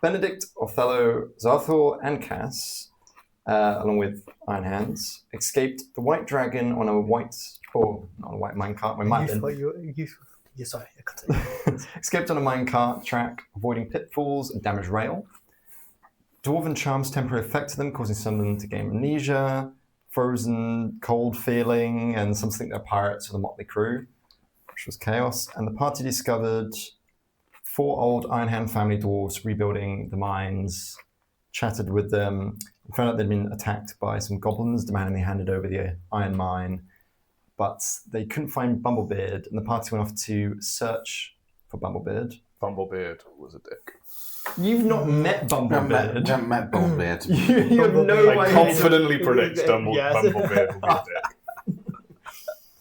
Benedict, Othello, Zarthul, and Khas, along with Iron Hands, escaped the White Dragon on a white minecart. Sorry, I continue. Escaped on a minecart track, avoiding pitfalls and damaged rail. Dwarven charms temporarily affected them, causing some of them to gain amnesia, frozen, cold feeling, and some think they're pirates of the motley crew, which was chaos. And the party discovered 4 old Iron Hand family dwarves rebuilding the mines, chatted with them, and found out they'd been attacked by some goblins, demanding they handed over the iron mine. But they couldn't find Bumblebeard, and the party went off to search for Bumblebeard. Bumblebeard was a dick. You've not met Bumblebeard. I haven't met Bumblebeard. You have no I idea. confidently predict Bumblebeard Yes. will be a dick.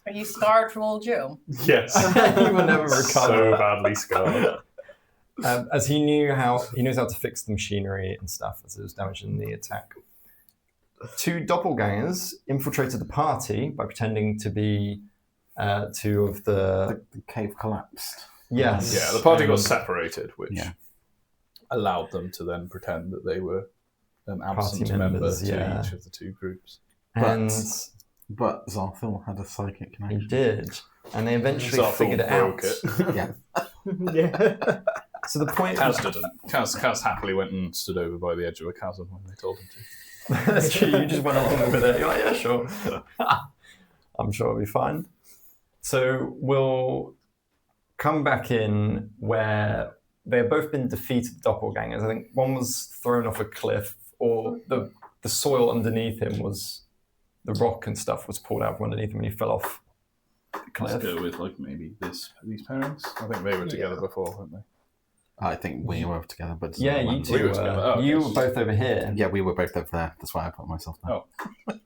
Are you scarred from old Joe? Yes. You will never recover. So badly scarred. As he knows how to fix the machinery and stuff as it was damaged in the attack. 2 doppelgangers infiltrated the party by pretending to be 2 of the... The cave collapsed. Yes. Yeah, the party got separated, which Yeah. allowed them to then pretend that they were an absent Party member members, to yeah. each of the 2 groups. And But Zarthul had a psychic he connection. did. And they eventually Zarthul figured it out. broke it. Yeah. Yeah. So the point... Kaz didn't. Kaz happily went and stood over by the edge of a chasm when they told him to. That's true, you just went along with it. You're like, yeah, sure. I'm sure it'll be fine. So we'll come back in where they've both been defeated doppelgangers. I think one was thrown off a cliff, or the soil underneath him was, the rock and stuff was pulled out from underneath him and he fell off the cliff. Let's go with like maybe these parents. I think they were together before, weren't they? I think we were together, but Yeah, you two We were were. together. Oh, you okay. were both over here. Yeah, we were both over there. That's why I put myself there. Oh,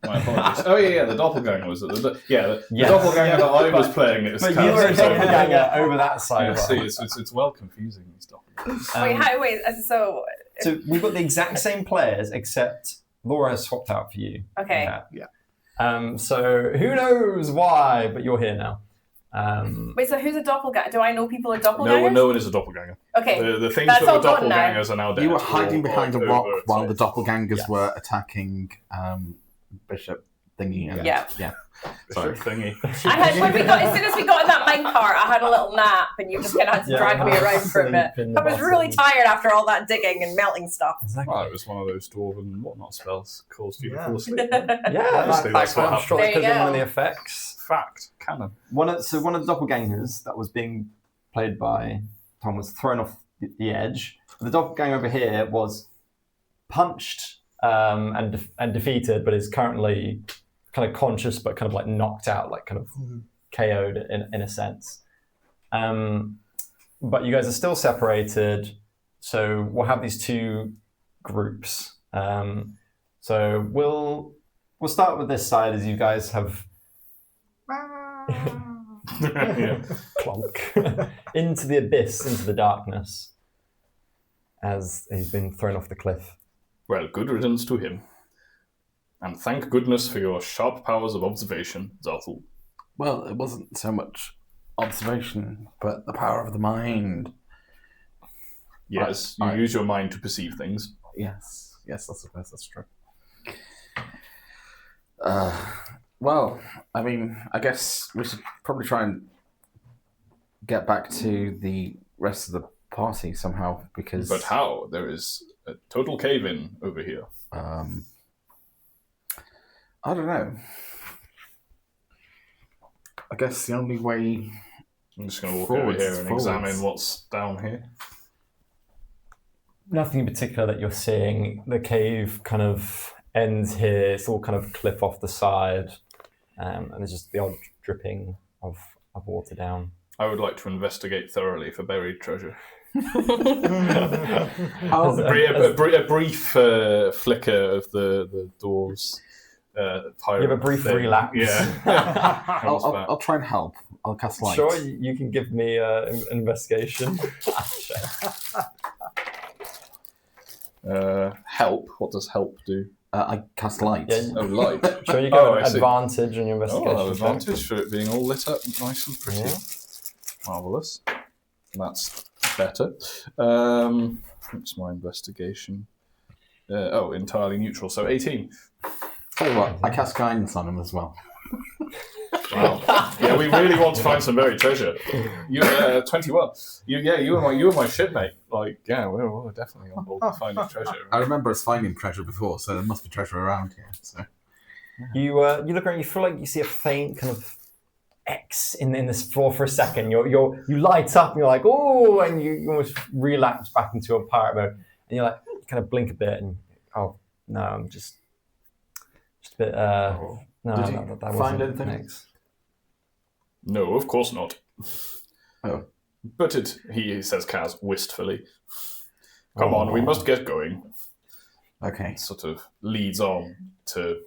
my apologies. Oh yeah, the doppelganger was the Yes. doppelganger that I was playing. It was But Kaz. you were a So- doppelganger over that side. Yeah, of see, us. it's well confusing, these doppelgangers. Wait, so So we've got the exact same players, except Laura has swapped out for you. okay. Yeah. So who knows why, but you're here now. Wait, so who's a doppelganger? Do I know people are doppelgangers? No one is a doppelganger. Okay. The things That's that were all gone now. doppelgangers are now dead. You were hiding behind a Or rock over while the top. doppelgangers Yes. were attacking Bishop Thingy. And, Yeah. Sorry. Bishop thingy. I had as soon as we got in that minecart, I had a little nap, and you just kind of had to drag me around for a bit. Sleep in the I was really bottom. tired after all that digging and melting stuff. Exactly. Well, it was one of those dwarven whatnot spells caused you to Yeah. fall asleep. Yeah, Obviously, that's what I'm sure happened. it could There have you been one of the go. effects. Fact, canon. One of the doppelgangers that was being played by Tom was thrown off the edge. The doppelganger over here was punched and defeated, but is currently kind of conscious, but kind of like knocked out, like kind of KO'd in a sense. But you guys are still separated, so we'll have these 2 groups. So we'll start with this side, as you guys have Yeah. clunk into the abyss, into the darkness, as he's been thrown off the cliff. Well, good riddance to him. And thank goodness for your sharp powers of observation, Zarthul. Well, it wasn't so much observation, but the power of the mind. Yes, I- you use your mind to perceive things. Yes, I suppose that's true. Well, I mean, I guess we should probably try and get back to the rest of the party somehow, because... But how? There is a total cave-in over here. I don't know. I guess the only way... I'm just going to walk over here and Forwards. examine what's down here. Nothing in particular that you're seeing. The cave kind of ends here. It's all kind of cliff off the side, and there's just the odd dripping of water down. I would like to investigate thoroughly for buried treasure. Oh, A brief flicker of the doors. You have a brief relapse. Yeah. Comes back. I'll try and help. I'll cast light. Sure, you can give me an investigation. Help. What does help do? I cast light. Yeah, Oh, light. Sure, you got I see. advantage on your Oh, investigation. I'll have check. advantage for it being all lit up nice and pretty. Yeah. Marvellous. That's better. What's my investigation? Entirely neutral, so 18. Tell you what, I cast guidance on him as well. Wow. Yeah, we really want to find some buried treasure. You 21. You were my shipmate. Like, yeah, we're definitely on board to finding treasure. I remember us finding treasure before, so there must be treasure around here. So You look around. You feel like you see a faint kind of X in this floor for a second. You light up and you're like, oh, and you almost relapse back into a pirate mode. And you're like, you kind of blink a bit and oh no, I'm just a bit. No, Did you that find wasn't anything? X. No, of course not. Oh. But he says Khas wistfully. Come on, we must get going. okay. Sort of leads on to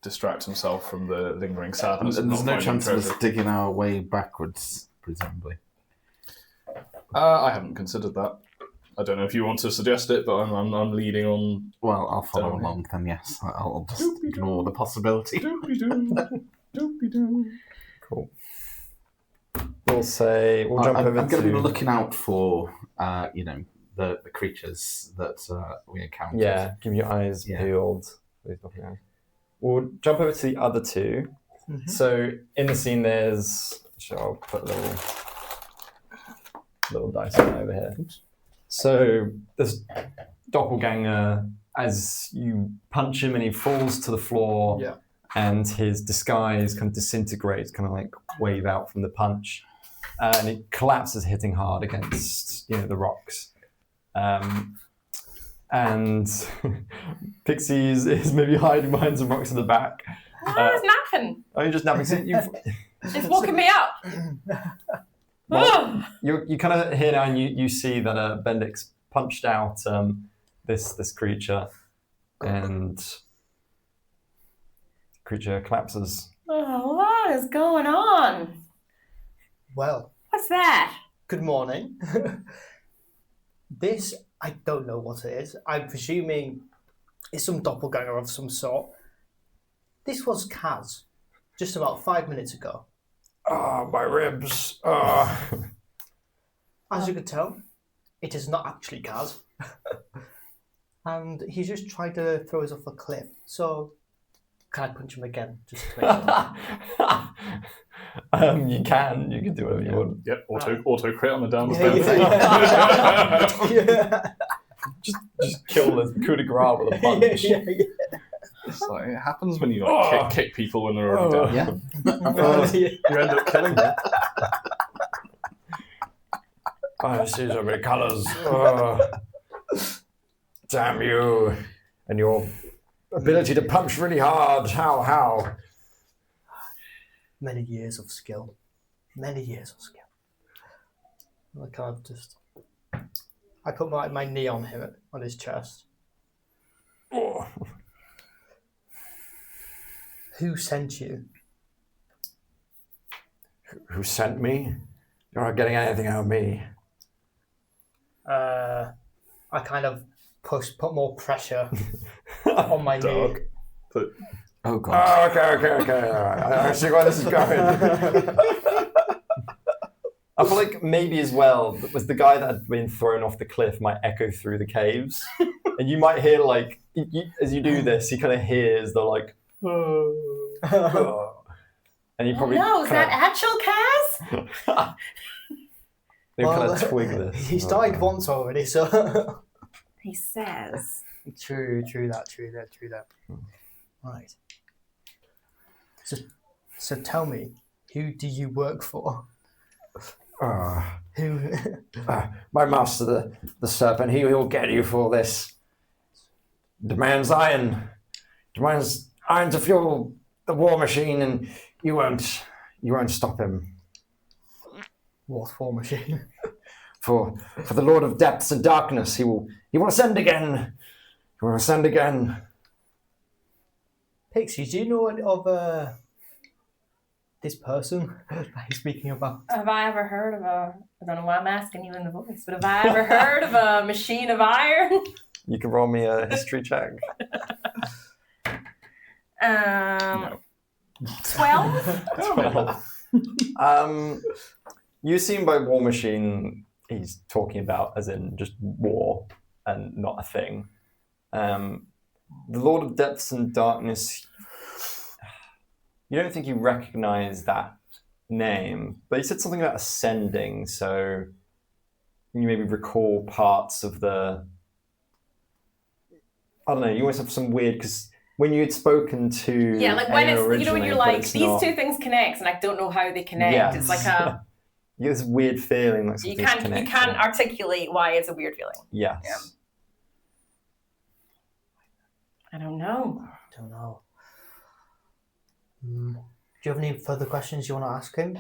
distract himself from the lingering sadness. And of there's not no finding chance of us treasure. digging our way backwards, presumably. I haven't considered that. I don't know if you want to suggest it, but I'm leading on. Well, I'll follow Don't. along then. Yes, I'll just ignore the possibility. Doopy-doo. Cool. We'll jump I'm over going to to be looking out for, the creatures that we encountered. Yeah, keep your eyes Yeah. peeled. We'll jump over to the other two. Mhm. So in the scene, I'll put a little dice on over here. So this doppelganger, as you punch him and he falls to the floor, Yeah. and his disguise kind of disintegrates, kind of like wave out from the punch, and it collapses, hitting hard against the rocks. And Pixie is maybe hiding behind some rocks in the back. I was napping. Oh, you're just napping. So It's woken me up. Well, you kind of hear now, and you see that Benedict's punched out this creature, and creature collapses. Oh, what is going on? Well, What's that? good morning. This, I don't know what it is. I'm presuming it's some doppelganger of some sort. This was Khas, just about 5 minutes ago. Ah, my ribs. As you could tell, it is not actually Khas. And he's just trying to throw us off a cliff. So, can I punch him again? Just to make sure. You can do whatever you want. Yep, auto crit on the downward Yeah, penalty. yeah. Just kill this coup de grace with a punch. Yeah. It's like, it happens when you kick people when they're already down. Yeah. You end up killing them. I see so many colours. Damn you. And your ability to punch really hard. How? Many years of skill. Many years of skill. I kind of just... I put my knee on him, on his chest. Oh. Who sent you? Who sent me? You're not getting anything out of me. I kind of put more pressure on my knee. Dog. But Oh god. Okay. All right. I see where this is going. I feel like maybe as well, was the guy that had been thrown off the cliff might echo through the caves. And you might hear, like, as you do this, he kind of hears the, like, and you probably No, is that actual Khas? they kind of twig this. He's died once already, so... He says. True that. Right. So tell me, who do you work for? Who? My master, the serpent, he will get you for this. Demands iron to fuel the war machine, and you won't stop him. What war machine? For the Lord of Depths and Darkness, he will ascend again. He will ascend again. Pixie, do you know any of this person that he's speaking about? Have I ever heard of I don't know why I'm asking you in the voice, but have I ever heard of a machine of iron? You can roll me a history check. 12? You assume by war machine he's talking about as in just war. and not a thing. The Lord of Depths and Darkness, you don't think you recognize that name, but he said something about ascending, so you maybe recall parts of the... I don't know, you always have some weird... Because when you had spoken to... Yeah, like when it's, you know, when you're like, these not... two things connect and I don't know how they connect. Yes. It's like a... You get this weird feeling like you something's can't articulate why it's a weird feeling. Yes. Yeah. I don't know. Don't know. Do you have any further questions you want to ask him?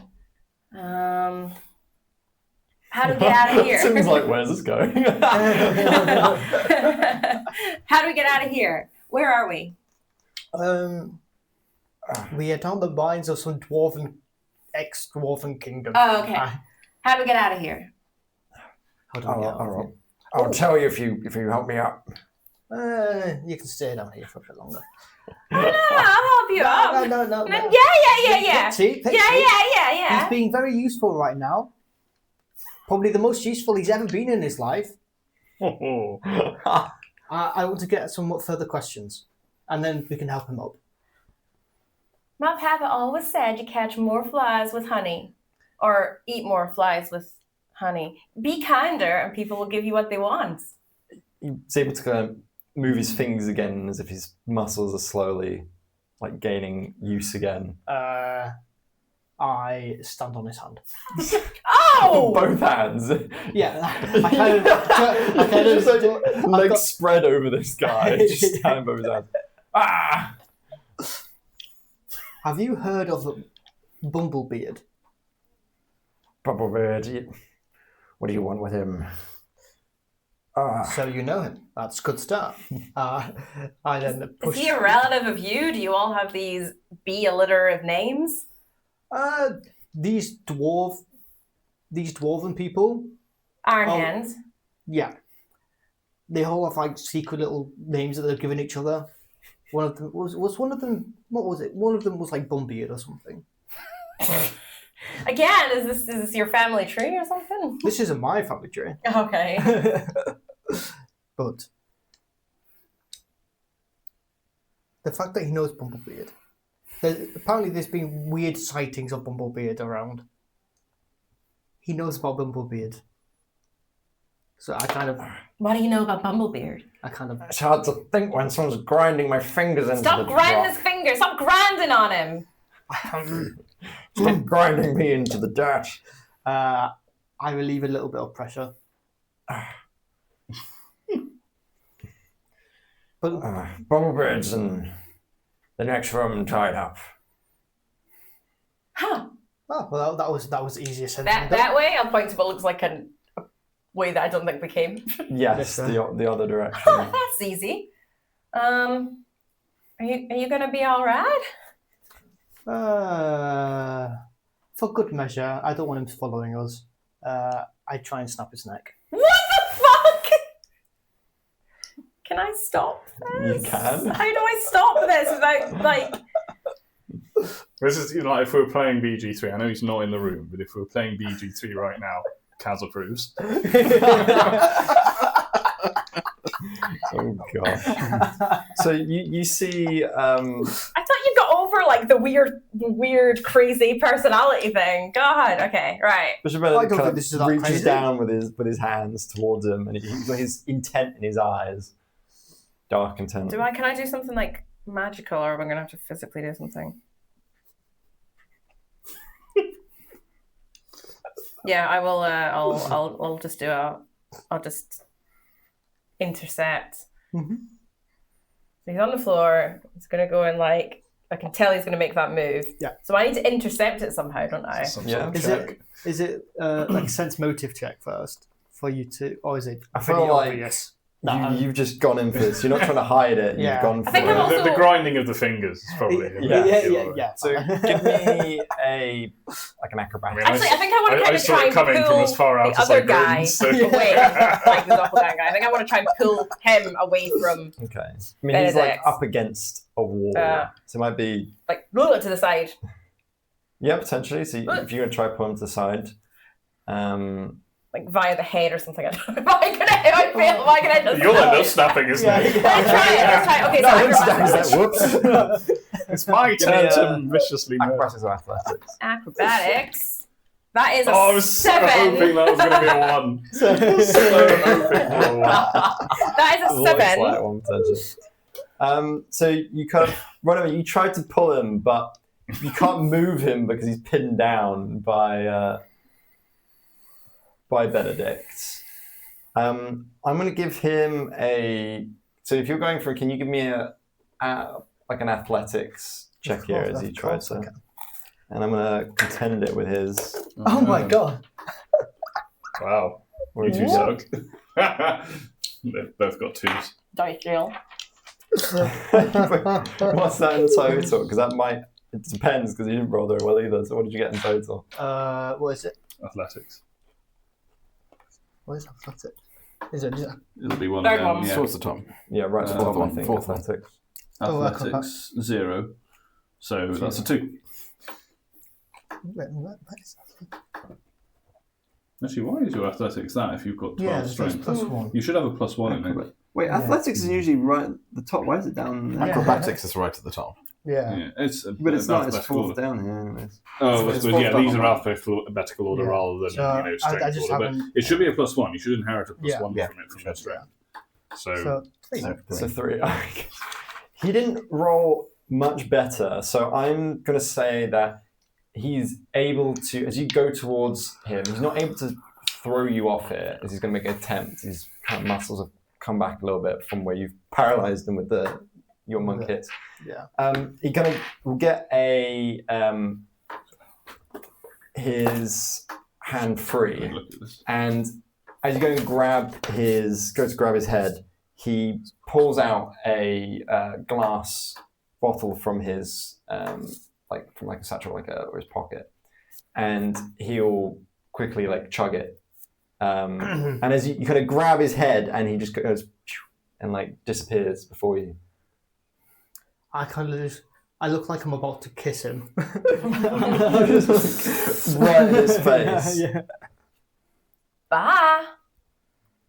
How do we get out of here? Seems like, where's this going? How do we get out of here? Where are we? We are down the mines of some ex-dwarven kingdom. Oh, okay. How do we get out of here? I'll tell you if you help me up. You can stay down here for a bit longer. No, I'll help you up. No. Yeah. Pixie. Yeah. He's being very useful right now. Probably the most useful he's ever been in his life. I want to get some further questions, and then we can help him up. My papa always said you catch more flies with honey, or eat more flies with honey. Be kinder, and people will give you what they want. He's able to kind of move his fingers again as if his muscles are slowly like gaining use again. I stand on his hand. Oh! Both hands. Yeah, I kind of legs spread over this guy, just standing both his hands. Ah! Have you heard of Bumblebeard? Bumblebeard, what do you want with him? So you know him. That's a good start. I then Is he a relative of you? Do you all have these be a litter of names? These dwarven people. Iron Hands. Yeah. They all have like secret little names that they've given each other. One of them was one of them. What was it? One of them was like Bumbeard or something. Again, is this your family tree or something? This isn't my family tree. Okay. But the fact that he knows Bumblebeard. Apparently there's been weird sightings of Bumblebeard around. He knows about Bumblebeard. So I kind of... What do you know about Bumblebeard? It's hard to think when someone's grinding my fingers into Stop grinding his fingers! Stop grinding on him! Stop grinding me into the dirt. I relieve a little bit of pressure. But Bumblebeard's in the next room tied up. Huh. oh, well, that was easier said than done. That way, I'll point to what looks like a way that I don't think we came. Yes, the other direction. That's easy. Are you gonna be all right? For good measure, I don't want him following us. I try and snap his neck. What the fuck? Can I stop this? You can. How do I stop this without like? This is like if we were playing BG3. I know he's not in the room, but if we were playing BG3 right now, Khas approves. Oh god. So you see I thought you got over like the weird, crazy personality thing. God. Okay. Right. Bishop I Benedict don't kind think this is of that reaches crazy. down with his hands towards him, and he's got his intent in his eyes. Dark intent. Can I do something like magical, or am I gonna have to physically do something? Yeah, I will. I'll just do I'll just intercept. Mm-hmm. So he's on the floor. He's gonna go and like. I can tell he's gonna make that move. Yeah. So I need to intercept it somehow, don't I? Some Yeah. sort of Is check. it like a sense motive check first for you to, or is it? I feel pretty like obvious? you've just gone in for this. You're not trying to hide it. Yeah. You've gone for I think I'm it. also- The grinding of the fingers is probably. Yeah. So give me an acrobatic. Actually, I think I want to kind of saw try it and coming from pull as far out the as other I guy grinned, so- away, like the doppelganger. I think I want to try and pull him away from, Okay. I mean, he's like Benedict. up against a wall, so it might be. like, roll it to the side. Yeah, potentially. So if you're gonna try pull him to the side, like via the head or something. I don't know. Why can I just You'll end up snapping his neck. Let's try it. Okay, so acrobatics. Whoops. It's my turn to viciously murder. Acrobatics or athletics? Acrobatics. That is a Oh, I was so 7. hoping that was going to be a 1. So hoping for a 1. That is a Looks 7. like one potential. So you kind of run over. You try to pull him, but you can't move him because he's pinned down by Benedict. I'm going to give him a. So if you're going for, can you give me a like an athletics check here as he tries to? And I'm going to contend it with his. Oh my god. Wow. You two suck. They've both got 2s. Dice jail. What's that in total? Because that might. It depends because you didn't roll very well either. So what did you get in total? What is it? Athletics. What is athletics? Is it just... It'll be one Third of them. one. Yeah. Towards the top. Yeah, right to the top, I think. Fourth one. Athletics. Oh, Athletics 0. So that's a 2. What is that? Actually, why is your athletics that if you've got 12 Yeah, strength? that's +1. You should have a +1 in it. Wait, Yeah. athletics is usually right at the top. Why is it down there? Acrobatics is right at the top. Yeah. Yeah, it's But it's not. It's alphabetical fourth order. down here. Anyways. Oh, I It's suppose, fourth yeah, down these on are that. alphabetical order Yeah. rather than So, you know strength I just order. But haven't- it should be a +1. You should inherit a +1 Yeah. from Yeah. it from your strength. So, So, 3. So 3. He didn't roll much better. So I'm going to say that he's able to, as you go towards him, he's not able to throw you off here as he's going to make an attempt. His kind of muscles have come back a little bit from where you've paralyzed him with your monk hit. Yeah. He kind of will get his hand free, look at this. and as you go to grab his head, he pulls out a glass bottle from his from a satchel, or his pocket, and he'll quickly chug it. And as you kind of grab his head, and he just goes and disappears before you. I kind of just... I look like I'm about to kiss him. Just right in his face. Yeah. Bye.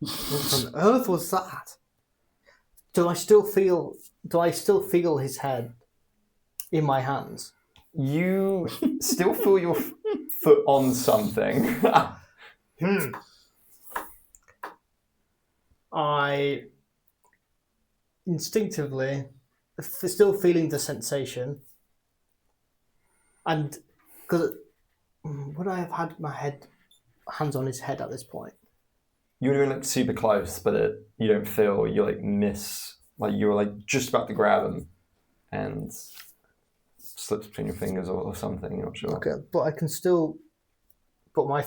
What on earth was that? Do I still feel his head in my hands? You still feel your foot on something. I instinctively still feeling the sensation, and because would I have had my hands on his head at this point? You would have been super close, but you don't feel you miss, you were just about to grab him, and slips between your fingers or something. You're not sure. Okay, but I can still put my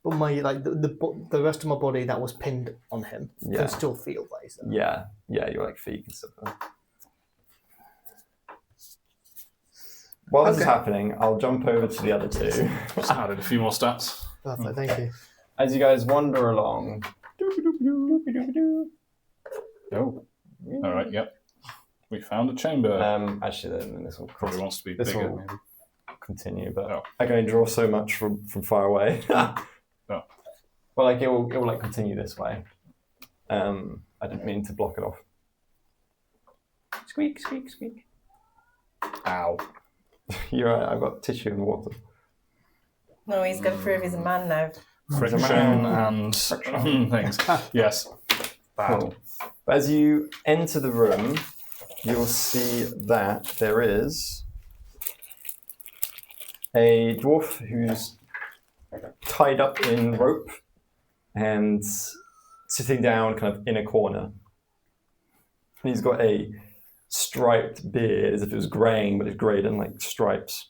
the rest of my body that was pinned on him Yeah. can still feel that he's there. Yeah, your feet and stuff. While this is happening, I'll jump over to the other two. Just added a few more stats. Perfect, thank you. As you guys wander along. Oh, all right. Yep, we found a chamber. Actually, then this will Probably wants to be this bigger. will- Maybe. continue, but Oh. I can only draw so much from far away. Oh. Well, it will continue this way. I didn't mean to block it off. Squeak, squeak, squeak. Ow. You're right. I've got tissue and water. No, he's got to prove he's a man now. Friction and things. Yes. Bad. Cool. But as you enter the room, you'll see that there is a dwarf who's tied up in rope and sitting down kind of in a corner. And he's got a striped beard as if it was graying, but it's grayed in stripes.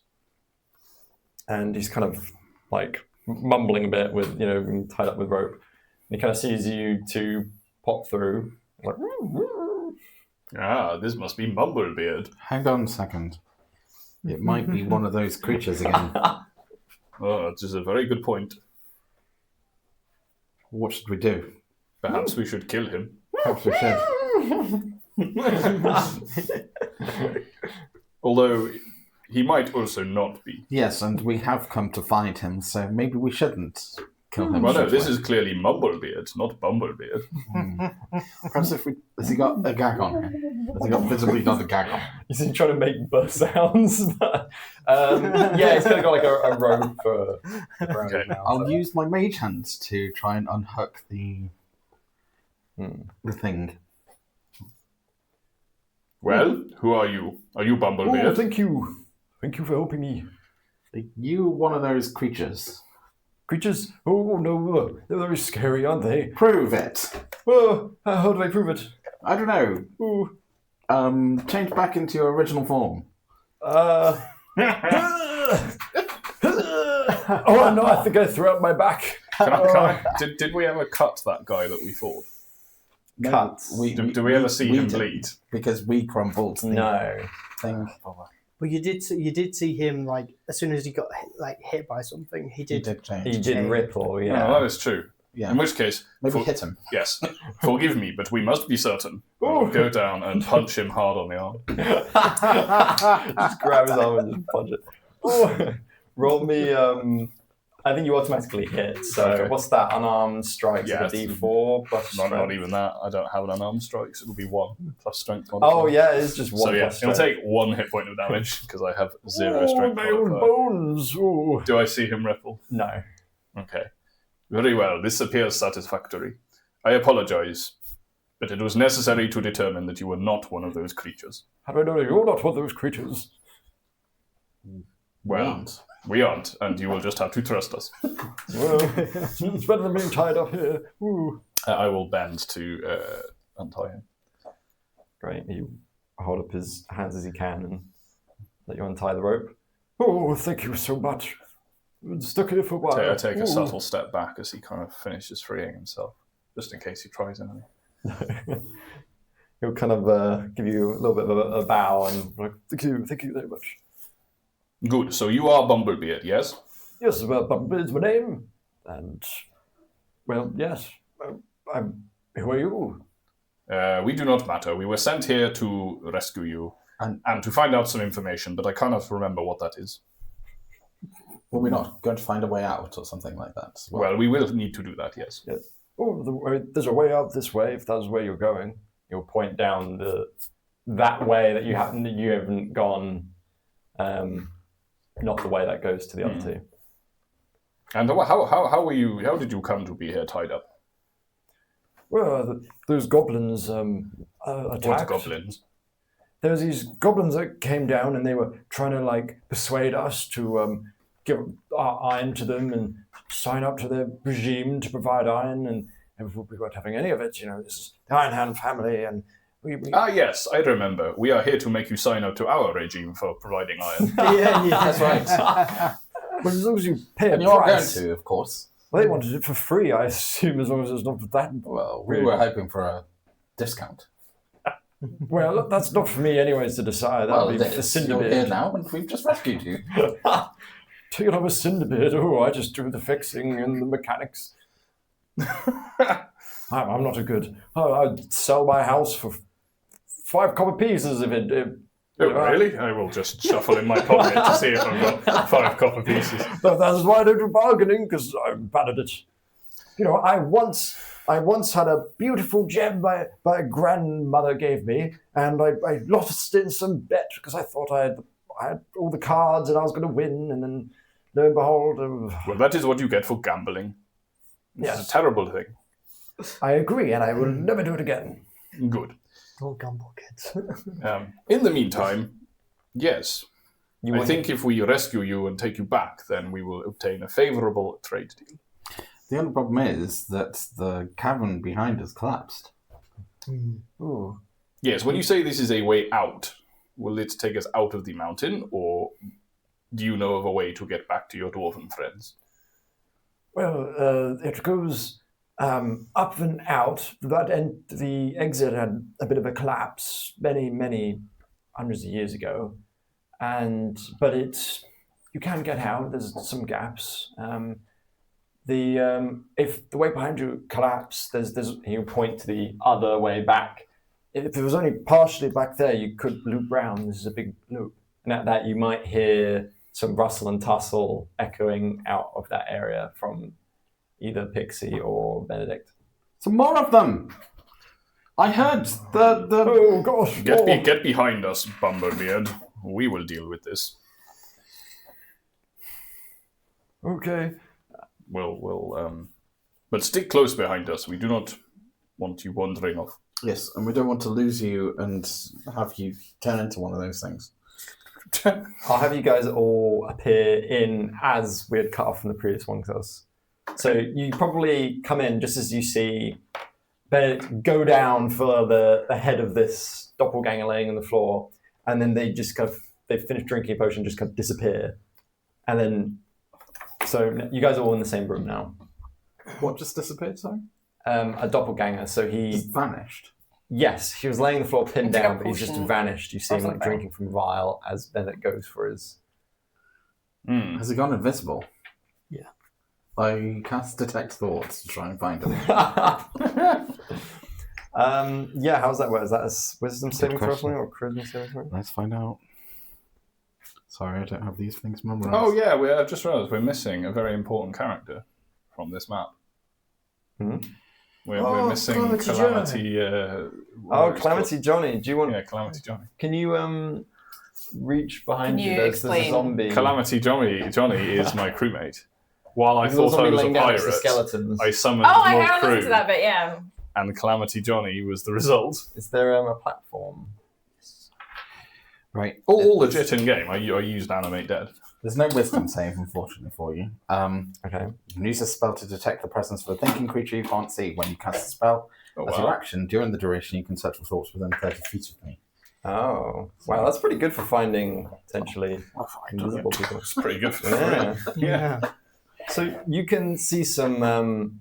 And he's kind of mumbling a bit with, being tied up with rope. And he kind of sees you two pop through. This must be Mumblebeard. Hang on a second. It might be one of those creatures again. Oh, this is a very good point. What should we do? Perhaps we should kill him. Perhaps we should. Although he might also not be. Yes, and we have come to find him, so maybe we shouldn't. kill him. Well, no, straight this away. is clearly Mumblebeard, not Bumblebeard. Perhaps has he got a gag on him? Has he visibly got a gag on him? He's trying to make buzz sounds. But, yeah, he's kind of got like a rope for around his mouth. I'll use my mage hands to try and unhook the thing. Well, who are you? Are you Oh, Bumblebeard? thank you. Thank you for helping me. Are you one of those creatures? Creatures? Oh, no. They're very scary, aren't they? Prove it. Oh, how do I prove it? I don't know. Ooh. Change back into your original form. Oh, no, I think I threw out my back. Did we ever cut that guy that we fought? Cuts. Do we ever see him did, bleed? Because we crumbled the No. thing. But you did see him, like, as soon as he got hit by something, he He did. did change. He did ripple, yeah. Oh, that is true. Yeah. In which case, Maybe hit him. yes, forgive me, but we must be certain. We'll go down and punch him hard on the arm. Just grab his arm and just punch it. Oh. Roll me, I think you automatically hit, so Okay. what's that? Unarmed strikes Yeah, at a D4 plus Not strength. even that. I don't have an unarmed strikes. It'll be 1 plus strength. Oh, modifier. yeah, it's just one So yeah, plus he'll strength. take 1 hit point of damage because I have 0 Oh, strength. my old modifier. bones. Oh. Do I see him ripple? No. Okay. Very well. This appears satisfactory. I apologize, but it was necessary to determine that you were not one of those creatures. How do I know you're not one of those creatures? Well, we aren't, and you will just have to trust us. Well, it's better than being tied up here. Ooh. I will bend to untie him. Great. You hold up his hands as he can and let you untie the rope. Oh, thank you so much. Been stuck here for a while. I take a Ooh. subtle step back as he kind of finishes freeing himself, just in case he tries anything. He'll kind of give you a little bit of a bow and like, thank you very much. Good. So you are Bumblebeard, yes? Yes, well, Bumblebeard's my name, and well, yes, who are you? We do not matter. We were sent here to rescue you and to find out some information, but I cannot remember what that is. Were we not going to find a way out or something like that? Well, we will need to do that, yes. Oh, there's a way out this way. If that's where you're going, you'll point down that way that you haven't gone. Not the way that goes to the other two. And how were you? How did you come to be here tied up? Well, those goblins attacked. What goblins? There was these goblins that came down and they were trying to like persuade us to give our iron to them and sign up to their regime to provide iron, and we weren't having any of it. You know, this is the Iron Hand family, and we Ah, yes, I remember. We are here to make you sign up to our regime for providing iron. Yeah, That's right. But as long as you pay a And you are going price. to, of course. Well, they wanted it for free, I assume, as long as it's not that. Well, we Really? were hoping for a discount. Well, that's not for me, anyways, to decide. That Well, would be for you're here Cinderbeard. now, and we've just rescued you. Take it over Cinderbeard. Oh, I just do the fixing and the mechanics. I'm not a good. I'd sell my house for 5 copper pieces if it. Oh, really? I will just shuffle in my pocket to see if I've got 5 copper pieces. That's why I don't do bargaining, because I'm bad at it. You know, I once had a beautiful gem my grandmother gave me, and I lost it in some bet because I thought I had all the cards and I was going to win, and then lo and behold, Well, that is what you get for gambling. It's yes, a terrible thing. I agree, and I will never do it again. Good. All gamble kids. In the meantime, yes. You I want- think if we rescue you and take you back, then we will obtain a favorable trade deal. The only problem is that the cavern behind us collapsed. Ooh. Yes, when you say this is a way out, will it take us out of the mountain, or do you know of a way to get back to your dwarven friends? Well, it goes up and out. The exit had a bit of a collapse many hundreds of years ago, but you can get out. There's some gaps. If the way behind you collapsed, you point to the other way back. If it was only partially back there, you could loop round. This is a big loop, and at that you might hear some rustle and tussle echoing out of that area from either Pixie or Benedict. Some more of them! I heard the... Oh gosh! Get behind us, Bumblebeard. We will deal with this. Okay. But stick close behind us. We do not want you wandering off. Yes, and we don't want to lose you and have you turn into one of those things. I'll have you guys all appear in as we had cut off from the previous one. So you probably come in just as you see Benedict go down for the head of this doppelganger laying on the floor, and then they just they finish drinking a potion, just kind of disappear. And then, so you guys are all in the same room now. What just disappeared, sorry? A doppelganger, so he... Just vanished. Yes, he was laying on the floor pinned Took a down, but he's just potion vanished. You see him like something. drinking from a vial as Benedict goes for his... Has he gone invisible? Yeah. I cast Detect Thoughts to try and find him. Yeah, how's that work? Is that a wisdom saving throw question. or charisma saving throw? Let's find out. Sorry, I don't have these things memorized. Oh yeah, I've just realised we're missing a very important character from this map. We're missing Calamity Calamity. Calamity Johnny. Do you want? Yeah, Calamity Johnny. Can you reach behind Can you? you There's a explain? zombie. Calamity Johnny is my crewmate. While I There's a thought I zombie was a laying down next to pirate, skeletons. I summoned Oh, I more haven't listened crew, to that bit, yeah. and Calamity Johnny was the result. Is there a platform? Right. All legit in game. I used Animate Dead. There's no wisdom save, unfortunately, for you. Okay. You can use a spell to detect the presence of a thinking creature you can't see. When you cast a spell, Oh, as wow. your action, during the duration, you can search for thoughts within 30 feet of me. Oh, wow, that's pretty good for finding potentially invisible people. It's pretty good for Yeah. Yeah. So you can see some.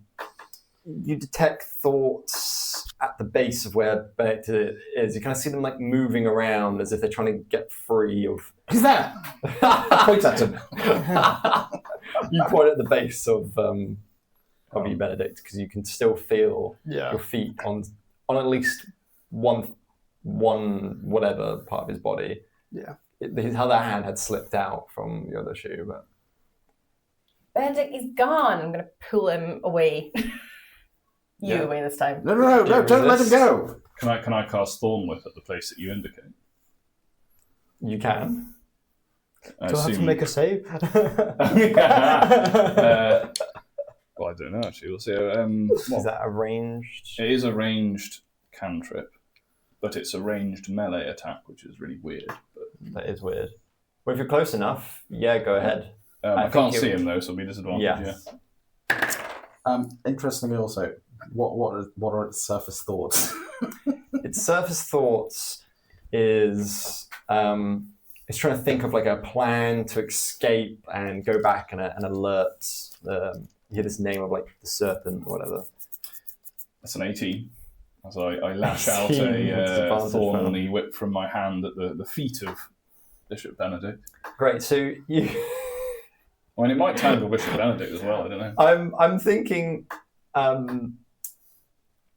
You detect thoughts at the base of where Benedict is. You kind of see them like moving around as if they're trying to get free of. He's there! Point at him. You point at the base of you, Benedict, because you can still feel your feet on at least one whatever part of his body. Yeah. His other hand had slipped out from the other shoe, but Benedict is gone. I'm going to pull him away. Yeah. Away this time. No, don't let him go! Can I cast Thorn Whip at the place that you indicate? you can. I Do I have to make a save? Well, I don't know actually. We'll see. Is that a ranged? It is a ranged cantrip, but it's a ranged melee attack, which is really weird. But That is weird. Well, if you're close enough, yeah, go ahead. I think can't it see would- him though, so it'll be a disadvantage. Yes. Interestingly also, what are its surface thoughts? Its surface thoughts is it's trying to think of like a plan to escape and go back and alert. You hear this name of like the serpent or whatever. That's an 18. As I lash out 18, a disadvantage thorny whip from my hand at the feet of Bishop Benedict. Great. So you. I mean, it might tangle Bishop Benedict as well. I don't know. I'm thinking,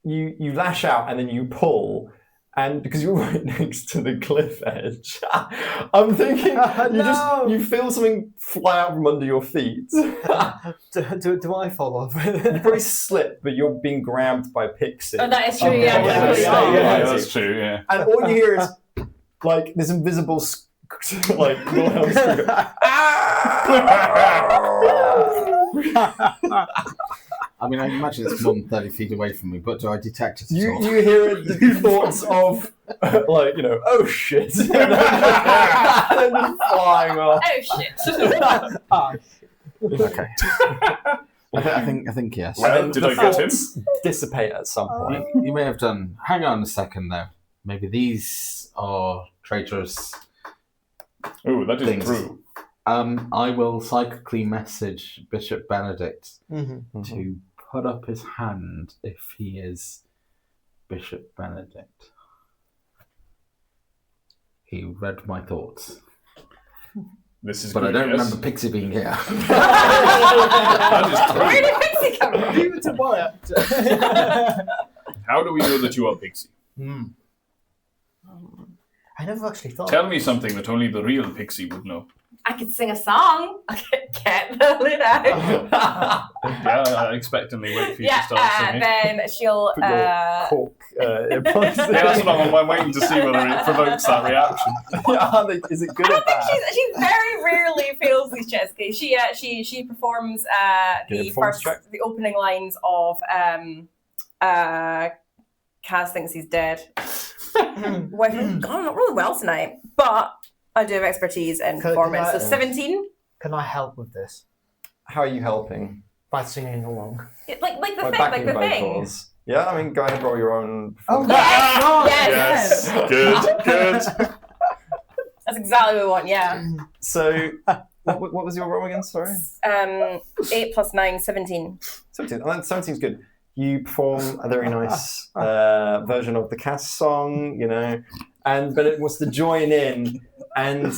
you lash out and then you pull, and because you're right next to the cliff edge, I'm thinking you feel something fly out from under your feet. Do I fall off? You probably slip, but you're being grabbed by Pixie. Oh, that is true, Okay. yeah. Yeah, Yeah. yeah. That's true. Yeah. And all you hear is like this invisible like Wilhelm scream. I mean, I imagine it's more than 30 feet away from me, but do I detect it at You all? hear the thoughts of like oh shit, and then just flying off. Oh, shit. Okay. I think yes. Well, And did the I get him? thoughts dissipate at some point. You may have done. Hang on a second, though. Maybe these are traitorous. Oh, that is Things. true. I will psychically message Bishop Benedict Mm-hmm. to put up his hand if he is Bishop Benedict. He read my thoughts. This is But I good, don't yes. remember Pixie being here. That is true. Where did Pixie come from? Leave it to Wyatt. How do we know that you are Pixie? I never actually thought. Tell me something that only the real Pixie would know. I could sing a song. I could get the lid out. Yeah, I expectantly wait for you to start singing. Then she'll. Put your cork earplugs in. Yeah, that's what I'm waiting to see whether it provokes that reaction. Is it good I don't or bad? think she very rarely fails these chess games. She performs the opening lines of Khas thinks he's dead. Well, I've gone not really well tonight, but I do have expertise in performance. So 17. Can I help with this How are you helping? by singing along? Like the Like thing, backing like the thing. vocals. Yeah, I mean, go ahead and roll your own. Oh, Yes, Yes, good. That's exactly what we want. Yeah. So, what was your roll again? Sorry. 8 plus 9, 17. 17. 17's good. You perform a very nice version of the Khas song, you know, and Benedict wants to join in, and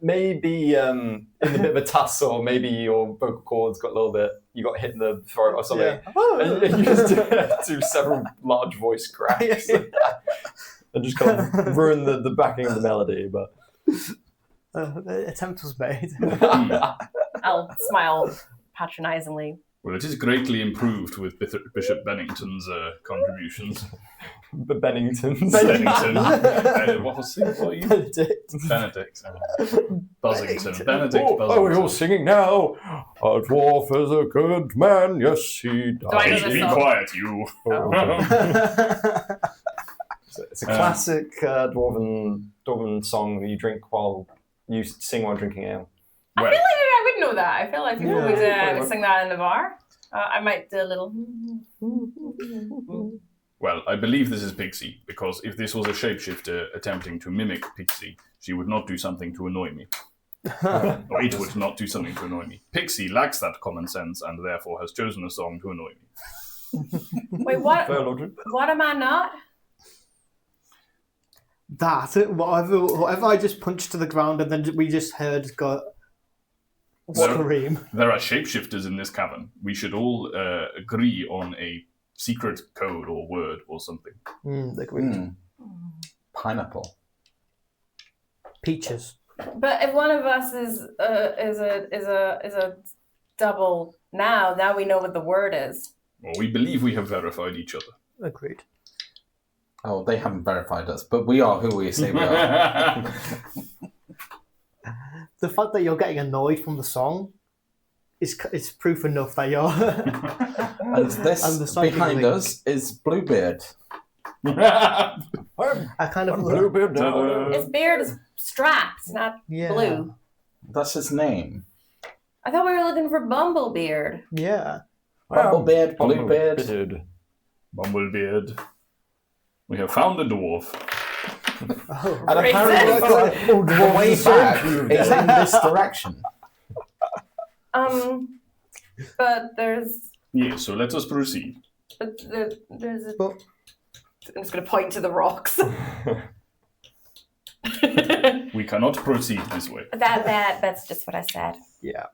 maybe in a bit of a tussle, maybe your vocal cords got a little bit, you got hit in the throat or something, and you just do several large voice cracks, and just kind of ruin the backing of the melody, but... The attempt was made. I'll smile patronizingly. Well, it is greatly improved with Bishop Bennington's contributions. Bennington's. Bennington. What was he? What are you? Benedict. Benedict. Buzzington. Benedict Oh, Buzzington. we're all singing now. A dwarf is a good man, yes he does. I know Hey, this be song? quiet, you. It's a classic dwarven song that you drink while you sing while drinking ale. I feel like maybe I would know that. I feel like people Yeah. would sing that in the bar. I might do a little. Well, I believe this is Pixie, because if this was a shapeshifter attempting to mimic Pixie, she would not do something to annoy me. Or it would not do something to annoy me. Pixie lacks that common sense and therefore has chosen a song to annoy me. Wait, what? Fair logic. What am I not? That, whatever I just punched to the ground and then we just heard go scream. There are shapeshifters in this cavern. We should all agree on a secret code or word or something. Agreed. Pineapple. Peaches. But if one of us is a double now we know what the word is. Well, we believe we have verified each other. Agreed. Oh, they haven't verified us, but we are who we say we are. The fact that you're getting annoyed from the song is proof enough that you're. And this And the song behind link. us is Bluebeard. I kind of Bluebeard now. His beard is strapped, not Yeah. blue. That's his name. I thought we were looking for Bumblebeard. Yeah. Bumblebeard, Bluebeard. Bumblebeard. We have found a dwarf. Oh, And Racist. apparently the way back is in this direction. But there's Yes, so let us proceed. there's a. But- I'm just going to point to the rocks. We cannot proceed this way. That's just what I said. Yeah.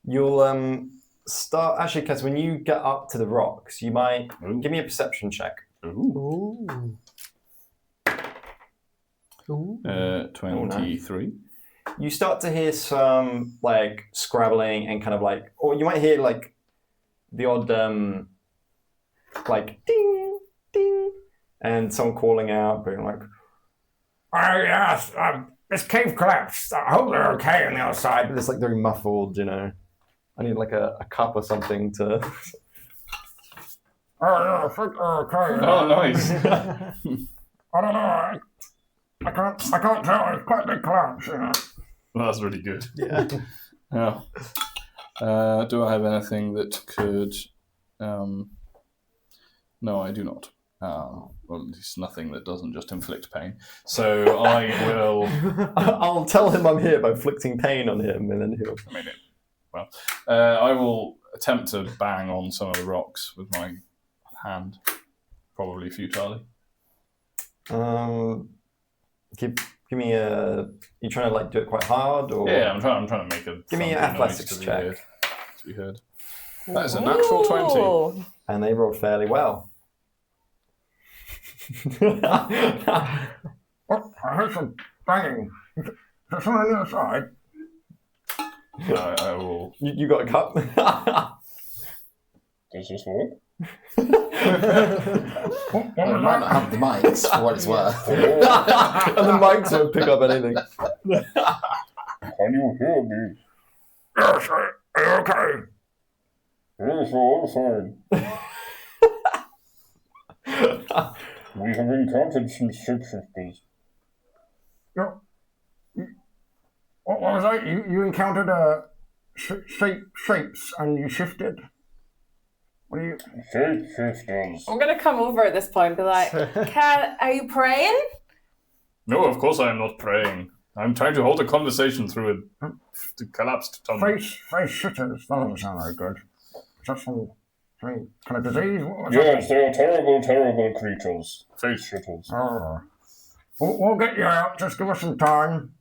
You'll start actually, because when you get up to the rocks, you might give me a perception check. Ooh. Ooh. 23. You start to hear some like scrabbling and kind of like, or you might hear like the odd like ding ding, and someone calling out, being like, "Oh yes, this cave collapsed. I hope they're okay on the other side." But it's like very muffled, you know. I need like a cup or something to. Oh, okay. Oh, nice. I don't know. I can't tell. It's quite a big collapse, you know. Well, that's really good. Yeah. Yeah. Do I have anything that could... no, I do not. Well, at least nothing that doesn't just inflict pain. So I will... I'll tell him I'm here by inflicting pain on him, and then he'll. I mean, I will attempt to bang on some of the rocks with my hand, probably futilely. Give me a. You trying to like do it quite hard, or Yeah, I'm trying to make a. Give me an thumping noise athletics to be check. heard. To be heard. That is a natural 20. Ooh. And they rolled fairly well. I heard some banging. Is there someone on the other side? I will. You got a cup? Does this work? We might not have the mics for what it's worth. And the mics won't pick up anything. Can you hear me? Yes, okay. Yes, all fine. We have encountered some shapeshifters. What was that? You encountered shapes and you shifted? What are you... Shapeshifters. I'm gonna come over at this point and be like, Cat, are you praying? No, of course I am not praying. I'm trying to hold a conversation through a collapsed tongue. Face shitters? That doesn't sound very good. Is that some kind of disease? Yes, they are terrible, terrible creatures. Face shitters. Oh. We'll get you out. Just give us some time.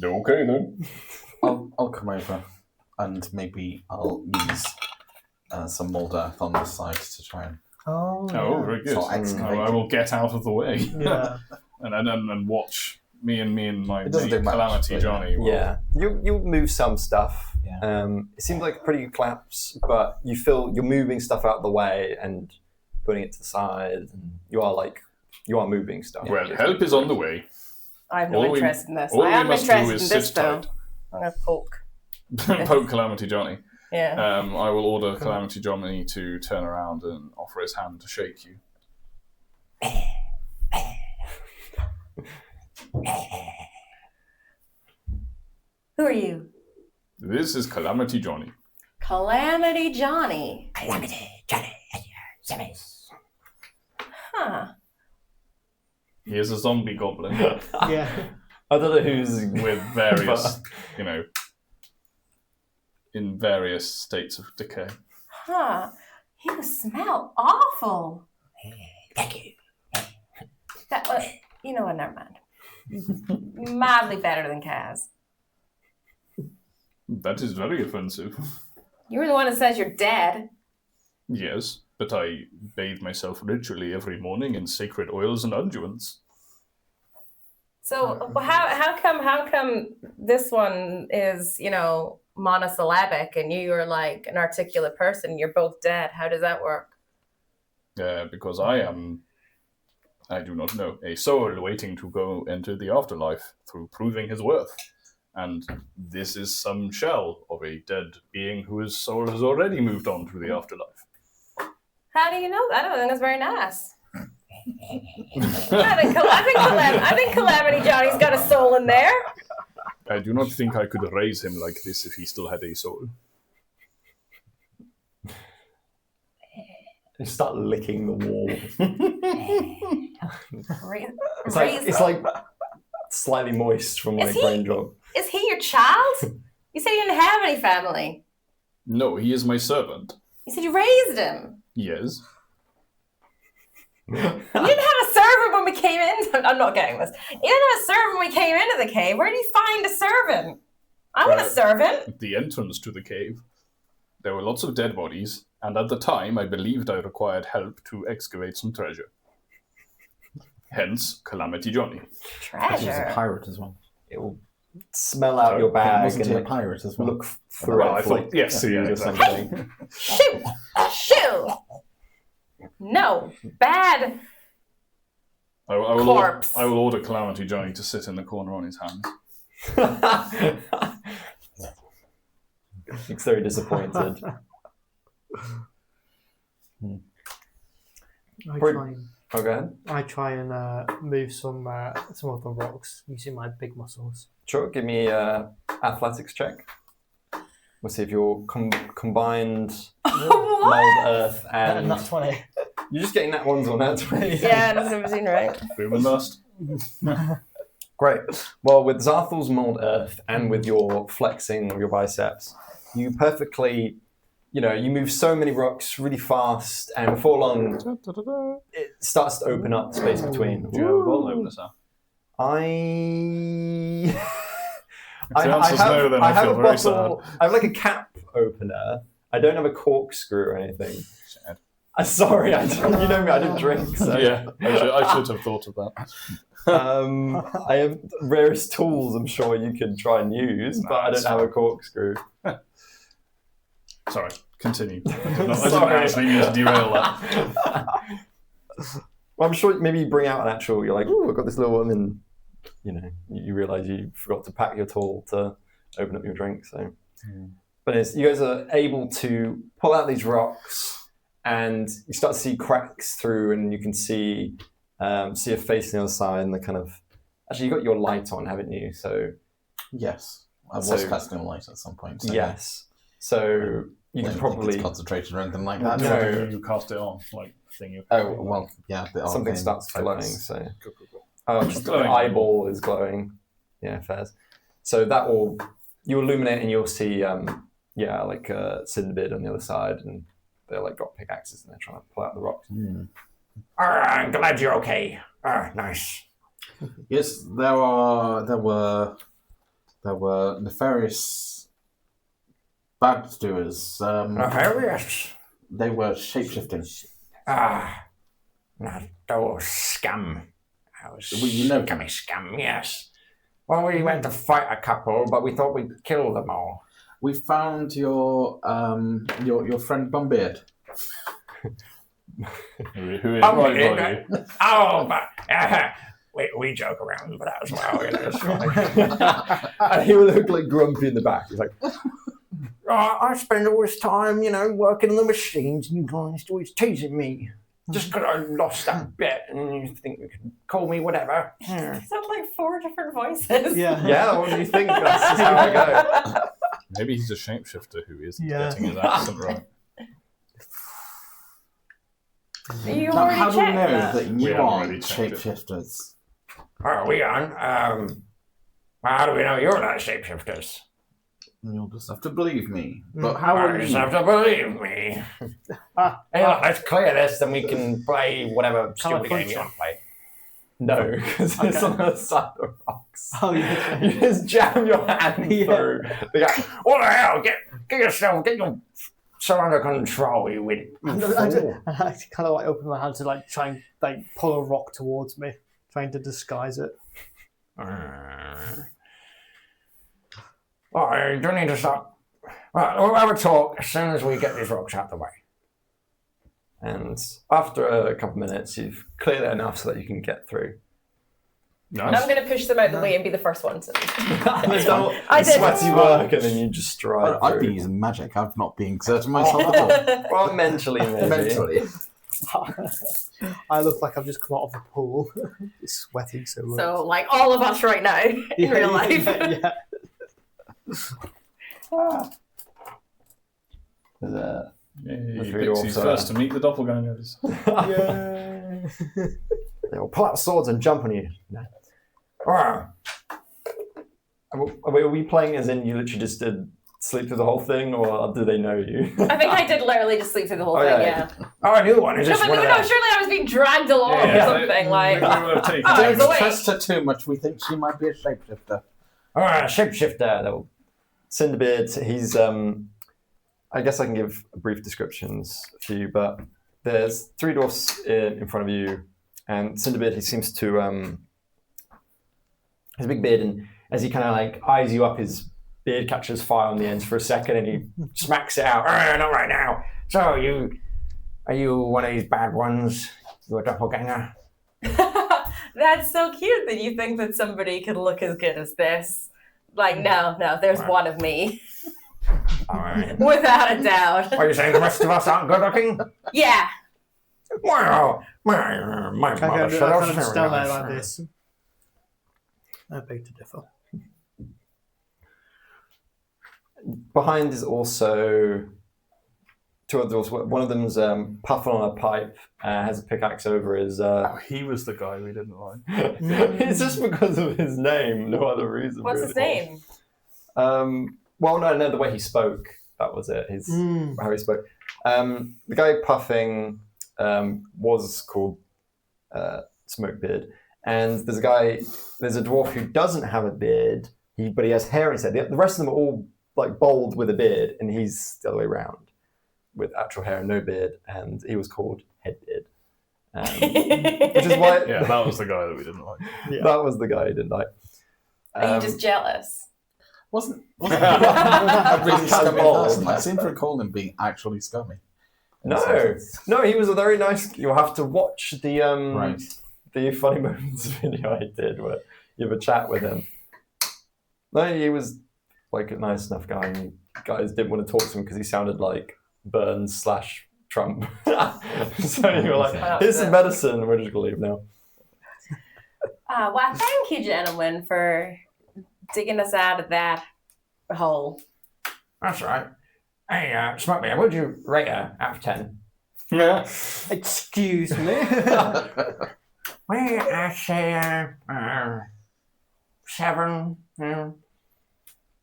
Okay then. I'll come over and maybe I'll use some mold earth on this side to try and Oh, Oh, very good. So excavate. I will get out of the way yeah. and watch me and my It doesn't mate, do much, Calamity but Johnny. will- Yeah, you'll move some stuff. Yeah. It seems like a pretty good collapse, but you feel you're moving stuff out of the way and putting it to the side, and you are moving stuff. Well, help is on the way. I have no All we- interest in this. all I we am must do interested is in this sit though. tight. I'm gonna poke. Poke Calamity Johnny. Yeah. I will order Calamity Johnny to turn around and offer his hand to shake you. Who are you? This is Calamity Johnny. Calamity Johnny. Huh. He is a zombie goblin Yeah. I don't know who's with various, in various states of decay. Huh. He would smell awful. Thank you. That was, you know what, never mind. Mildly better than Khas. That is very offensive. You were the one that says you're dead. Yes, but I bathe myself ritually every morning in sacred oils and unguents. So how come this one is, monosyllabic and you are like an articulate person, you're both dead? How does that work? Because I am, I do not know, a soul waiting to go enter the afterlife through proving his worth. And this is some shell of a dead being whose soul has already moved on to the afterlife. How do you know that? I think that's very nice. I think Calamity Johnny's got a soul in there. I do not think I could raise him like this if he still had a soul. You start licking the wall. It's like slightly moist from Is my he- raindrop. Is he your child? You said you didn't have any family. No, he is my servant. You said you raised him. Yes. You didn't have a servant when we came in. I'm not getting this. You didn't have a servant when we came into the cave. Where did you find a servant? I want a servant. The entrance to the cave. There were lots of dead bodies, and at the time I believed I required help to excavate some treasure. Hence, Calamity Johnny. He was a Treasure. pirate as well. It will smell out your He bag wasn't and he a like, pirate as well? look through Well, it I for thought, yes, food yeah, or exactly. something. Shoo! Shoo! No. Bad. I will Corpse. I will order Calamity Johnny to sit in the corner on his hands. He's very disappointed. I try and move some of the rocks using my big muscles. Sure, give me an athletics check. We'll see if you're combined mold, earth, and That's 20. you're just getting that ones on that 20. Yeah, that's 17, right? Boom and bust. Great. Well, with Zarthul's mold earth and with your flexing of your biceps, you perfectly, you move so many rocks really fast, and before long, it starts to open up the space between. Do you have a bottle opener, sir? I the answer's no, then I have feel a very bottle. I have like a cap opener. I don't have a corkscrew or anything. Sad. I'm sorry, you know me, I didn't drink. So. Yeah, I should have thought of that. I have various tools I'm sure you can try and use, but I don't have a corkscrew. Sorry, continue. I didn't actually mean to derail that. Well, I'm sure maybe you bring out an actual, you're like, oh, I've got this little one, and you realise you forgot to pack your tool to open up your drink. So, But you guys are able to pull out these rocks, and you start to see cracks through, and you can see a face on the other side, and the kind of. Actually, you got your light on, haven't you? So. Yes, I was casting a light at some point. So yes. So you can probably concentrated or anything like that. No, you cast it on, thing. Yeah. Something starts glowing. So. Cool. Oh, just the eyeball is glowing. Yeah, fairs. So that will you illuminate, and you'll see like Cinderbid on the other side, and they're like got pickaxes, and they're trying to pull out the rocks. I'm glad you're okay. Nice. Yes, there were nefarious bad doers. Nefarious? They were shapeshifting. Not those scum. You know Scummy scum, yes. Well, we went to fight a couple, but we thought we'd kill them all. We found your friend Bumbeard. Who is right? Oh, but we joke around with that as well. It's funny. And he will look like grumpy in the back. He's like, I spend all this time, working on the machines, and you guys always teasing me. Just because I lost that bit, and you think you can call me whatever. Sound like 4 different voices. yeah, what do you think? That's just how I go. Maybe he's a shapeshifter who isn't getting his accent right. You Now, already how do we checked know that? that We you haven't are really checked it. shapeshifters? Oh, we aren't. How do we know you're not shapeshifters? You'll just have to believe me. But how are You just you? have to believe me. Hey, look, let's clear this, then we can play whatever stupid game you want to play. No, because it's on the side of the rocks. Oh, yeah. You just jam your hand through. They go, What the hell? Get yourself under control, you idiot. I kind of like open my hand to like try and like pull a rock towards me, trying to disguise it. Oh, you don't need to stop. Right, we'll have a talk as soon as we get these rocks out the way. And after a couple of minutes, you've cleared it enough so that you can get through. And I'm going to push them out the way and be the first one to. I did. Sweaty work, and then you just stride I've been through. using magic. I've not been exerting myself at all. Well, mentally, maybe. Mentally. I look like I've just come out of a pool. It's sweating so much. So, like all of us right now in real life. Yeah. Yay, three Pixie's dwarfs, first to meet the doppelgangers. They will pull out swords and jump on you. Oh, Are we playing as in you literally just did sleep through the whole thing, or do they know you? I think I did literally just sleep through the whole thing, yeah. a new one. Is No, this but one no, of no, them? surely I was being dragged along or something. Like, We would have taken Oh, it. it's Don't away. trust her too much. We think she might be a shapeshifter. Shapeshifter. Cinderbid, he's I guess I can give brief descriptions for you, but there's 3 dwarfs in front of you, and Cinderbid, he seems to has a big beard, and as he kind of like eyes you up, his beard catches fire on the ends for a second, and he smacks it out. Not right now. So are you one of these bad ones? You a doppelganger? that's so cute that you think that somebody could look as good as this. Like, no, there's one of me. All right. Without a doubt. Are you saying the rest of us aren't good looking? Yeah. Well, my I mother can't said I was understand very that like nice. this. I beg to differ. Behind is also 2 other dwarfs. One of them's puffing on a pipe, has a pickaxe over his. Oh, he was the guy we didn't like. It's just because of his name, no other reason. What's really. his name? Well, no, the way he spoke. That was it. How he spoke. The guy puffing was called Smokebeard, and there's a dwarf who doesn't have a beard, but he has hair instead. The rest of them are all like bald with a beard, and he's the other way around. with actual hair and no beard, and he was called Headbeard. Which is why Yeah, that was the guy that we didn't like. that was the guy I didn't like. Are you just jealous? Wasn't a really scummy Bold. person. I seem to recall him being actually scummy. No, he was a very nice. You'll have to watch the Right. the funny moments video I did where you have a chat with him. No, he was like a nice enough guy, and you guys didn't want to talk to him because he sounded like Burns/Trump. So you were like, "Here's some medicine, and we're just gonna leave now." Well, thank you, gentlemen, for digging us out of that hole. That's right. Hey, Smoke Bear, would you rate her out of 10? Excuse me. Well, I say 7.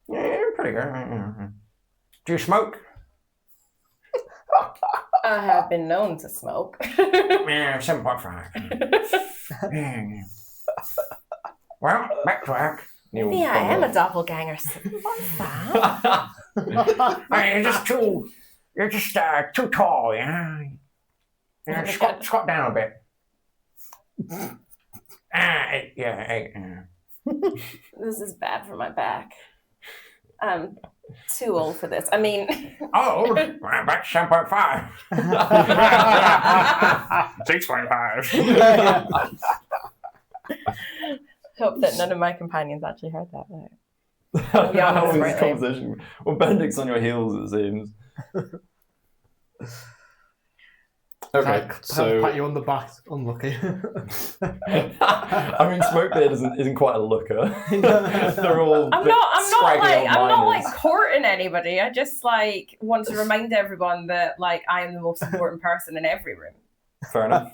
Yeah, pretty good. Do you smoke? I have been known to smoke. Yeah, 7.5. Yeah. Well, back to work. Maybe I am a doppelganger. What's that? Hey, you're just too tall, yeah. Squat down a bit. 8, yeah, 8. Yeah. This is bad for my back. I'm too old for this. I mean, Old? Well, back to 7.5. 6.5. hope that none of my companions actually heard that. How Yeah, is this right. conversation? Well, Benedict's on your heels, it seems. Okay, so pat you on the back. Unlucky. I mean, Smokebeard isn't quite a looker. They're all I'm not like minors. courting anybody. I just like want to remind everyone that like I am the most important person in every room. Fair enough.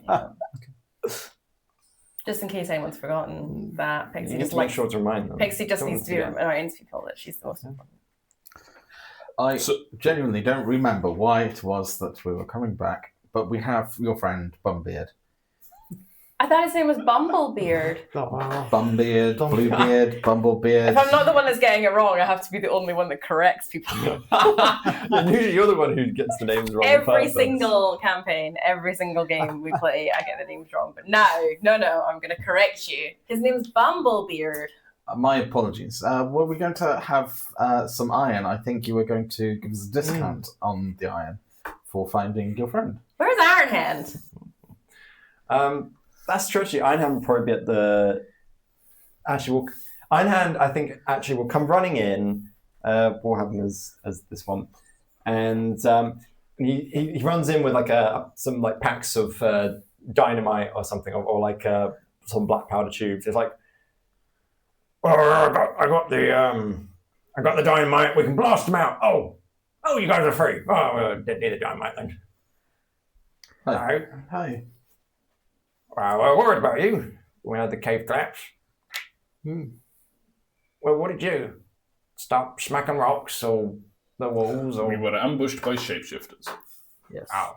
Just in case anyone's forgotten that Pixie You need just to make like sure to remind them. Pixie just Don't needs to be forget. reminding people that she's the most important. I genuinely don't remember why it was that we were coming back, but we have your friend Bumbeard. I thought his name was Bumblebeard. Bumbeard, Bluebeard, Bumblebeard. If I'm not the one that's getting it wrong, I have to be the only one that corrects people. Yeah, usually you're the one who gets the names wrong. on Every purpose. single campaign, every single game we play, I get the names wrong. But no, I'm going to correct you. His name's Bumblebeard. My apologies. Were we going to have some iron? I think you were going to give us a discount on the iron for finding your friend. Where's Iron Hand? That's true. Actually, Einhand will probably be at the. Actually, Einhand, I think, actually will come running in. We'll have him as this one, and he runs in with like some like packs of dynamite or something, or like some black powder tubes. It's like, Oh, I got the dynamite. We can blast them out. Oh, you guys are free. Oh, didn't need the dynamite then. Hi. No. Hi. Well, we're worried about you. We had the cave collapse. Well, what did you? Stop smacking rocks or the walls or? we were ambushed by shapeshifters. Yes. Oh,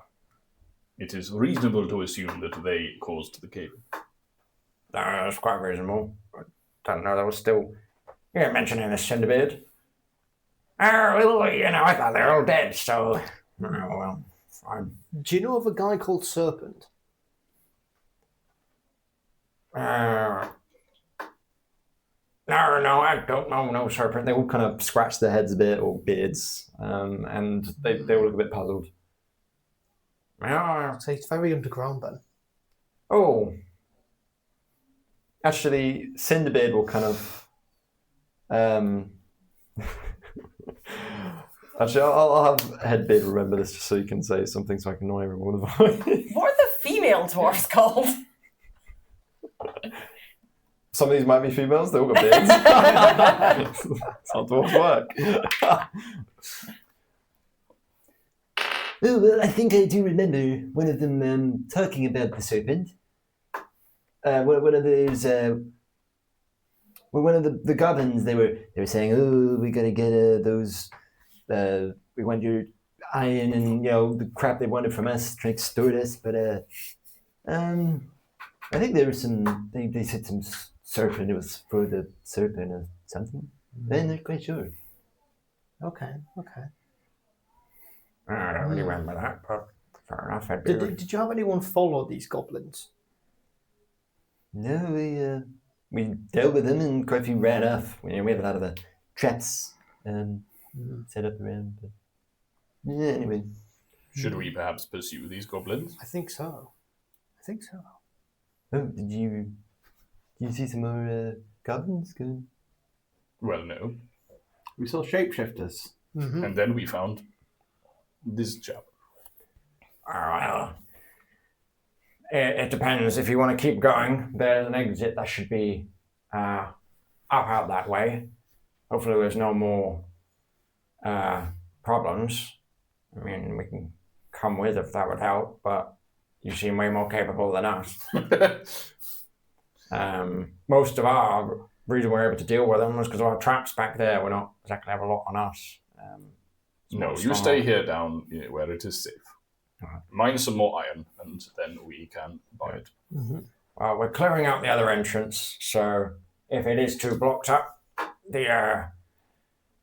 It is reasonable to assume that they caused the cave. that's quite reasonable. I don't know. There was still. You didn't mention any Cinderbeard. Oh, well, I thought they were all dead. So, well, fine. Do you know of a guy called Serpent? No, I don't know. No serpent. they all kind of scratch their heads a bit or beards, and they all look a bit puzzled. Well, So it's very underground then. Oh, actually, Cinderbeard will kind of. Actually, I'll have Headbeard remember this just so you can say something so I can annoy everyone with the voice. What are the female dwarfs called? Some of these might be females, they all got beards. That's how dwarves work. Oh, well, I think I do remember one of them talking about the serpent. One of those, one of the goblins, they were saying, "Oh, we gotta get those. We want your iron and the crap they wanted from us, trying to extort us." But I think there was some. They said some serpent. It was for the serpent or something. I'm not quite sure. Okay. I don't really remember that, but fair enough. Did you have anyone follow these goblins? No, we dealt with them and quite a few ran off. We have a lot of the traps set up around. But... Yeah, anyway. Should we perhaps pursue these goblins? I think so. Oh, did you see some more goblins? Good. Well, no. We saw shapeshifters. Mm-hmm. And then we found this chap. Well, it depends. If you want to keep going, there's an exit that should be up out that way. Hopefully there's no more problems. I mean, we can come with if that would help, but you seem way more capable than us. Most of our reason we're able to deal with them was because of our traps back there. We're not exactly have a lot on us. No, you stay here down where it is safe. Mine some more iron, and then we can buy it. Mm-hmm. Well, we're clearing out the other entrance, so if it is too blocked up, the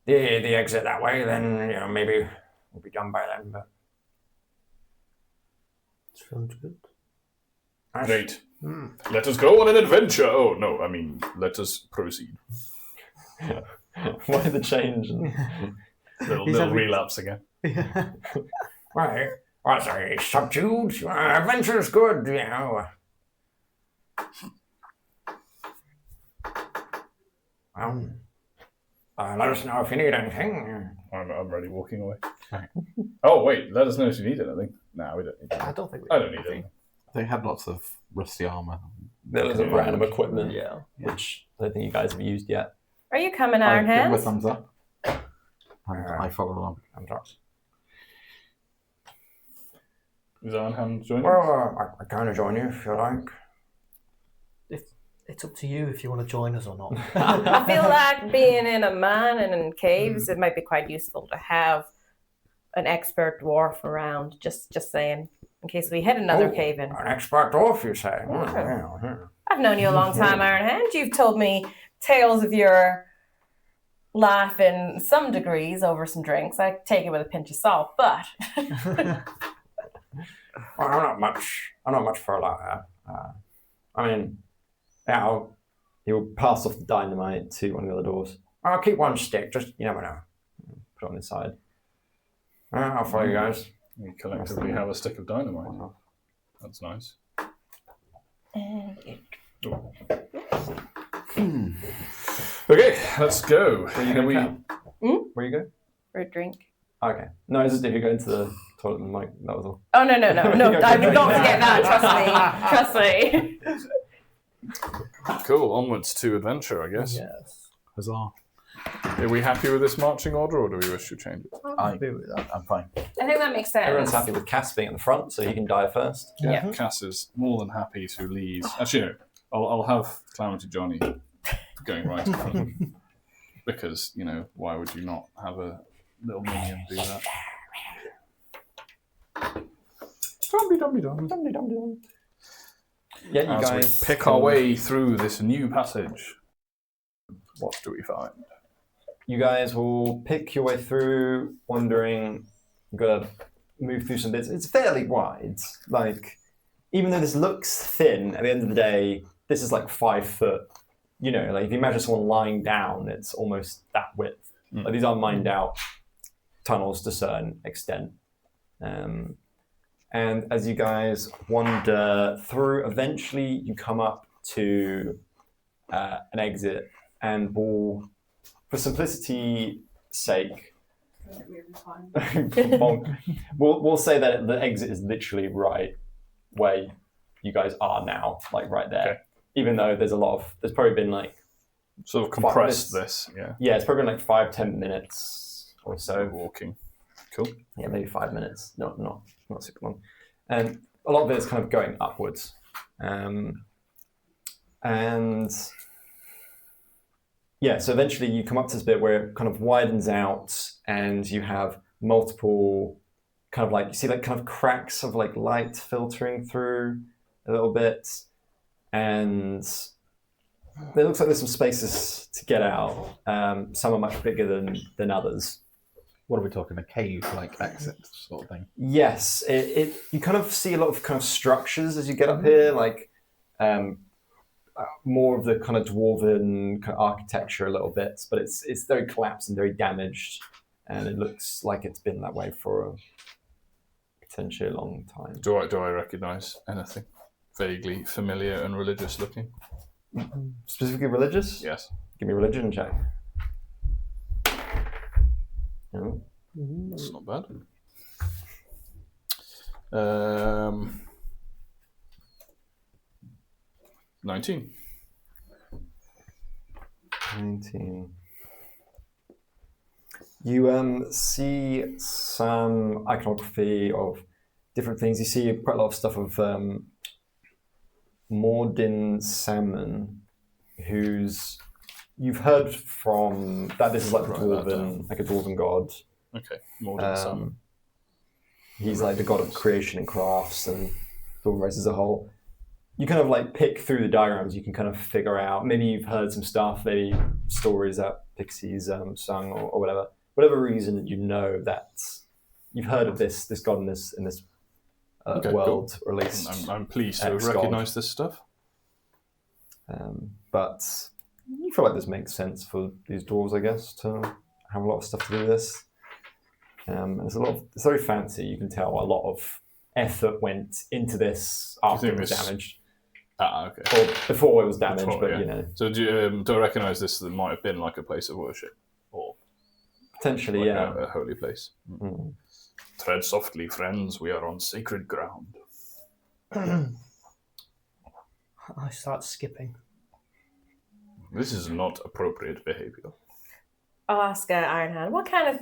exit that way, then maybe we'll be done by then. But Sounds good. Great. Let us go on an adventure. Oh no, I mean let us proceed. Why the change? Little relapse again. Right. I say subdued. Adventure's good, Well, let us know if you need anything. I'm ready walking away. Oh wait, let us know if you need anything. No, we don't need anything. I don't think. I don't need anything. They had lots of rusty armor. There's a random equipment, Yeah. which I don't think you guys have used yet. Are you coming, I Iron give them a Hands? thumbs up. And I follow along. Is Iron Hand joining? Well, I kind of join you if you like. It's up to you if you want to join us or not. I feel like being in a mine and in caves, it might be quite useful to have an expert dwarf around. Just saying, in case we hit another cave in. An expert dwarf, you say? I've known you a long time, Iron Hand. You've told me tales of your life in some degrees over some drinks. I take it with a pinch of salt, but Well, I'm not much for a lot. I mean, He'll pass off the dynamite to one of the other doors. I'll keep one stick. Just you never know. Put it on his side. I'll follow you guys. We collectively have a stick of dynamite. That's nice. Okay, let's go. Where you go? for a drink. Okay. No, it's just if you go into the toilet and mic, that was all. Oh no! I did not forget that. Trust me. Cool. Onwards to adventure, I guess. Yes. Huzzah. Are we happy with this marching order, or do we wish to change it? I'm fine. I think that makes sense. Everyone's happy with Khas being at the front, so he can die first. Yeah. Cass is more than happy to lead. Actually, no. I'll have Calamity Johnny going right in front. Because, why would you not have a little minion do that? Yeah, you As guys we pick our way through this new passage, what do we find? You guys will pick your way through, wandering. You've got to move through some bits. It's fairly wide. Even though this looks thin, at the end of the day, this is 5 foot. If you imagine someone lying down, it's almost that width. These are mined out tunnels to a certain extent. And as you guys wander through, eventually you come up to an exit, and we'll, for simplicity's sake, we'll say that the exit is literally right where you guys are now, right there. Okay. Even though there's probably been Sort of compressed this, yeah. Yeah, it's probably been 5-10 minutes or so. Walking. Cool. Yeah, maybe 5 minutes. Not super long. And a lot of it is kind of going upwards. And yeah, so eventually you come up to this bit where it kind of widens out, and you have multiple kind of you see kind of cracks of light filtering through a little bit. And it looks like there's some spaces to get out. Some are much bigger than others. What are we talking? A cave-like exit sort of thing? Yes, you kind of see a lot of kind of structures as you get up here, like more of the kind of dwarven kind of architecture a little bit, but it's very collapsed and very damaged, and it looks like it's been that way for a potentially a long time. Do I recognise anything vaguely familiar and religious looking? Specifically religious? Yes. Give me a religion check. No. That's not bad. 19. 19. You see some iconography of different things. You see quite a lot of stuff of Mordin Salmon, who's you've heard from that this is like a dwarven god. Okay, Mordin Salmon. He's like the god of creation and crafts and the race as a whole. You kind of like pick through the diagrams, you can kind of figure out, maybe you've heard some stuff, maybe stories that Pixie's sung or whatever. Whatever reason you know that you've heard of this god in this world, cool. Or at least I'm pleased to recognise this stuff. But you feel like this makes sense for these dwarves, I guess, to have a lot of stuff to do with this. It's very fancy. You can tell a lot of effort went into this after it was damaged. Okay. Or before it was damaged, you know. So do I recognise this that might have been like a place of worship? Or potentially, like a holy place? Mm. Tread softly, friends. We are on sacred ground. I start skipping. This is not appropriate behaviour. I'll ask Ironhand, what kind of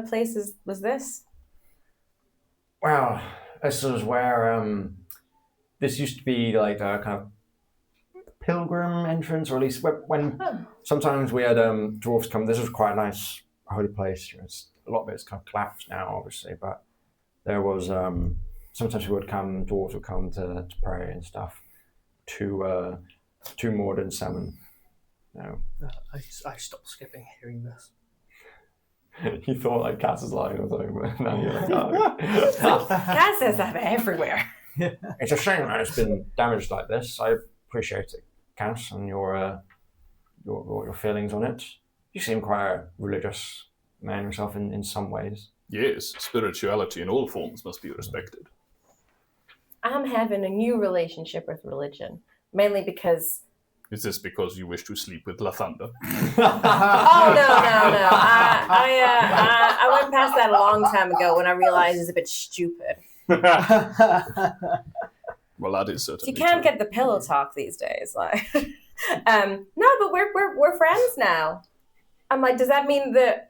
place was this? Well, this is where this used to be like a kind of pilgrim entrance, or at least when sometimes we had dwarves come. This was quite a nice holy place. A lot of it's kind of collapsed now, obviously, but there was sometimes dwarves would come to pray and stuff to Mordin Salmon. No. I stopped skipping hearing this. You thought like Khas is lying or something, but now you're like, oh. Khas says that everywhere. It's a shame that it's been damaged like this. I appreciate it, Khas, and your feelings on it. You seem quite a religious man yourself in some ways. Yes, spirituality in all forms must be respected. I'm having a new relationship with religion, mainly because... Is this because you wish to sleep with Lathander? Oh, no. I went past that a long time ago when I realized it's a bit stupid. Well, that is certainly You can't true. get the pillow talk these days. Like, no, but we're friends now. I'm like, does that mean that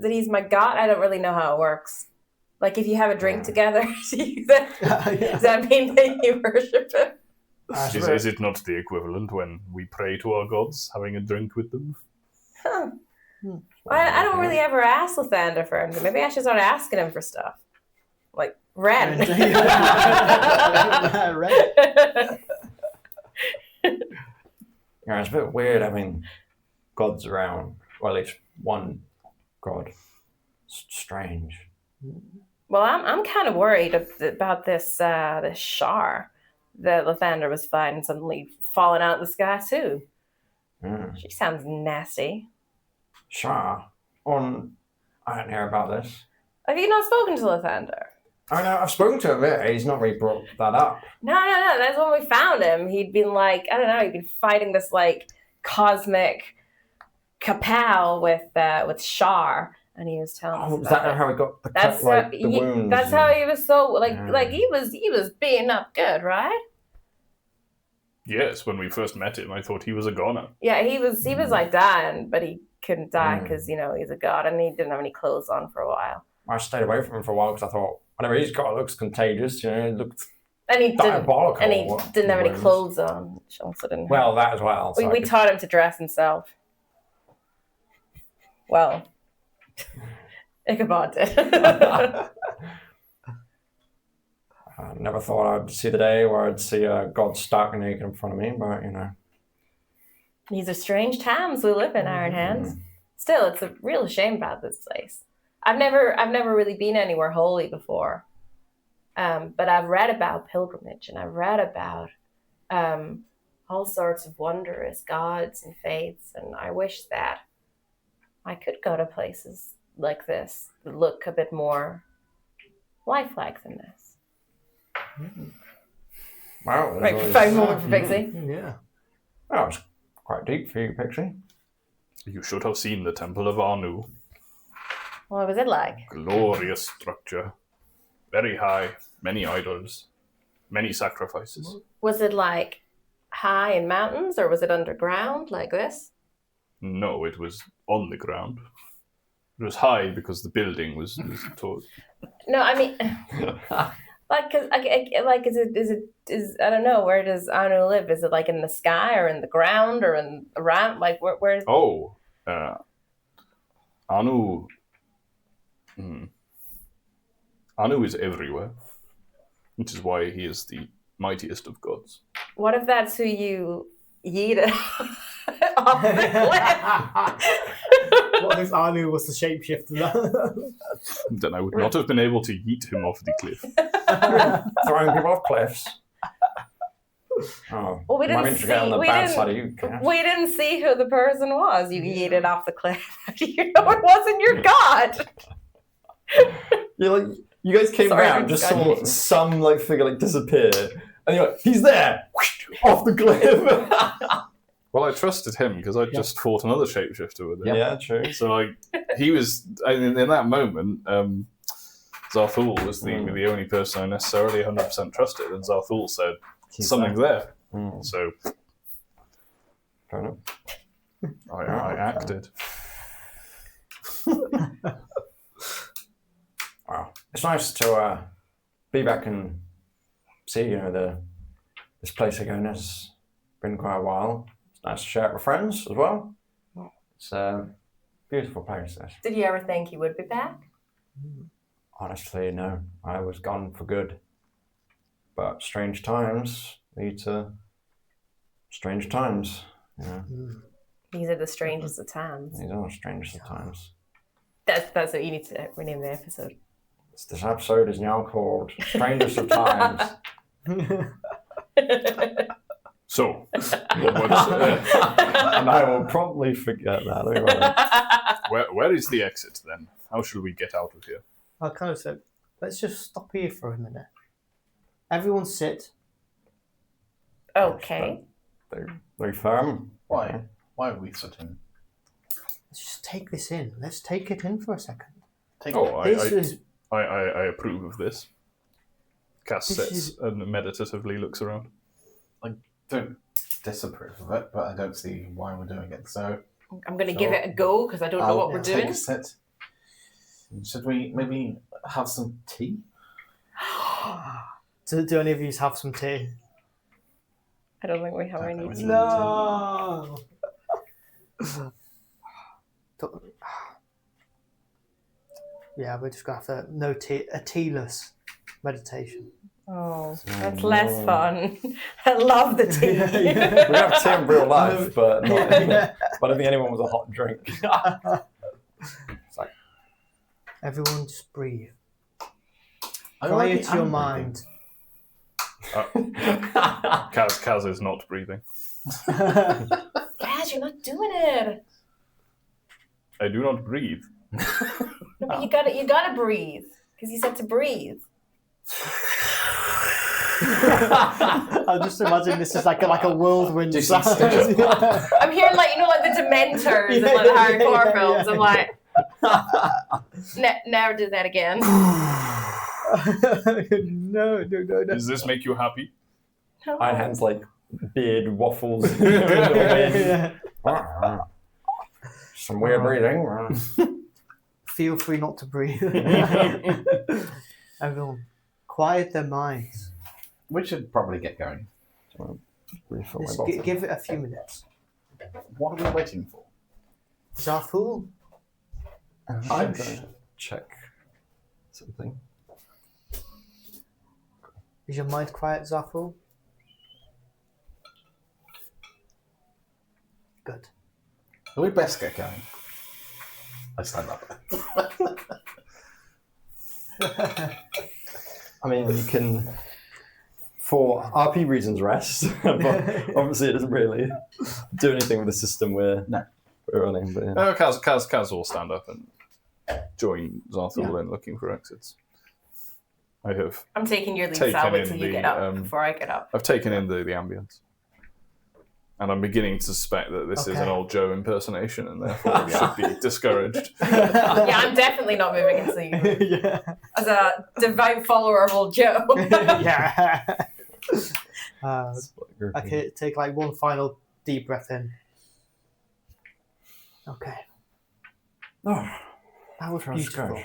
he's my god? I don't really know how it works. Like, if you have a drink together, does that mean that you worship him? Is it not the equivalent when we pray to our gods, having a drink with them? Huh. Well, I don't really ever ask Lathander for anything. Maybe I should start asking him for stuff. Like, Ren. Ren. Yeah, it's a bit weird having gods around. Well, at least one god. It's strange. Well, I'm kind of worried about this Shar that Lathander was finding suddenly falling out of the sky too. She sounds nasty. Shah, I didn't hear about this. Have you not spoken to Lathander? I know, I've spoken to him a bit. He's not really brought that up. No. That's when we found him. He'd been like, I don't know, he'd been fighting this like cosmic kapow with Shar, and he was telling us. Is that how he got the wounds? That's how he was so like he was beating up good, right? Yes, when we first met him, I thought he was a goner. Yeah, he was like dying, but he couldn't die because he's a god, and he didn't have any clothes on for a while. I stayed away from him for a while because I thought whenever he's got, it looks contagious. It looked and he diabolical. And he didn't have any clothes on. Which also didn't. Well, that as well. We taught him to dress himself. Well, Ichabod did. I never thought I'd see the day where I'd see a god stark naked in front of me, but These are strange times we live in, Iron Hands. Still, it's a real shame about this place. I've never really been anywhere holy before. But I've read about pilgrimage and I've read about all sorts of wondrous gods and faiths, and I wish that I could go to places like this that look a bit more lifelike than this. Well, Right, profound moment for Pixie. Yeah. That was quite deep for you, Pixie. You should have seen the Temple of Anu. What was it like? Glorious structure. Very high. Many idols. Many sacrifices. Was it like high in mountains or was it underground like this? No, it was on the ground. It was high because the building was tall. No, I mean, is I don't know, where does Anu live? Is it like in the sky or in the ground or in around? Like where? Oh, Anu. Anu is everywhere, which is why he is the mightiest of gods. What if that's who you yeeted off the cliff? What if Anu was the shapeshifter? Then I would not have been able to yeet him off the cliff. Throwing people off cliffs. Oh, Well, we why didn't didn't you get on the see- we bad didn't- side of you, Cat? We didn't see who the person was. You yeeted off the cliff. How do you know it wasn't your god? You're like, you guys came Sorry, round, I'm just sorry. saw some like figure like disappear, and you're like, he's there, off the cliff. Well, I trusted him because I just fought another shapeshifter with him. Yeah, true. So like, he was in that moment. Zarthul was the only person I necessarily 100% trusted, and Zarthul said something's there. So Fair enough. I acted. Wow. It's nice to be back and see, this place again. It's been quite a while. It's nice to share it with friends as well. It's a beautiful place, this. Did you ever think you would be back? Honestly, no. I was gone for good. But strange times lead to strange times. These are the strangest of times. These are strangest of times. That's what you need to rename the episode. This episode is now called Strangest of Times. So, what's, And I will probably forget that. Let me write it. where is the exit then? How should we get out of here? I kind of said, let's just stop here for a minute. Everyone sit. Okay. They're very firm. Why? Why are we sitting? Let's just take this in. Let's take it in for a second. Take Oh, This is I approve of this. Cass This sits is- and meditatively looks around. don't disapprove of it, but I don't see why we're doing it. So I'm going to give it a go because I don't know I'll what we're take doing. a sit. Should we maybe have some tea? do any of you have some tea? I don't think we have any tea. No. Yeah, we're just gonna have to a tealess meditation. Oh, that's less fun. I love the tea. We have tea in real life, but not I don't think anyone was a hot drink. It's like, Everyone, just breathe. I already Quiet your am mind. Kaz is not breathing. Guys, you're not doing it. I do not breathe. No, but you gotta breathe because you said to breathe. I just imagine this is like a whirlwind Just some sound. stitches. I'm hearing like the Dementors in like the hardcore films. I'm like, never do that again. no. Does this make you happy? Iron Hand's like beard waffles. in the wind. some weird breathing. Feel free not to breathe. Everyone, quiet their minds. We should probably get going. Refill my Just bottle. give it a few minutes. What are we waiting for? Zarthul, I'm I'm gonna check something. is your mind quiet, Zarthul? Good. We best get going. I stand up. I mean, you can, for RP reasons, rest, but obviously it doesn't really do anything with the system we're running. But yeah. Khas will stand up and join Zarthul in looking for exits. I'm taking your lead, taken so I'll wait in till you the, get up before I get up. I've taken in the ambience. And I'm beginning to suspect that this is an old Joe impersonation and therefore we should be discouraged. Yeah, I'm definitely not moving until you as a devout follower of old Joe. Yeah. I could take like one final deep breath in. Okay. Oh, That was beautiful.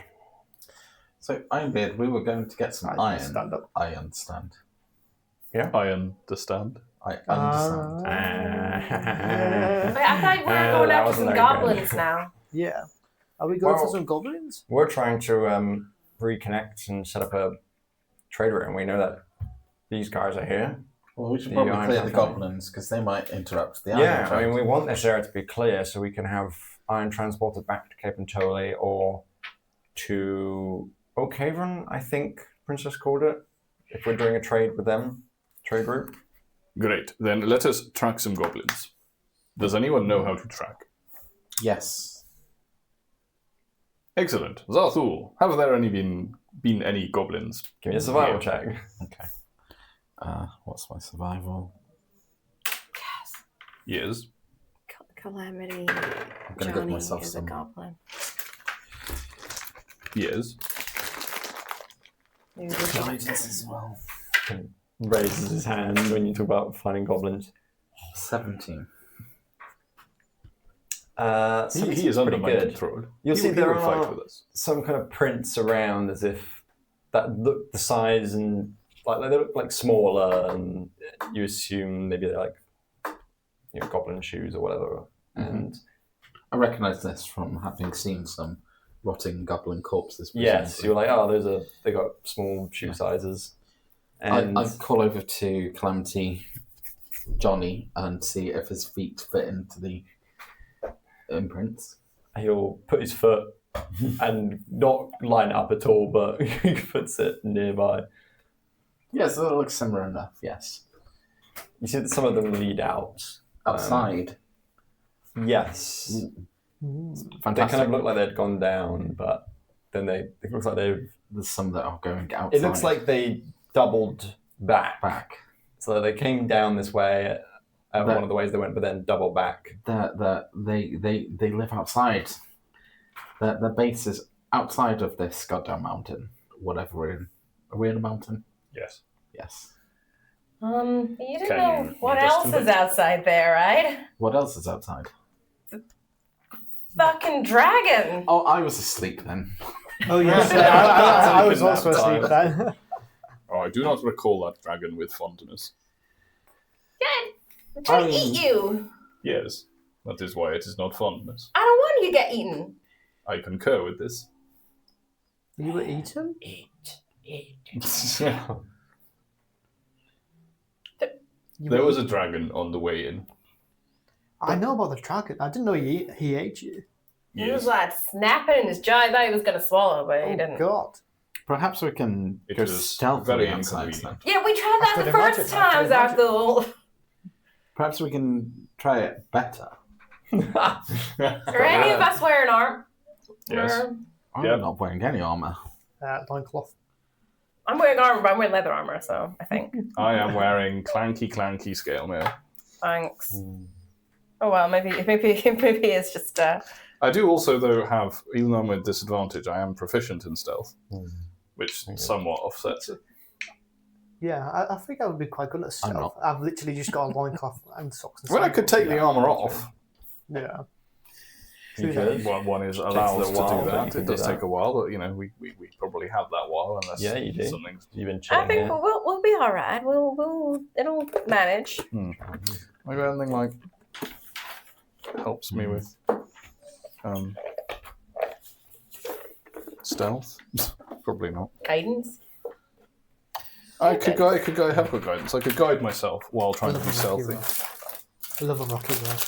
So, Ironbeard, we were going to get some iron. Stand up. I understand. I understand. I understand. Wait, I thought we were going that after wasn't some very good. goblins now. Yeah. Are we going Well- for some goblins? We're trying to reconnect and set up a trade route, and we know that these guys are here. Well, we should The probably iron clear the traffic. goblins because they might interrupt the iron Yeah, I trade. mean, we want this area to be clear so we can have iron transported back to Cape Antoli or to Oakhaven, I think Princess called it, if we're doing a trade with them, trade route. Great. Then let us track some goblins. Does anyone know how to track? Yes. Excellent. Zarthul, have there been any goblins? Give me a survival Yeah. check. Okay. What's my survival? Yes. Calamity. I'm going to give myself is some. a goblin. Yes. Guidance as well. Raises his hand when you talk about finding goblins. 17. He is under my good. control. You'll He see will- there he will fight are with us. some kind of prints around as if that look the size and like they look like smaller, and you assume maybe they're like goblin shoes or whatever. And I recognise this from having seen some rotting goblin corpses. yes, presumably. you're like, oh, they got small shoe sizes. And I call over to Calamity Johnny and see if his feet fit into the imprints. he'll put his foot and not line it up at all, but he puts it nearby. Yes, that looks similar enough, yes. You see that some of them lead out. Outside. Yes. Fantastic. They kind of look like they'd gone down, but then it looks like they've. There's some that are going outside. It looks like they doubled back. So they came down this way one of the ways they went, but then doubled back. They live outside. Their base is outside of this goddamn mountain. Whatever we're in. Are we in a mountain? Yes. Yes. You didn't Can know you what lead us else to is that? outside there, right? What else is outside? Fucking dragon. Oh, I was asleep then. Oh, yes. I was also asleep then. Oh, I do not recall that dragon with fondness. Good. I'm trying to eat you. Yes, that is why it is not fondness. I don't want you to get eaten. I concur with this. You were eaten? There was a dragon on the way in. I know about the dragon. I didn't know he ate you. He was Yes. like snapping in his jaw. I thought he was going to swallow, but he Oh, didn't. God. Perhaps we can It go was stealthily very outside. inconvenient. Yeah, we tried that I the could first imagine, I time, could imagine. Zarthul. Perhaps we can try it better. Are any of us wearing armor? Yes. I'm Yep. not wearing any armor. Loincloth. I'm wearing armor, but I'm wearing leather armor, so I think. I am wearing clanky scale mail. Thanks. Oh well, maybe it's just. I do also, though, have, even though I'm at disadvantage, I am proficient in stealth, which somewhat offsets it. Yeah, I think I would be quite good at I'm stealth. not. I've literally just got a loincloth and socks and Well, I could take the armor off. Yeah. You True could. One is a allowed to while, do but that. you can It do does that. take a while, but we probably have that while unless Yeah, you do. something. You've been I chilling think here. we'll be all right. It'll manage. Maybe anything like helps me with stealth. Probably not. Guidance. I could have good guidance. I could guide myself while trying to be stealthy. I love a rocky road.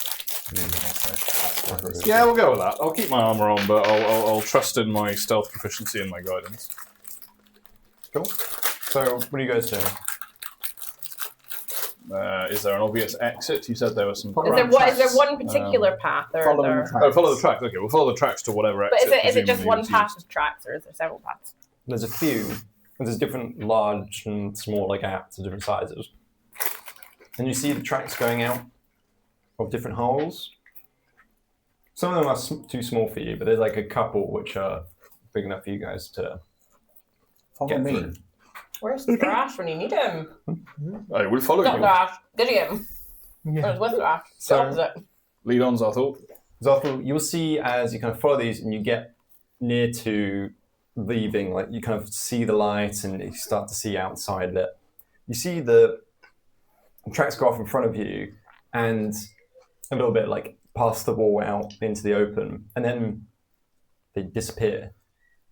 Yeah, we'll go with that. I'll keep my armor on, but I'll trust in my stealth proficiency and my guidance. Cool. So, what do you guys do? Is there an obvious exit? You said there was some. Is there one particular path, or Follow there... the tracks. Oh, follow the tracks. Okay, we'll follow the tracks to whatever But exit. is it just presumably one was path used. of tracks, or is there several paths? There's a few. There's different large and smaller gaps of different sizes. And you see the tracks going out of different holes. Some of them are too small for you, but there's like a couple which are big enough for you guys to Follow get me. through. Where's Thrash when you need him? I will follow Not you. Thrash. Gideon. Yeah. Where's Thrash? So- The opposite. Lead on, Zarthul. Zarthul, you'll see as you kind of follow these and you get near to leaving, like you kind of see the light and you start to see outside it. You see the tracks go off in front of you and a little bit like past the wall out into the open, and then they disappear.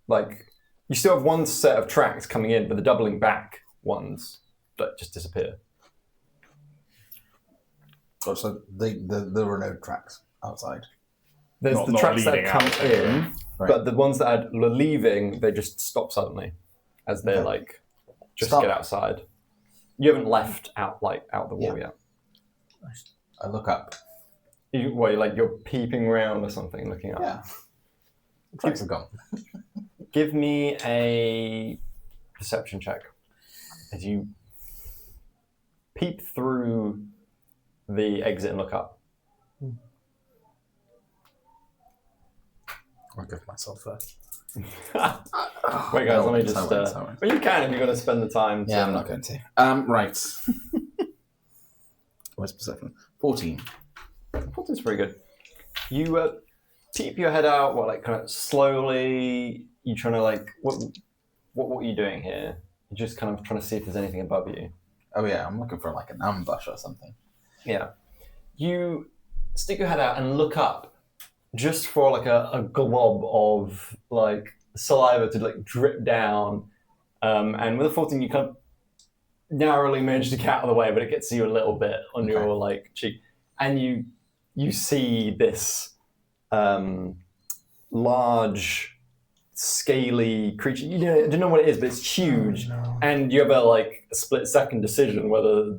Like you still have one set of tracks coming in, but the doubling back ones that just disappear. Oh, so there were no tracks outside. There's Not- the not tracks that leading come out, in, Right. but the ones that are leaving, they just stop suddenly as they're Okay. like just Stop. get outside. You haven't left out the wall yet. I look up. You're peeping around or something, looking up. Yeah. The tracks are gone. Give me a perception check as you peep through the exit and look up. I'll give myself first. Wait, guys, let me just. Well, you can if you're going to spend the time. Yeah, I'm not going to. Right. Where's perception? 14. I thought this was very good. You peep your head out, kind of slowly. You trying to what are you doing here? You're just kind of trying to see if there's anything above you. Oh yeah, I'm looking for like an ambush or something. Yeah. You stick your head out and look up, just for like a glob of like saliva to like drip down, and with a 14 you kind of narrowly manage to get out of the way, but it gets you a little bit on your like cheek, and you see this large scaly creature. You don't know what it is, but it's huge, and you have a split-second decision whether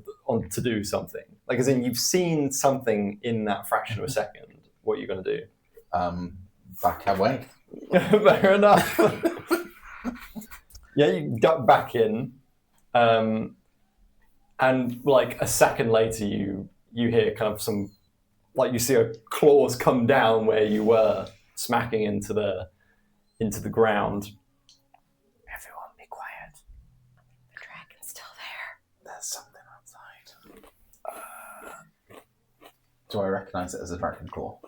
to do something. Like, as in, you've seen something in that fraction of a second. What are you going to do? Back away. Fair enough. Yeah, you duck back in, and like a second later, you hear kind of some, like you see a claws come down where you were, smacking into the ground. Everyone, be quiet. The dragon's still there. There's something outside. Do I recognize it as a dragon claw?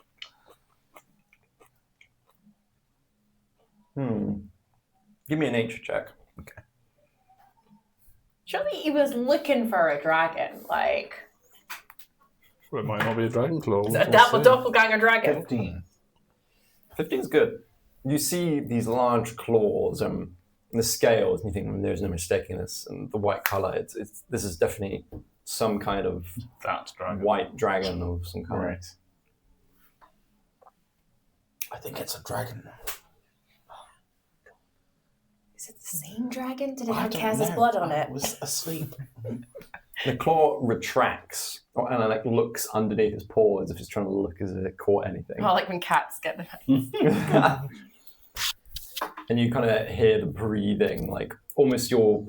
Give me a nature check. Okay. Surely he was looking for a dragon, like Well, it might not be a dragon claw. a doppelganger dragon. 15. 15 is good. You see these large claws and the scales, and you think there's no mistaking this. And the white color, this is definitely some kind of That dragon. white dragon of some kind. Right. I think it's a dragon. Is it the same dragon? Did it I have don't Khas's know. blood on I it? was asleep. The claw retracts and like looks underneath its paw as if it's trying to look as if it caught anything. Oh, like when cats get And you kind of hear the breathing, like almost your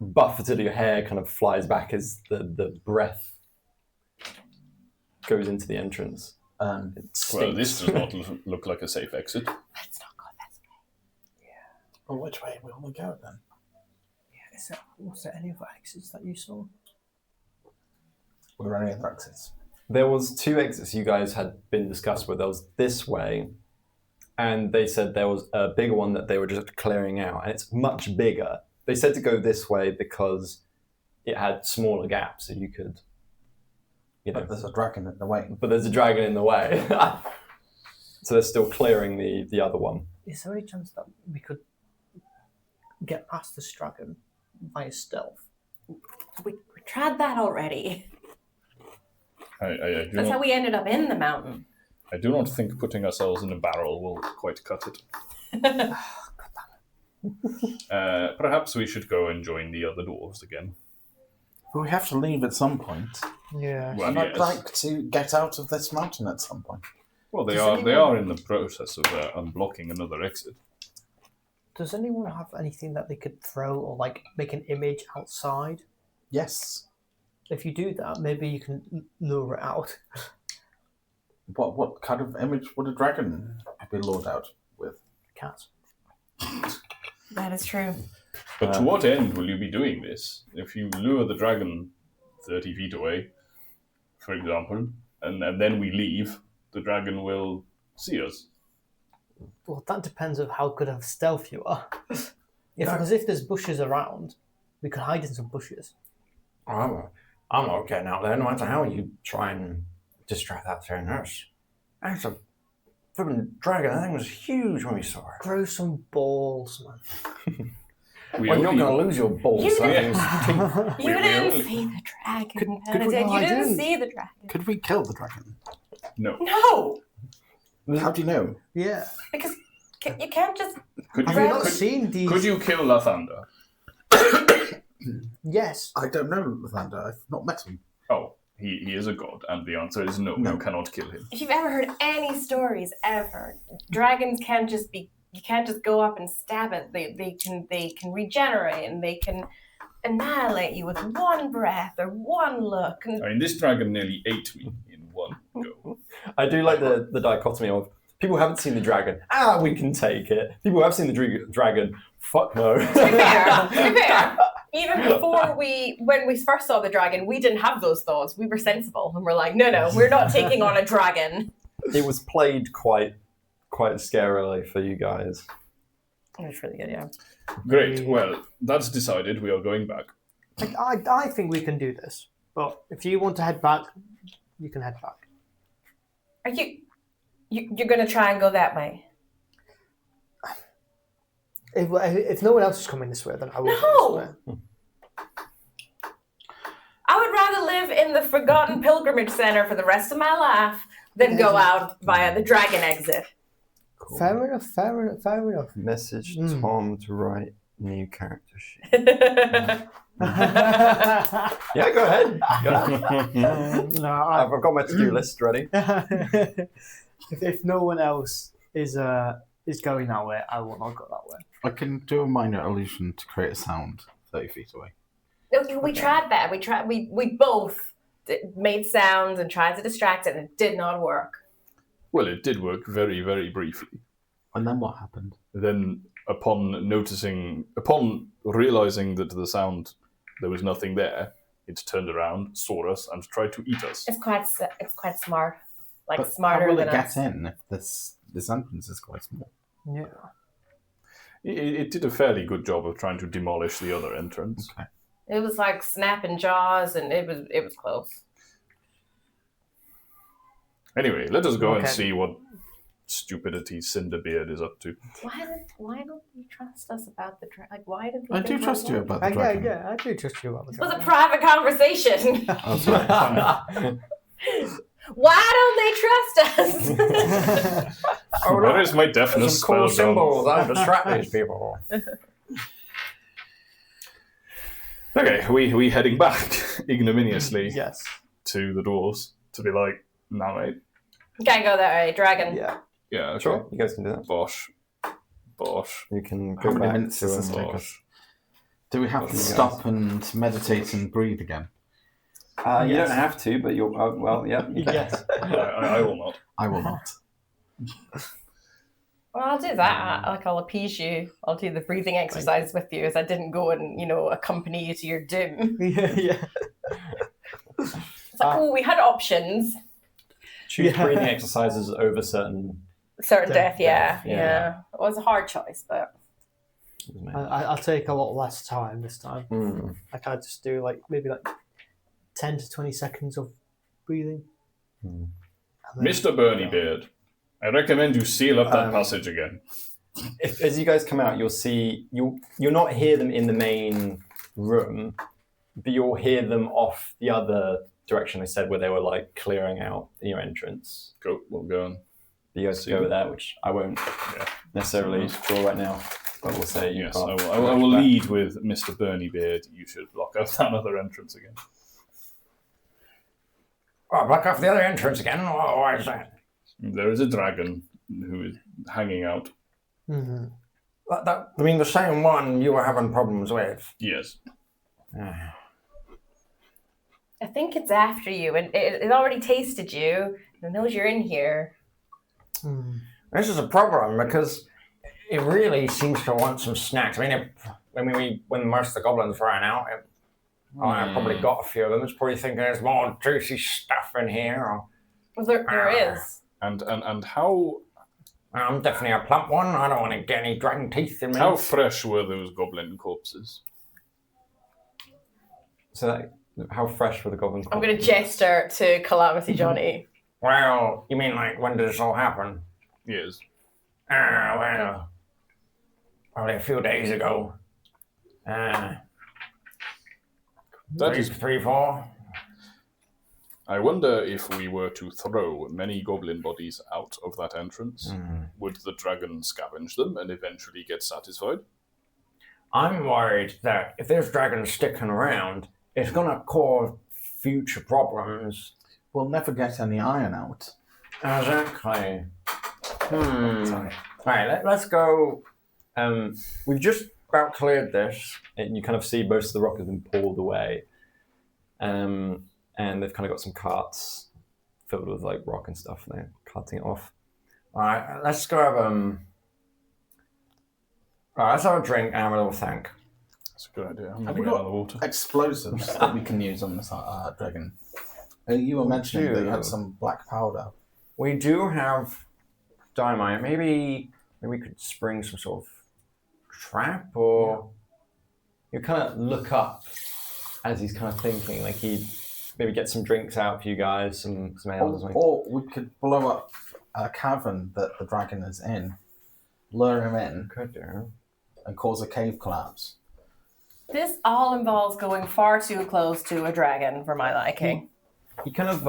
buffeted your hair kind of flies back as the breath goes into the entrance. It Well, stinks. this does not look like a safe exit. Let's not go this way. Well, which way will we go then? Was there any other exits that you saw? Were there any other exits? There was two exits you guys had been discussed with. There was this way, and they said there was a bigger one that they were just clearing out, and it's much bigger. They said to go this way because it had smaller gaps, so you could, But there's a dragon in the way. But there's a dragon in the way, so they're still clearing the other one. Is there any chance that we could get past this dragon via stealth? We tried that already. I do That's how not, we ended up in the mountain. I do not think putting ourselves in a barrel will quite cut it. Perhaps we should go and join the other dwarves again. But we have to leave at some point. Yeah. Well, And I'd yes. like to get out of this mountain at some point. Well, they Does are in the process of unblocking another exit. Does anyone have anything that they could throw or like make an image outside? Yes. If you do that, maybe you can lure it out. What kind of image would a dragon be lured out with? Cat. That is true. But to what end will you be doing this? If you lure the dragon 30 feet away, for example, and then we leave, the dragon will see us. Well, that depends on how good of stealth you are. Because if there's bushes around, we could hide in some bushes. I'm not getting out there no matter how you try and distract that thing. That's a flipping dragon. That thing was huge when we saw it. Grow some balls, man. Well, you're going to lose your balls. You That didn't- thing's You we didn't only- see the dragon. Could we- Benedict. no, You I didn't didn't. see the dragon. Could we kill the dragon? No. No, How do you know? Yeah. because you can't just. Could Have you, you not could, seen these? could you kill Lathander? Yes. I don't know Lathander. I've not met him. Oh, he is a god, and the answer is no. No. You cannot kill him. If you've ever heard any stories ever, dragons can't just be. You can't just go up and stab it. They can regenerate and they can annihilate you with one breath or one look. And I mean, this dragon nearly ate me in one go. I do like the dichotomy of people haven't seen the dragon. We can take it. People who have seen the dragon. Fuck no. to be fair, even before when we first saw the dragon, we didn't have those thoughts. We were sensible and we're like, no, we're not taking on a dragon. It was played quite scarily for you guys. It was really good, yeah. Great. Well, that's decided. We are going back. Like, I think we can do this. But if you want to head back, you can head back. Are you're going to try and go that way? If no one else is coming this way, then I will No! go this way. I would rather live in the Forgotten Pilgrimage Center for the rest of my life than go out via the dragon exit. Cool. Fair enough. Message Mm. Tom to write new character sheet. That's Yeah, go ahead. No, I've got my to-do list ready. if no one else is going that way, I will not go that way. I can do a minor illusion to create a sound 30 feet away. We tried that. We both made sounds and tried to distract it, and it did not work. Well, it did work very, very briefly. And then what happened? Then, upon realizing that the sound, there was nothing there, it turned around, saw us, and tried to eat us. It's quite smart, like But smarter how will than it us. get in if this entrance is quite small? Yeah. It did a fairly good job of trying to demolish the other entrance. Okay. It was like snapping jaws, and it was close. Anyway, let us go and Okay. see what stupidity Cinderbeard is up to. Why don't you trust us about the like? Why did we I do think trust you we're about the dragon. Yeah, I do trust you about the It was a dragon. private conversation. Oh, sorry. Why don't they trust us? Oh, Where look, is my deafness some cool spell gone? symbols. I'll distract these people. Okay, we heading back ignominiously Yes. to the dwarves to be like, nah, mate. Can't go that way, dragon. Yeah. Yeah, okay. Sure, you guys can do that. Bosh. You can How go many back minutes to does this take us? Bosh. Do we have to Yes. stop and meditate and breathe again? You Yes. don't have to, but you'll. Well, yeah. You can. Yes. I will not. I will not. Well, I'll do that. Like, I'll appease you. I'll do the breathing exercise with you, as I didn't go and accompany you to your doom. yeah. It's like, we had options. Choose Yeah. breathing exercises over certain. Certain death, Death, yeah. yeah. It was a hard choice, but I'll take a lot less time this time. Mm. Like, I just do maybe 10 to 20 seconds of breathing. Hmm. And then- Mr. Bernie Beard, I recommend you seal up that Um, passage again. As you guys come out, you'll see you'll not hear them in the main room, but you'll hear them off the other direction they said where they were like clearing out the new entrance. Go, we'll go on. You guys go with that, which I won't necessarily draw right now. But we'll say Yes, I will lead with Mr. Bernie Beard. You should block off that other entrance again. Oh, block off the other entrance again? Why is that? There is a dragon who is hanging out. Mm-hmm. I mean, the same one you were having problems with. Yes. I think it's after you, and it already tasted you. It knows you're in here. This is a problem because it really seems to want some snacks. I mean, when most of the goblins ran out, I probably got a few of them. It's probably thinking there's more juicy stuff in here. Or, Well, there is. And how I'm definitely a plump one. I don't want to get any dragon teeth in me. how fresh were those goblin corpses? So how fresh were the goblins? I'm going to gesture to Calamity Johnny. Well, you mean like when did this all happen? Yes. Well, probably a few days ago. That Three, is. 3, 4. I wonder if we were to throw many goblin bodies out of that entrance, would the dragon scavenge them and eventually get satisfied? I'm worried that if there's dragons sticking around, it's going to cause future problems. We'll never get any iron out. Exactly. Right, let's go. We've just about cleared this. And you kind of see most of the rock has been pulled away. And they've kind of got some carts filled with like rock and stuff, and they're carting it off. All right, let's go have all right, let's have a drink and have a little thank. That's a good idea. I'm Have going we to get out got of the water. explosives that we can use on this dragon? You were mentioning that you had some black powder. We do have dynamite. Maybe we could spring some sort of trap, or You kind of look up as he's kind of thinking, like he'd maybe get some drinks out for you guys, some ale or something. Or we could blow up a cavern that the dragon is in, lure him in, could do. and cause a cave collapse. This all involves going far too close to a dragon for my liking. He kind of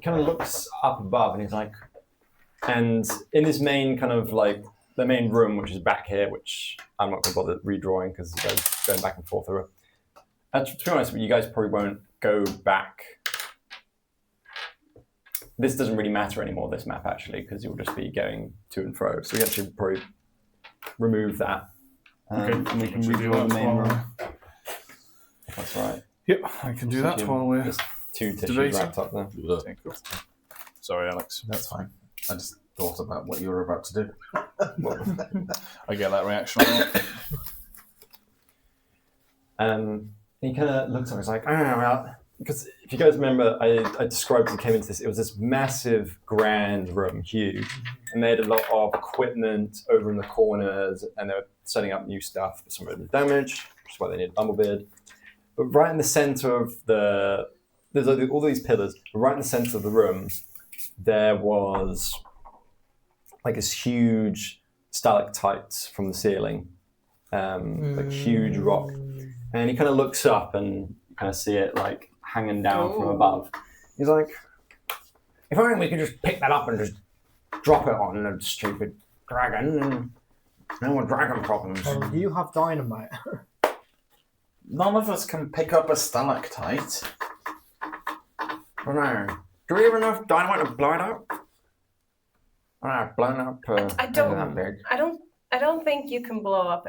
looks up above, and he's like, and in this main kind of like the main room, which is back here, which I'm not going to bother redrawing because you guys are going back and forth through it. To be honest, you guys probably won't go back. This doesn't really matter anymore, this map, actually, because you'll just be going to and fro. So we actually probably remove that. And we can redraw the main room. If that's right. Yep, I can do that while we're There's 2 tissues debating. wrapped up there. Okay, cool. Sorry, Alex. That's fine. I just thought about what you were about to do. I get that reaction a lot. He kind of looks at me, he's like, well, because if you guys remember, I described as we came into this, it was this massive, grand room, huge, and they had a lot of equipment over in the corners, and they were setting up new stuff, but some of it was damaged, which is why they needed Bumblebeard. But right in the center of there's like all these pillars, but right in the center of the room, there was like this huge stalactites from the ceiling, like huge rock. And he kind of looks up and you kind of see it like hanging down from above. He's like, if only we could just pick that up and just drop it on the stupid dragon, and no more dragon problems. Do you have dynamite? None of us can pick up a stalactite. I don't know. Do we have enough dynamite to blow it up? I don't know, blown up. I don't. That big. I don't think you can blow up.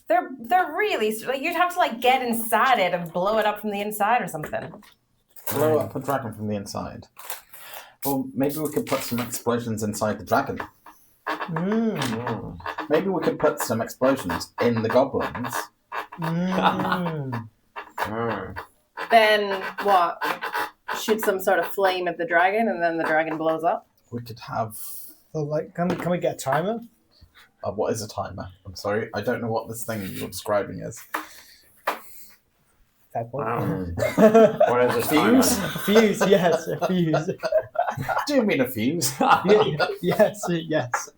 They're really like you'd have to like get inside it and blow it up from the inside or something. Blow up a dragon from the inside. Well, maybe we could put some explosions inside the dragon. Maybe we could put some explosions in the goblins. Then what? Shoot some sort of flame at the dragon, and then the dragon blows up. We could have. So, like, can we get a timer? What is a timer? I'm sorry, I don't know what this thing you're describing is. Fair point. What is this fuse? Fuse, yes, a fuse. Do you mean a fuse? Yes, yes.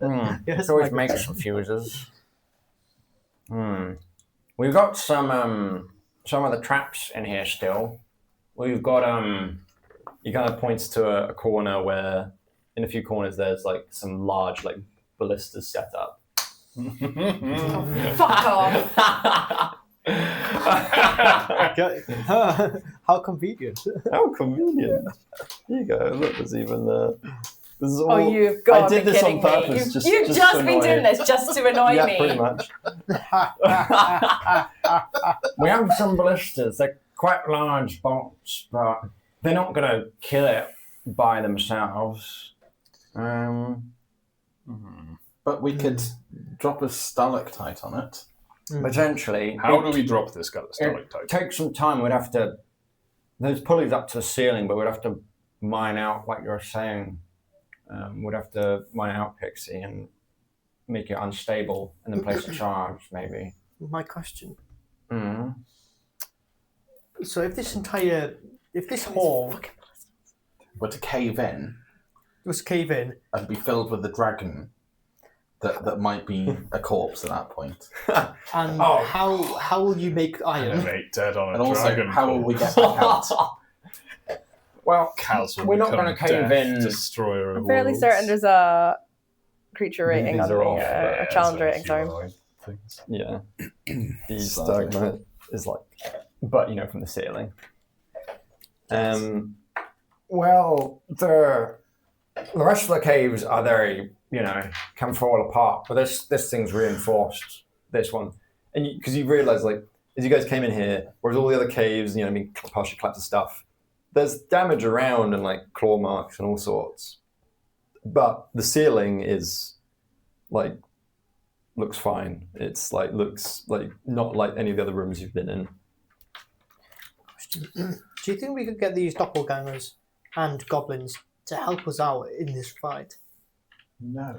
Let's always make some fuses. We've got some of the traps in here still. We've got he kind of points to a corner where in a few corners there's like some large like ballistas set up. Fuck off. How convenient. How convenient. Here you go. Look, there's even this is all, Oh, you've got I did to be this kidding on purpose. me. You've just to been annoy doing you. this just to annoy Yeah, me. pretty much. We have some ballistas. They're quite large bolts, but they're not going to kill it by themselves. But we could drop a stalactite on it. Potentially. How do we drop this stalactite? It takes some time. We'd have to. There's pulleys up to the ceiling, but we'd have to mine out, like you were saying. We'd have to mine out Pixie and make it unstable and then place a charge, maybe. My question. Mm-hmm. So if this hall Were to cave in was cave in, and be filled with a dragon that might be a corpse at that point. and Oh. how will you make iron? Animate dead on a And also, dragon. how will we get back out? Well, Khas will we're not become going to cave death, in. Destroyer of I'm fairly worlds. certain there's a creature rating These on are the, all a challenge rating, sorry. Things. Yeah. The Slightly. stalagmite is like, but from the ceiling. Well, the rest of the caves are very, can fall apart. But this thing's reinforced. This one, And because you realise, like, as you guys came in here, whereas all the other caves, being partially collapsed and stuff, there's damage around and like claw marks and all sorts. But the ceiling is like looks fine. It's like looks like not like any of the other rooms you've been in. Do you think we could get these doppelgangers and goblins to help us out in this fight? No.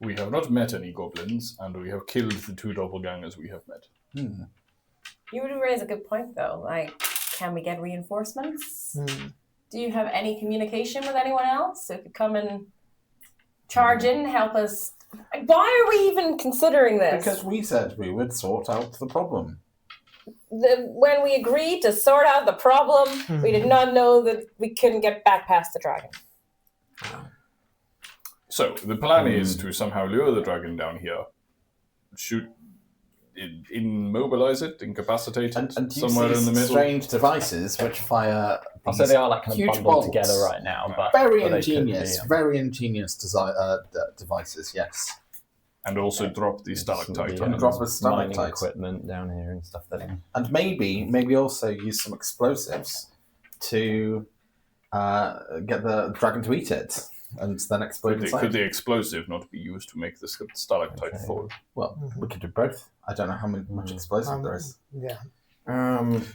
We have not met any goblins, and we have killed the 2 doppelgangers we have met. You would raise a good point, though. Like, can we get reinforcements? Do you have any communication with anyone else who could come and charge in, help us? Why are we even considering this? Because we said we would sort out the problem. When we agreed to sort out the problem, we did not know that we couldn't get back past the dragon. So, the plan is to somehow lure the dragon down here, shoot, immobilize it, incapacitate it, And somewhere in the middle. strange devices which fire. I'll say they are like kind of huge bundled bolts. together right now, but Very but they could ingenious, be, very ingenious devices. Yes. And also drop the stalactite on And it. drop a mining stalactite. equipment down here and stuff that. And maybe also use some explosives to get the dragon to eat it, and then explode inside. Could the explosive not be used to make the stalactite fall? Well, we could do both. I don't know how much explosive there is. Yeah.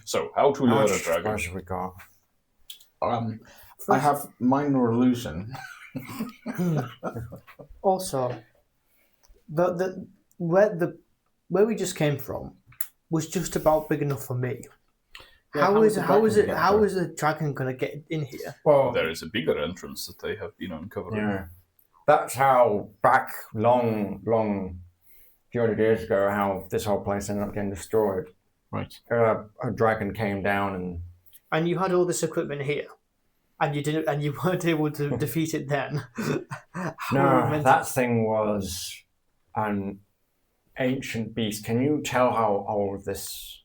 So, how to lure a dragon? where should we go? I have minor illusion. Also, where we just came from was just about big enough for me. Yeah, how is the dragon gonna get in here? Well, There is a bigger entrance that they have been uncovering. yeah. That's how back long, 200 years ago, how this whole place ended up getting destroyed. Right. A dragon came down And you had all this equipment here, and you weren't able to defeat it then. No, that thing was an ancient beast. Can you tell how old this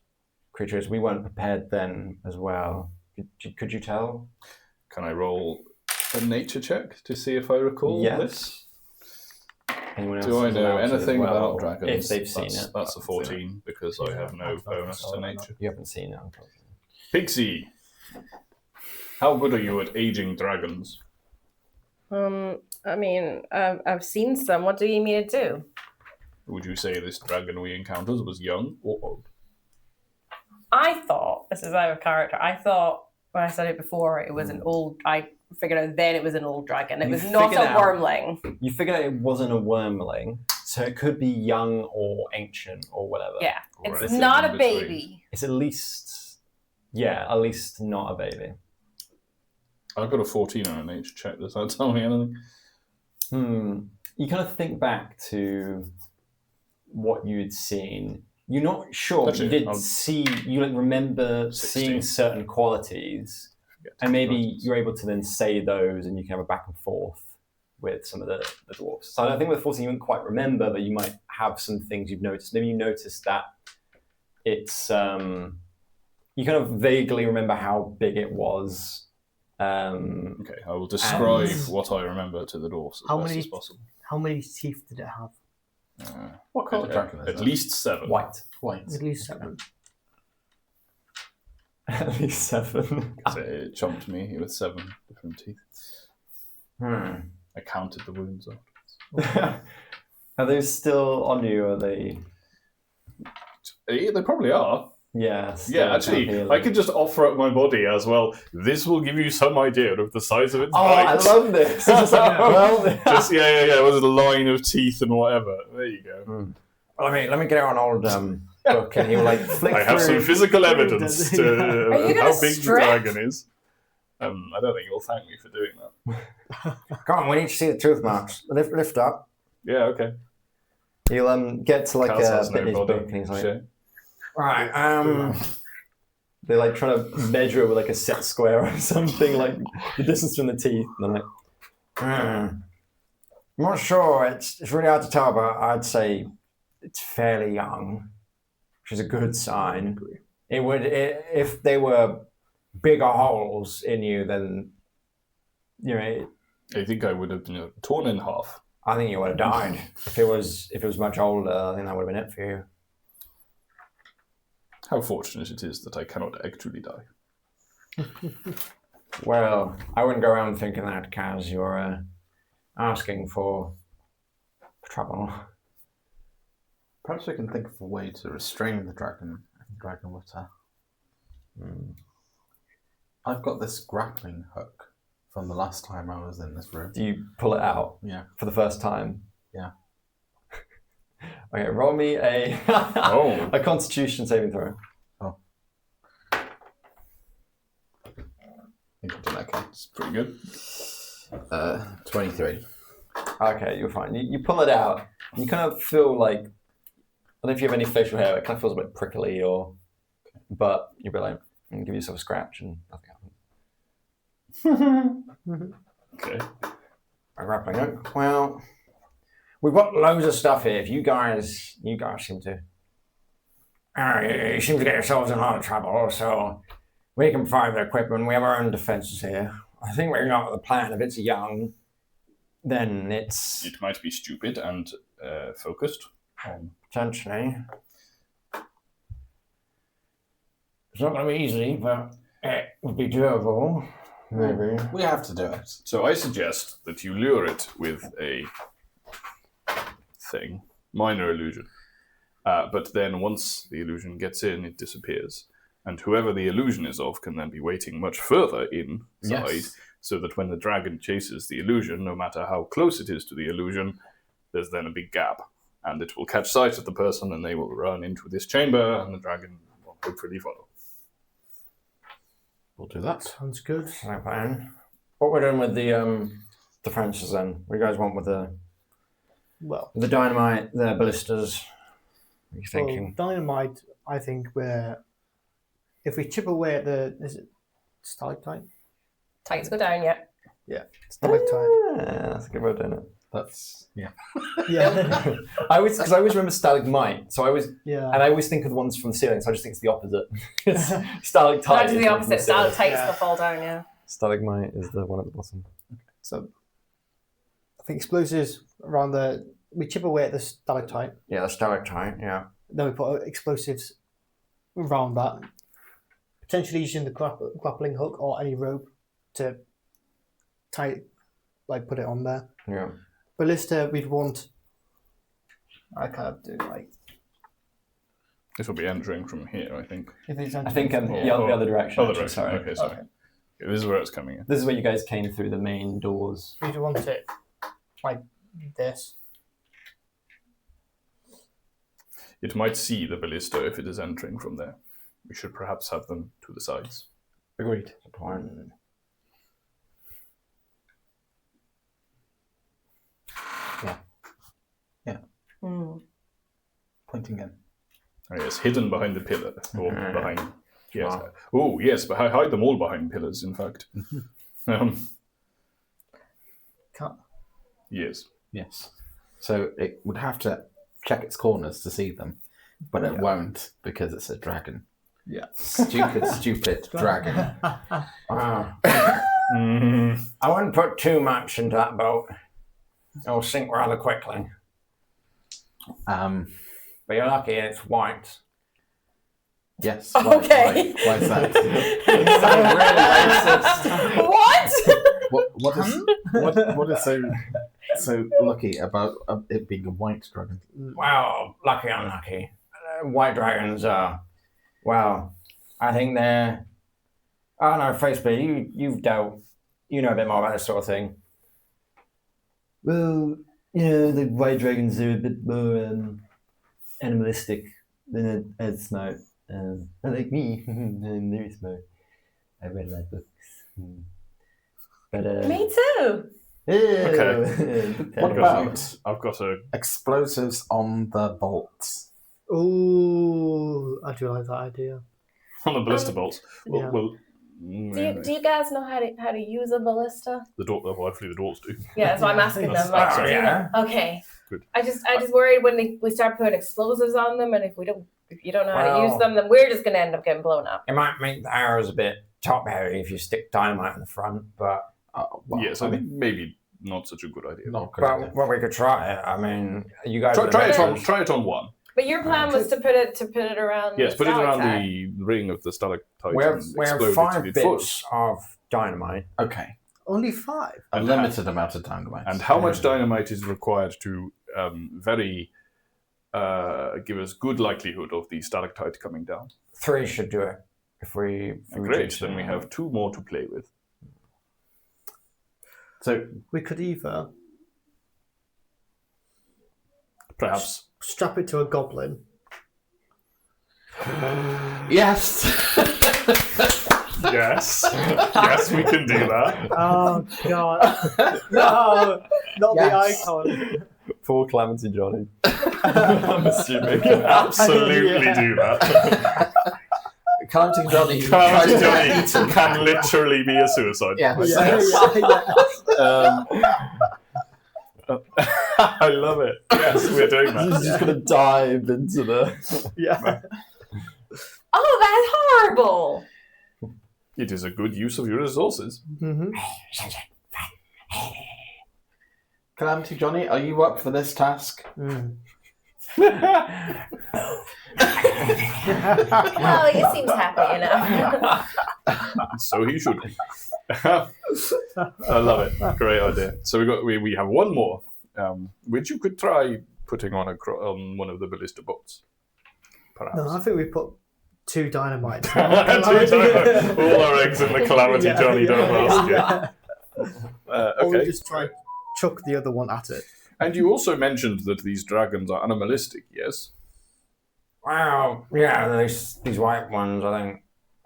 creature is? We weren't prepared then as well. Could you tell? Can I roll a nature check to see if I recall this? Anyone else Do I is know allowed to as anything well, about dragons? if they've seen that's, it? That's a 14 because I have no bonus to nature. You haven't seen it, unfortunately. Pixie, how good are you at aging dragons? I mean, I've seen some. What do you mean to do? Would you say this dragon we encountered was young or old? I thought, this is out of character, I thought when I said it before, it was an old, I figured out then it was an old dragon. It You was not a figured out- wormling. You figured out it wasn't a wormling, so it could be young or ancient or whatever. Yeah, Or it's anything not in a between. baby. It's at least not a baby. I've got a 14 on a nature check. Does that tell me anything? You kind of think back to what you'd seen, You're not sure. But you Actually, did I'll- see. You remember 16. seeing certain qualities, and maybe you're able to then say those, and you can have a back and forth with some of the dwarfs. So I don't think with 14 you wouldn't quite remember, but you might have some things you've noticed. Maybe you noticed that it's you kind of vaguely remember how big it was. Okay, I will describe And- what I remember to the dwarfs as How best many- as possible. How many teeth did it have? What colour dragon is At it? least 7. White. White. At least 7. At least 7. So it chomped me with 7 different teeth. I counted the wounds afterwards. Are they still on you? Or are they? They probably are. Yeah. Yeah, actually, I could just offer up my body as well. This will give you some idea of the size of its Oh, bite. I love this. It's just like, well, Just yeah. What is a line of teeth and whatever? There you go. Let me get out an old book, and he'll like flick I have some through. physical evidence Are you to gonna how big strip? the dragon is. I don't think you'll thank me for doing that. Come on, we need to see the tooth marks. Lift up. Yeah, okay. He'll get to like Khas a has bit in his no book, body. and he's like, Shit. Right. they're like trying to measure it with like a set square or something, like the distance from the teeth. And I'm like, I'm not sure. It's really hard to tell, but I'd say it's fairly young, which is a good sign. If they were bigger holes in you, then I think I would have been torn in half. I think you would have died. If it was much older, I think that would have been it for you. How fortunate it is that I cannot actually die. Well, I wouldn't go around thinking that, Kaz. You're asking for trouble. Perhaps we can think of a way to restrain the dragon. The dragon would. I've got this grappling hook from the last time I was in this room. do you pull it out Yeah. for the first time? Yeah. Okay, roll me a Oh. a Constitution saving throw. In that case, it's pretty good. 23. Okay, you're fine. You pull it out. And you kind of feel like, I don't know if you have any facial hair. It kind of feels a bit prickly, but you'll be like, give yourself a scratch and nothing happens. Okay. A grappling hook. Well, we've got loads of stuff here. If you guys seem to, you seem to get yourselves in a lot of trouble. So we can provide the equipment. We have our own defenses here. I think we're not the plan. If it's young, then it's It might be stupid and focused. potentially. It's not going to be easy, but it would be doable. Maybe. We have to do it. So I suggest that you lure it with a thing, minor illusion. But then once the illusion gets in, it disappears. And whoever the illusion is of can then be waiting much further inside, Yes. so that when the dragon chases the illusion, no matter how close it is to the illusion, there's then a big gap. And it will catch sight of the person, and they will run into this chamber, and the dragon will hopefully follow. We'll do that. Sounds good. My plan. What we're doing with the defenses then? What do you guys want with Well, the dynamite, the ballistas? What are you thinking? well, dynamite, I think if we chip away at is it stalactite? Tights go down, yeah. Stalactite. Yeah, that's a good way of doing it. That's Yeah. I always remember stalagmite, so and Yeah. I always think of the ones from the ceiling, so I just think it's the opposite. It's stalactite. Not to is the one from opposite. ceiling. Stalactites Yeah. will fall down, yeah. Stalagmite is the one at the bottom. So I think explosives around we chip away at the stalactite, Yeah, the stalactite, yeah. then we put explosives around that. Potentially using the grappling hook or any rope to tie it, like put it on there. Yeah. Ballista, we'd want. I can't do like. This will be entering from here, I think. If it's I think Or- the other direction. Other actually, direction. sorry. Okay, sorry. Okay, this is where it's coming in. This is where you guys came through the main doors. we'd want it like this. It might see the ballista if it is entering from there. We should perhaps have them to the sides. Agreed. Point. pointing in. Oh, yes, hidden behind the pillar. Or behind... Yes. Oh, yes, but hide them all behind pillars, in fact. Can't. Yes. Yes. So it would have to check its corners to see them, but it won't because it's a dragon. Yeah. Stupid dragon. Wow. I wouldn't put too much into that boat. It'll sink rather quickly. But you're lucky it's white. Yes. Okay. Why is that? What? What is so lucky about it being a white dragon? Well, lucky, unlucky. White dragons are, well, I think they're... Oh no, Facebeard, you know a bit more about this sort of thing. Well, the white dragons are a bit more animalistic than as smart. Like me, I'm very smart. I read a lot of books. But, Me too. Okay. What about I've got a... explosives on the bolts? Ooh, I do like that idea. On the ballista bolts. Yeah. Well, Do you guys know how to use a ballista? the door. Well, hopefully the doors do. Yeah, so I'm asking them. Like, Oh, do you yeah. know? Okay. Good. I just worried when we start putting explosives on them, and if you don't know how to use Well- them, then we're just gonna end up getting blown up. It might make the arrows a bit top-heavy if you stick dynamite in the front, but Yes, I think maybe not such a good idea. Not good idea. well, we could try it. I mean, you guys are the Try veterans. it on one. But your plan was to put it around. Yes, the put it around stalactite. the ring of the stalactite We have, and we have explode 5 it to its full. bits of dynamite. Okay. Only 5. A limited amount of dynamite. And how much dynamite is required to give us good likelihood of the stalactite coming down? 3 should do it. If we Great, do then we have 2 more to play with. So We could either Perhaps. strap it to a goblin. yes. Yes. Yes, we can do that. Oh god! No, not Yes. the icon. Poor Calamity Johnny. I'm assuming. Absolutely do that. Calamity Johnny. Calamity Johnny can literally be a suicide. Yes. I love it. Yes, we're doing that. He's just going to dive into the... Yeah. Oh, that's horrible. It is a good use of your resources. Mm-hmm. Calamity Johnny, are you up for this task? Mm. Well, he seems happy enough. So he should be. I love it. Great idea. So we have one more, which you could try putting on on one of the ballista bolts. Perhaps. No, I think we put 2 dynamite. All our eggs in the Calamity Johnny basket. Or we Okay. just try chuck the other one at it. And you also mentioned that these dragons are animalistic, yes? Wow, yeah, these white ones, I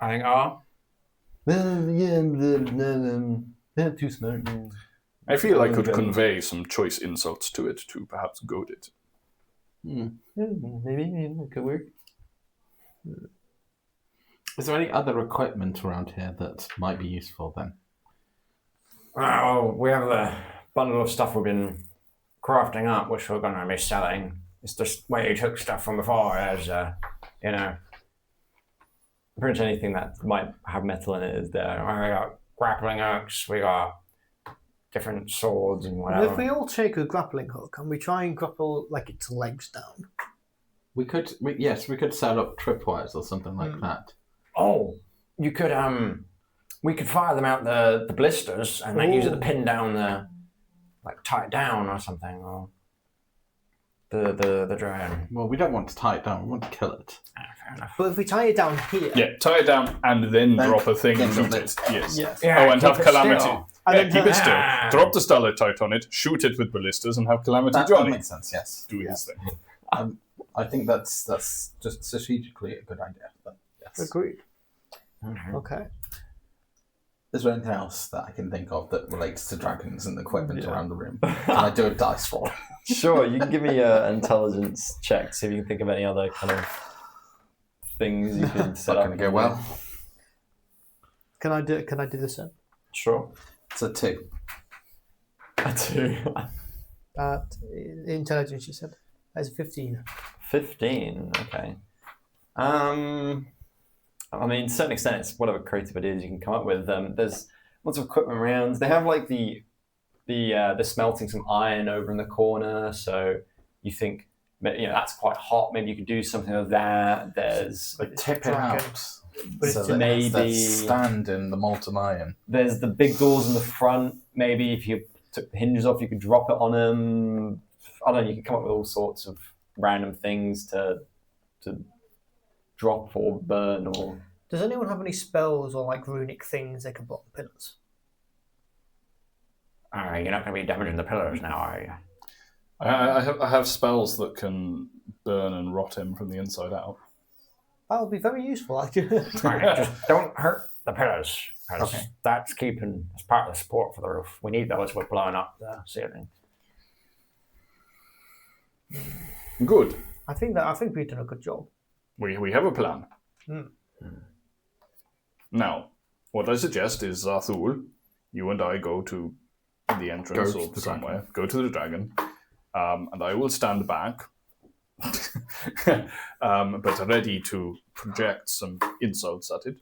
think are. They're too smart. I feel I could convey some choice insults to it to perhaps goad it. Maybe it could work. Is there any other equipment around here that might be useful then? Well, we have the bundle of stuff we've been crafting up, which we're going to be selling. It's just where you took stuff from before, as pretty much anything that might have metal in it is there. We got grappling hooks, we got different swords and Well, whatever. if we all take a grappling hook and we try and grapple like its legs down. We could set up tripwires or something like that. Oh, you could we could fire them out the blisters and then use it to pin down tie it down or something, or the dragon. Well, we don't want to tie it down. We want to kill it. Fair enough. But if we tie it down here, Yeah, tie it down and then drop a thing and then shoot drop it. it. Yes. yes. Yeah, Oh, and keep have it Calamity. still. Yeah, And keep it still. Ah. Drop the stalactite on it, shoot it with ballistas, and have Calamity That Johnny makes sense. Yes. do his thing. I think that's just strategically a good idea. But yes. Agreed. Okay. Okay. Is there anything else that I can think of that relates to dragons and equipment around the room? Can I do a dice roll? Sure, you can give me an intelligence check, see if you can think of any other kind of things you can set Not up. going to go well. Can I do this then? Sure. It's a 2. A 2. Intelligence, you said. That's a 15. 15. Okay. I mean, to a certain extent, it's whatever creative ideas you can come up with. There's lots of equipment around. They have like they're smelting some iron over in the corner, so you think that's quite hot. Maybe you could do something with that. There's Like tip it dragon. out. But So it's that maybe- that stand in the molten iron. There's the big doors in the front. Maybe if you took the hinges off, you could drop it on them. I don't know. You could come up with all sorts of random things to drop or burn or. Does anyone have any spells or like runic things they can put on pillars? You're not going to be damaging the pillars now, are you? I have spells that can burn and rot him from the inside out. That would be very useful. All right, just don't hurt the pillars. 'Cause that's part of the support for the roof. We need those with blowing up the ceiling. Good. I think we've done a good job. We have a plan. Hmm. Now, what I suggest is Zarthul, you and I go to the entrance Go to or the somewhere. Go to the dragon, and I will stand back, but ready to project some insults at it.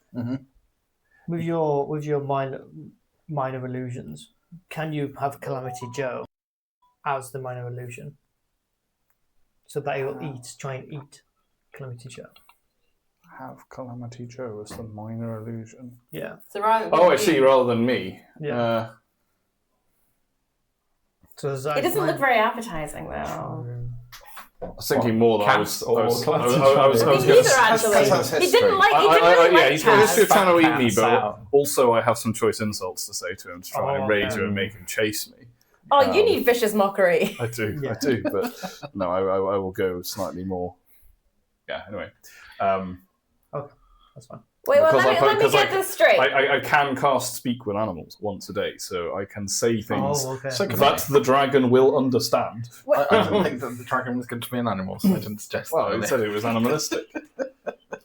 With your minor illusions, can you have Calamity Joe as the minor illusion, so that he will try and eat Calamity Joe? Have Calamity Joe as the minor illusion. Yeah. So rather Oh, I see. Rather than me. Yeah. So It doesn't look very appetizing though. I was thinking more that I was Calamity Me neither, actually. He didn't really like he's got a history of Kaz. trying to eat me, Cats but out. also I have some choice insults to say to him to try and enrage him and make him chase me. Oh, you need vicious mockery. I do, but no, I will go slightly more. Yeah. Anyway, Okay, that's fine. Wait, well, Because let me because get this straight. I can cast speak with animals once a day, so I can say things Oh, okay. that the dragon will understand. Oh, I didn't think that the dragon was going to be an animal, so I didn't suggest Well, that. he said it was animalistic.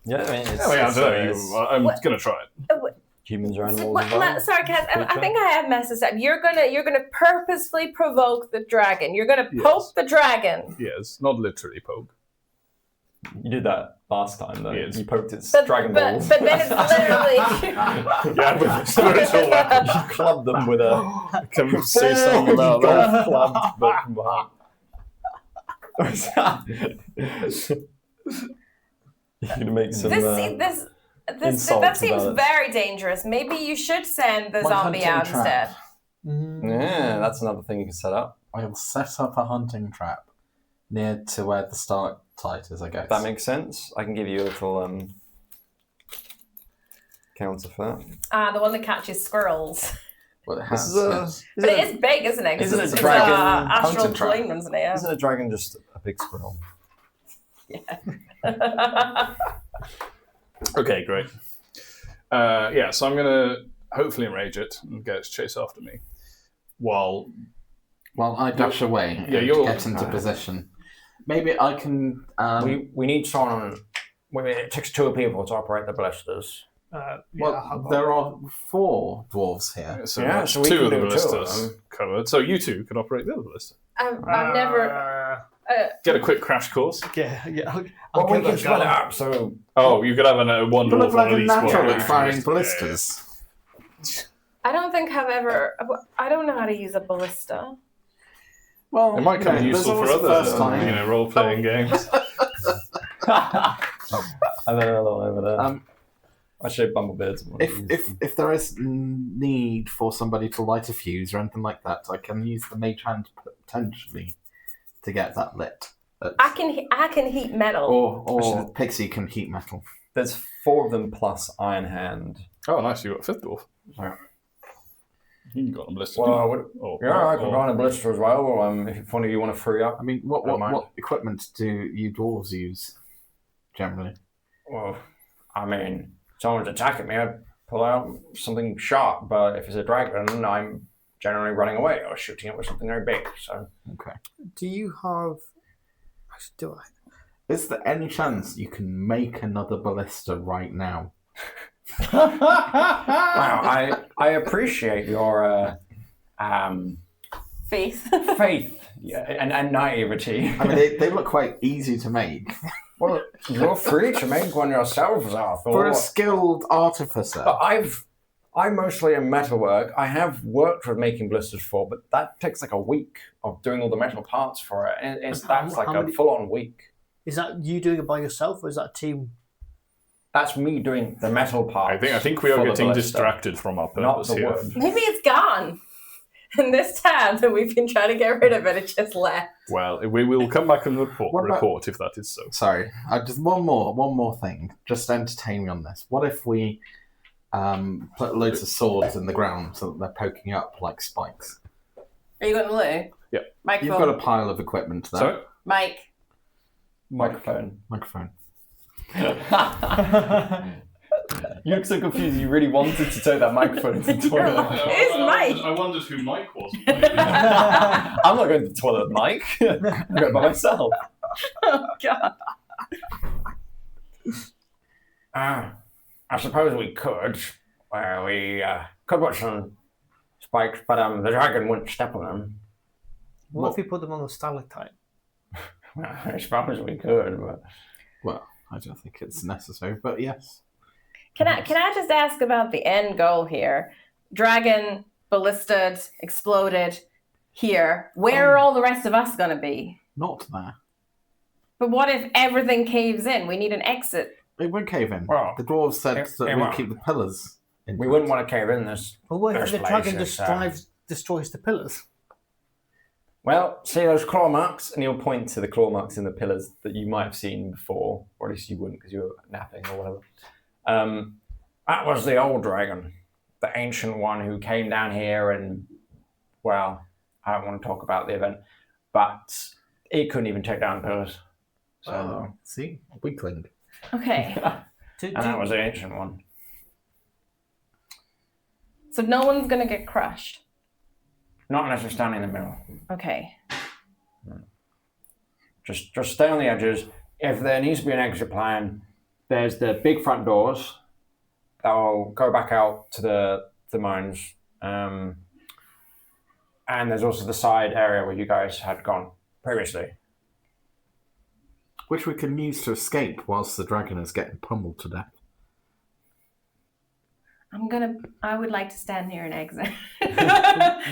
Yeah, I mean, it's, I don't know. I'm What? gonna try it. humans are animals. What, as well. sorry, Kaz, I think I have messed this up. You're gonna purposely provoke the dragon. You're gonna poke the dragon. Yes, not literally poke. You did that last time, though. Yes. You poked its But, Dragon but, Balls. but then it's literally. Yeah, with a spiritual weapon. You clubbed them with a Can we say something about that? golf club, but from behind. You're gonna make some. This insults that seems about it. very dangerous. Maybe you should send the My zombie hunting out trap. instead. Yeah, that's another thing you can set up. I'll set up a hunting trap near to where the stalactite is, I guess. That makes sense. I can give you a little counter for that. The one that catches squirrels. Well, it This has, is a. yes. But it is big, isn't it? 'Cause Isn't it it's a dragon astral hunting trap? plane, isn't it? Yeah. Isn't a dragon just a big squirrel? Okay, great. Yeah, so I'm gonna hopefully enrage it and get it to chase after me, while Well, I dash away Yeah, and you're- get into position. Maybe I can... We need someone. It takes two people to operate the ballistas. well, there are 4 dwarves here. so Yeah, that's so we 2 can of the do 2 of ballistas them. covered. So you 2 can operate the other ballista. I've never. Get a quick crash course. Yeah. Well, we give can it a split go. it up. So Oh, you could have one You look dwarf like on a each one. natural Yeah, at firing yeah, ballistas. I don't think I've ever. I don't know how to use a ballista. Well, It might come you know, useful there's for always a other, first time. role-playing games. And then another one over there. Um, I showed Bumblebeards. If there is need for somebody to light a fuse or anything like that, I can use the mage hand potentially to get that lit. But- I can heat metal. or Pixie can heat metal. There's 4 of them plus Iron Hand. Oh, nice. You got a 5th dwarf. Yeah. You got a ballistic. Well, I can oh, go on a blister as well. If one of you want to free up. I mean, Don't mind. what equipment do you dwarves use generally? Well, I mean, if someone's attacking me, I'd pull out something sharp. But if it's a dragon, I'm generally running away or shooting it with something very big. So Okay. Do you have? Do I? Is there any chance you can make another ballista right now? Wow, I appreciate your Faith. faith and naivety. I mean, they look quite easy to make. Well, you're free to make one yourself, Zarthul. For a skilled artificer. But I'm mostly in metalwork. I have worked with making blisters before, but that takes like a week of doing all the metal parts for it. And that's like a full-on week. Is that you doing it by yourself, or is that a team? That's me doing the metal parts. I think we are for the getting ballista, distracted from our not purpose the here. wood. Maybe it's gone. And this time that we've been trying to get rid of it just left. Well, we will come back and What about- report if that is so. Sorry, just one more thing. Just entertain me on this. What if we put loads of swords in the ground so that they're poking up like spikes? Are you going to Lou? Yeah. Microphone. You've got a pile of equipment there. So, Mike. Microphone. You look so confused. You really wanted to take that microphone into the toilet. Who's Mike? I wondered who Mike was. I'm not going to the toilet with Mike. I'm going by myself. Oh, God. I suppose we could. We could put some spikes, but the dragon wouldn't step on them. What if we put them on the stalactite? I suppose we could, but Well, I don't think it's necessary, but yes. Can I just ask about the end goal here? Dragon, ballisted, exploded here. Where are all the rest of us going to be? Not there. But what if everything caves in? We need an exit. It won't cave in. Well, The dwarves said it that we'd won't. keep the pillars in. we wouldn't want to cave in this. Well, what if There's the dragon places, destroys the pillars? Well, see those claw marks? And you'll point to the claw marks in the pillars that you might have seen before, or at least you wouldn't because you were napping or whatever. That was the old dragon, the ancient one who came down here and, well, I don't want to talk about the event, but he couldn't even take down the pillars. So, See? Weakling. Okay. and that was the ancient one. So no one's going to get crushed. Not unless you're standing in the middle. Okay. Just stay on the edges. If there needs to be an exit plan, there's the big front doors that will go back out to the mines. And there's also the side area where you guys had gone previously. Which we can use to escape whilst the dragon is getting pummeled to death. I would like to stand near an exit.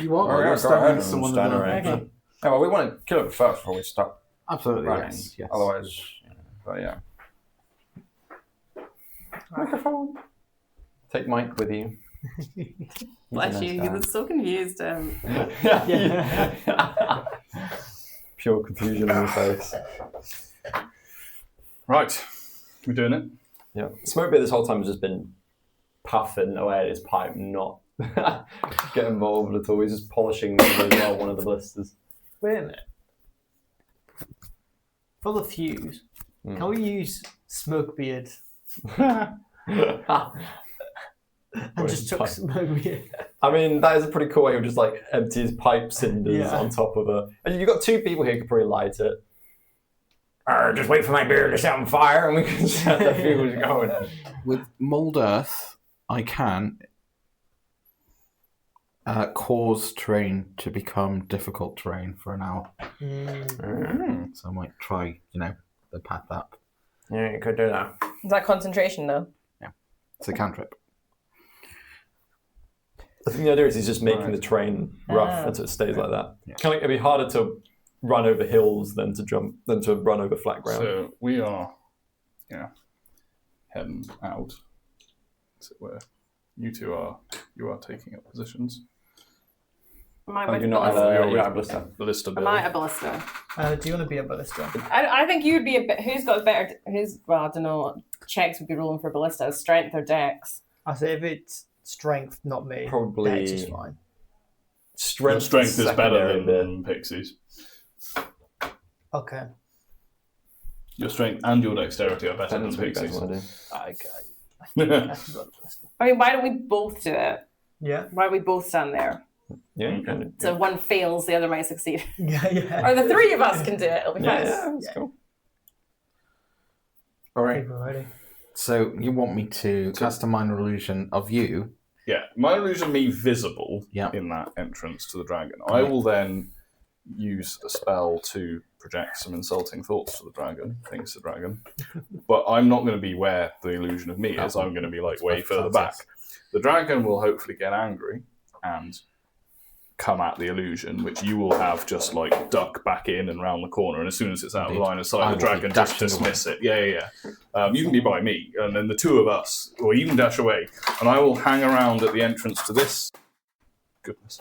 You are? Oh, yeah, You're go standing ahead next to and one of stand the- around. Okay. Yeah, well, we want to kill it first before we stop Absolutely, running. yes. Otherwise, but yeah. Microphone. Take Mike with you. Bless you. He was so confused. Pure confusion on his face. right, we're doing it. Yeah. Smokebeard this whole time has just been puffing away at his pipe, not get involved at all. He's just polishing one of the blisters. Wait a minute. For the fuse, can we use Smokebeard and just chuck Smokebeard? I mean, that is a pretty cool way. He'll just like empty his pipe cinders Yeah. on top of a. And you've got two people here who could probably light it. Just wait for my beard to set on fire and we can set the fuse going. With mould earth, I can cause terrain to become difficult terrain for an hour. So I might try, the path up. Yeah, you could do that. Is that concentration though? It's a cantrip. I think the idea is he's just making the terrain rough until it stays like that. Yeah. Kind of, it'd be harder to run over hills than to run over flat ground. So we are, heading out. So where you two are taking up positions. Am I Oh, with you're not ballista? you're a blister. Ballista Am Bill. I a ballista? Do you want to be a ballista? I think you'd be a bit. Who's got better? Well, I don't know. What checks would be rolling for ballistas? Strength or dex? I say if it's strength, not me. Probably- Dex is fine. Your strength is better secondary bit. than Pixie's. Okay. Your strength and your dexterity are better than Depends what you guys Pixie's. want to do. I can go ballista. I mean, why don't we both do it? Yeah. Why don't we both stand there? Yeah, you can do. So one fails, the other might succeed. Yeah. Or the three of us can do it. It'll be Yeah, fine. yeah, that's Yeah. cool. All right. People ready. So you want me to cast a minor illusion of you? Yeah, minor illusion me visible Yeah. in that entrance to the dragon. I will then use a spell to project some insulting thoughts to the dragon, things to the dragon. But I'm not going to be where the illusion of me is. I'm going to be like way further back. The dragon will hopefully get angry and come at the illusion, which you will have just like duck back in and round the corner. And as soon as it's out of line of sight, the dragon just dismiss it. Yeah. You can be by me, and then the two of us, or even dash away, and I will hang around at the entrance to this. Goodness.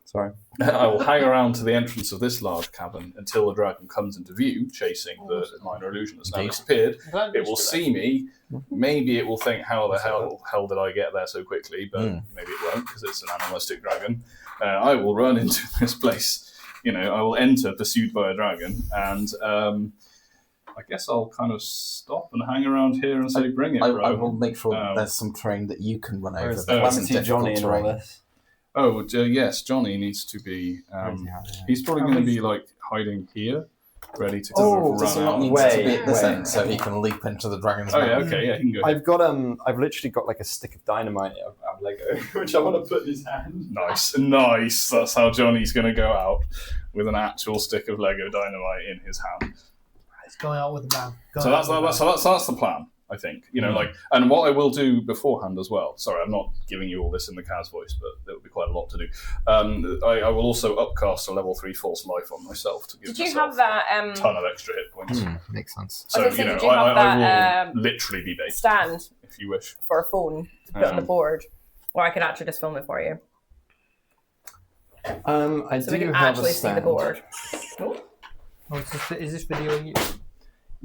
Sorry. I will hang around to the entrance of this large cavern until the dragon comes into view, chasing the minor illusion that's now disappeared. It will see me. Maybe it will think, how the hell did I get there so quickly? But maybe it won't, because it's an animalistic dragon. I will run into this place. I will enter pursued by a dragon, and I guess I'll kind of stop and hang around here and say, bring it, bro. I will make sure there's some terrain that you can run over. Where's That isn't Calamity Johnny difficult and all terrain. this? Oh, yes, Johnny needs to be... he's probably going to be like hiding here, ready to Does he run not out. need to be at this end so he can leap into the dragon's Oh, yeah, mouth? okay, yeah, he can go. I've literally got like a stick of dynamite out of Lego, which I want to put in his hand. Nice. That's how Johnny's going to go out, with an actual stick of Lego dynamite in his hand. It's going out with a bang. So that's the plan, I think. And what I will do beforehand as well. Sorry, I'm not giving you all this in the Khas voice, but there would be quite a lot to do. I will also upcast a level 3 false life on myself to give Did you myself have that a ton of extra hit points. Makes sense. So I was gonna say, did you have I that, will literally be based stand if you wish. for a phone to put on the board? Or I could actually just film it for you. I So do we can have actually a see stand. the board. Oh, is this video you?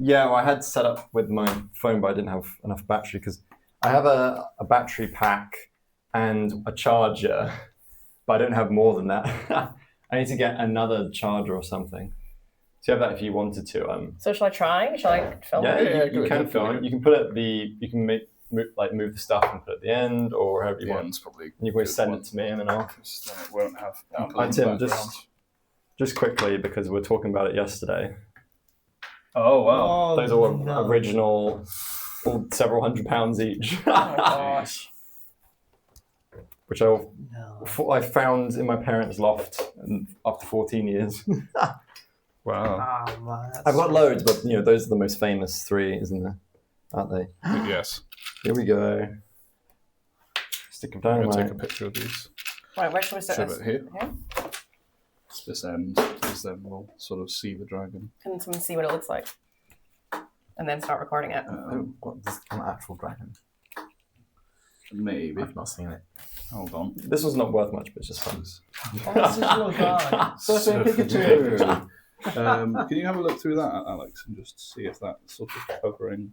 Yeah, well, I had set up with my phone, but I didn't have enough battery because I have a battery pack and a charger, but I don't have more than that. I need to get another charger or something. So you have that if you wanted to. So shall I try? Shall I film Yeah, it? you can film it. You can put it at you can move the stuff and put it at the end or wherever you want. It's probably And you can always send it to me and then I'll. Then it won't have. And Tim, just quickly because we were talking about it yesterday. Oh wow! Those are original, all several £100 each. Oh my gosh. Which I found in my parents' loft after 14 years. Wow. Oh man, I've got loads, but those are the most famous 3, isn't there? Aren't they? Yes. Here we go. Stick of I'm going to take a dynamite. picture of these. Right, where should we start Shove this? it here. Here? This end, because then we'll sort of see the dragon. Can someone see what it looks like? And then start recording it. What, this is an actual dragon? Maybe. I've not seen it. Hold on. This one's not worth much, but it's just fun. this is your guy. Pikachu. Can you have a look through that, Alex, and just see if that's sort of covering?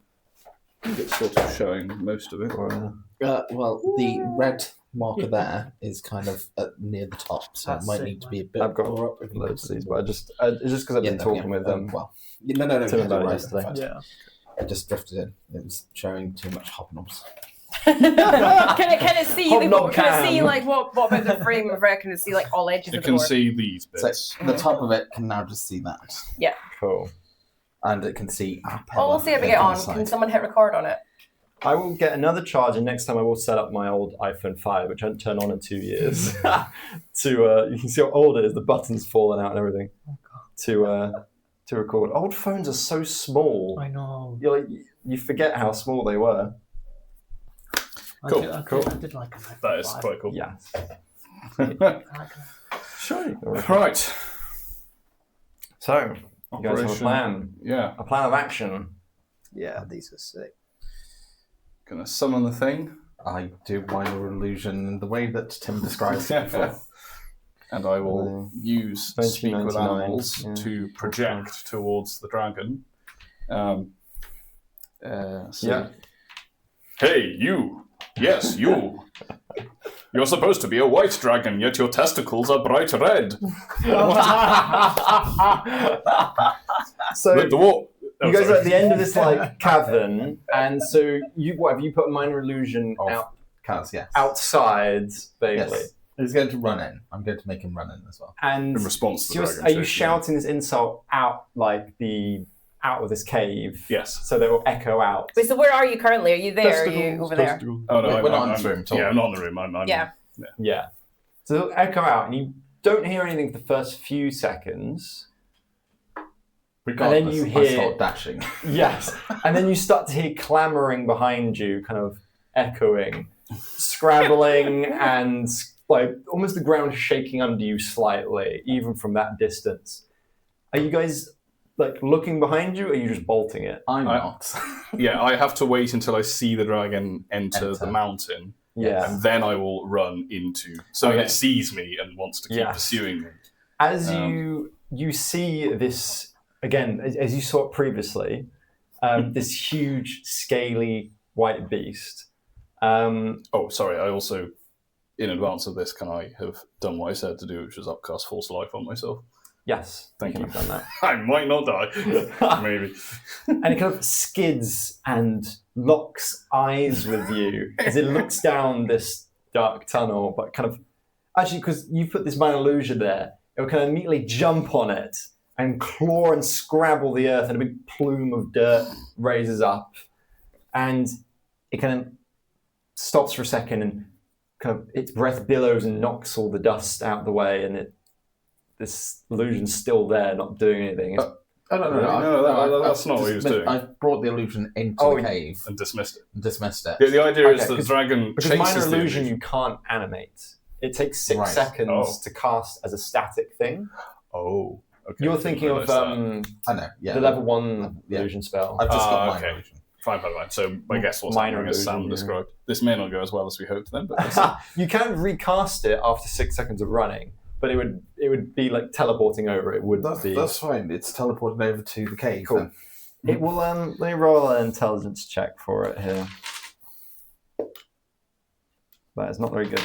I think it's sort of showing most of it. Well, the red marker there is kind of near the top, so That's it might it, need to be a bit I've got more up. If you loads of could. these, but it's just because I've been talking with them. Well, no, Tim you're about it right, yesterday. in fact. Yeah. It just drifted in. It was showing too much hobnobs. can it see Hobnob can it see cam. like what about the frame of it? Can it see like all edges It of the can board? see these So bits. the top of it can now just see that, Cool. and it can see. Oh, we'll see if we get on. Can someone hit record on it? I will get another charger next time. I will set up my old iPhone 5, which I haven't turned on in 2 years. You can see how old it is. The button's fallen out and everything. To record. Old phones are so small. I know. You forget how small they were. Cool. I did like it. That is quite cool. Yes. Sure. Right. So, you guys have a Operation. plan. Yeah. A plan of action. Yeah, these are sick. Gonna summon the thing. I do minor illusion in the way that Tim describes it before. And I will use Speak with 1999, Animals yeah. to project towards the dragon. Yeah. Hey, you! Yes, you! You're supposed to be a white dragon, yet your testicles are bright red. So, The dwarf. you guys are at the end of this cavern, and so have you put a minor illusion Khas, yes. outside, vaguely? Yes. He's going to run in. I'm going to make him run in as well. And In response to the so dragon. are you shaking. shouting this insult out like the out of this cave. Yes. So they will echo out. Wait, so where are you currently? Are you there? Are you over there? Oh no, We're not in the room at all. Yeah, I'm not in the room. I'm Yeah. Yeah. So they'll echo out, and you don't hear anything for the first few seconds. Regardless, and then you I hear start dashing. Yes, and then you start to hear clamoring behind you, kind of echoing, scrabbling, and like almost the ground shaking under you slightly, even from that distance. Are you guys like looking behind you, or are you just bolting it? I'm not. Yeah, I have to wait until I see the dragon enter. The mountain. Yeah. And then I will run into, so Okay. it sees me and wants to keep Yes. pursuing me. As you see this again, as you saw it previously, this huge, scaly white beast. Oh, sorry. I also, in advance of this, can I have done what I said to do, which was upcast Force Life on myself? Yes, Thank you. I've done that. I might not die. Maybe. And it kind of skids and locks eyes with you as it looks down this dark tunnel, but kind of actually, because you put this minor illusion there, it will kind of immediately jump on it and claw and scrabble the earth, and a big plume of dirt raises up, and it kind of stops for a second, and kind of its breath billows and knocks all the dust out of the way, and this illusion's still there, not doing anything. It's No, that's not what he was doing. I brought the illusion into Oh, the cave And dismissed it. and dismissed it. The idea is Okay, that the dragon because chases minor the illusion you can't animate. It takes 6 Right. seconds Oh. to cast as a static thing. Oh, okay. You're Didn't thinking of realise that. I know, yeah. the level 1 Yeah. illusion spell. I've just got Ah, my okay. illusion. Fine. So I guess what's Minor happening, as Sam illusion, yeah. described. This may not go as well as we hoped then, but we'll see. You can recast it after 6 seconds of running, but it would be like teleporting over. It would be. That's fine. It's teleported over to the cave. Cool. Then. It will. Let me roll an intelligence check for it here. That is not very good.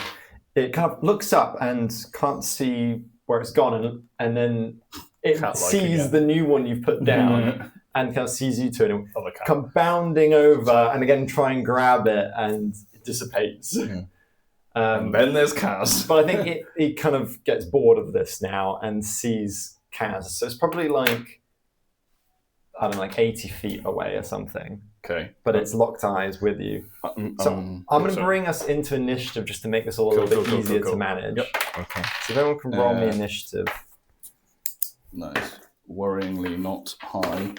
It kind of looks up and can't see where it's gone, and then it Cat-like sees again. the new one you've put down, and kind of sees you two, and it Other cat. come bounding over, and again try and grab it, and it dissipates. And then there's Khas. But I think it kind of gets bored of this now and sees Kaz. So it's probably like, I don't know, like 80 feet away or something. Okay. But it's locked eyes with you. So I'm going to bring us into initiative just to make this all a little bit easier to manage. Yep. Okay. So if everyone can roll me initiative. Nice. Worryingly not high.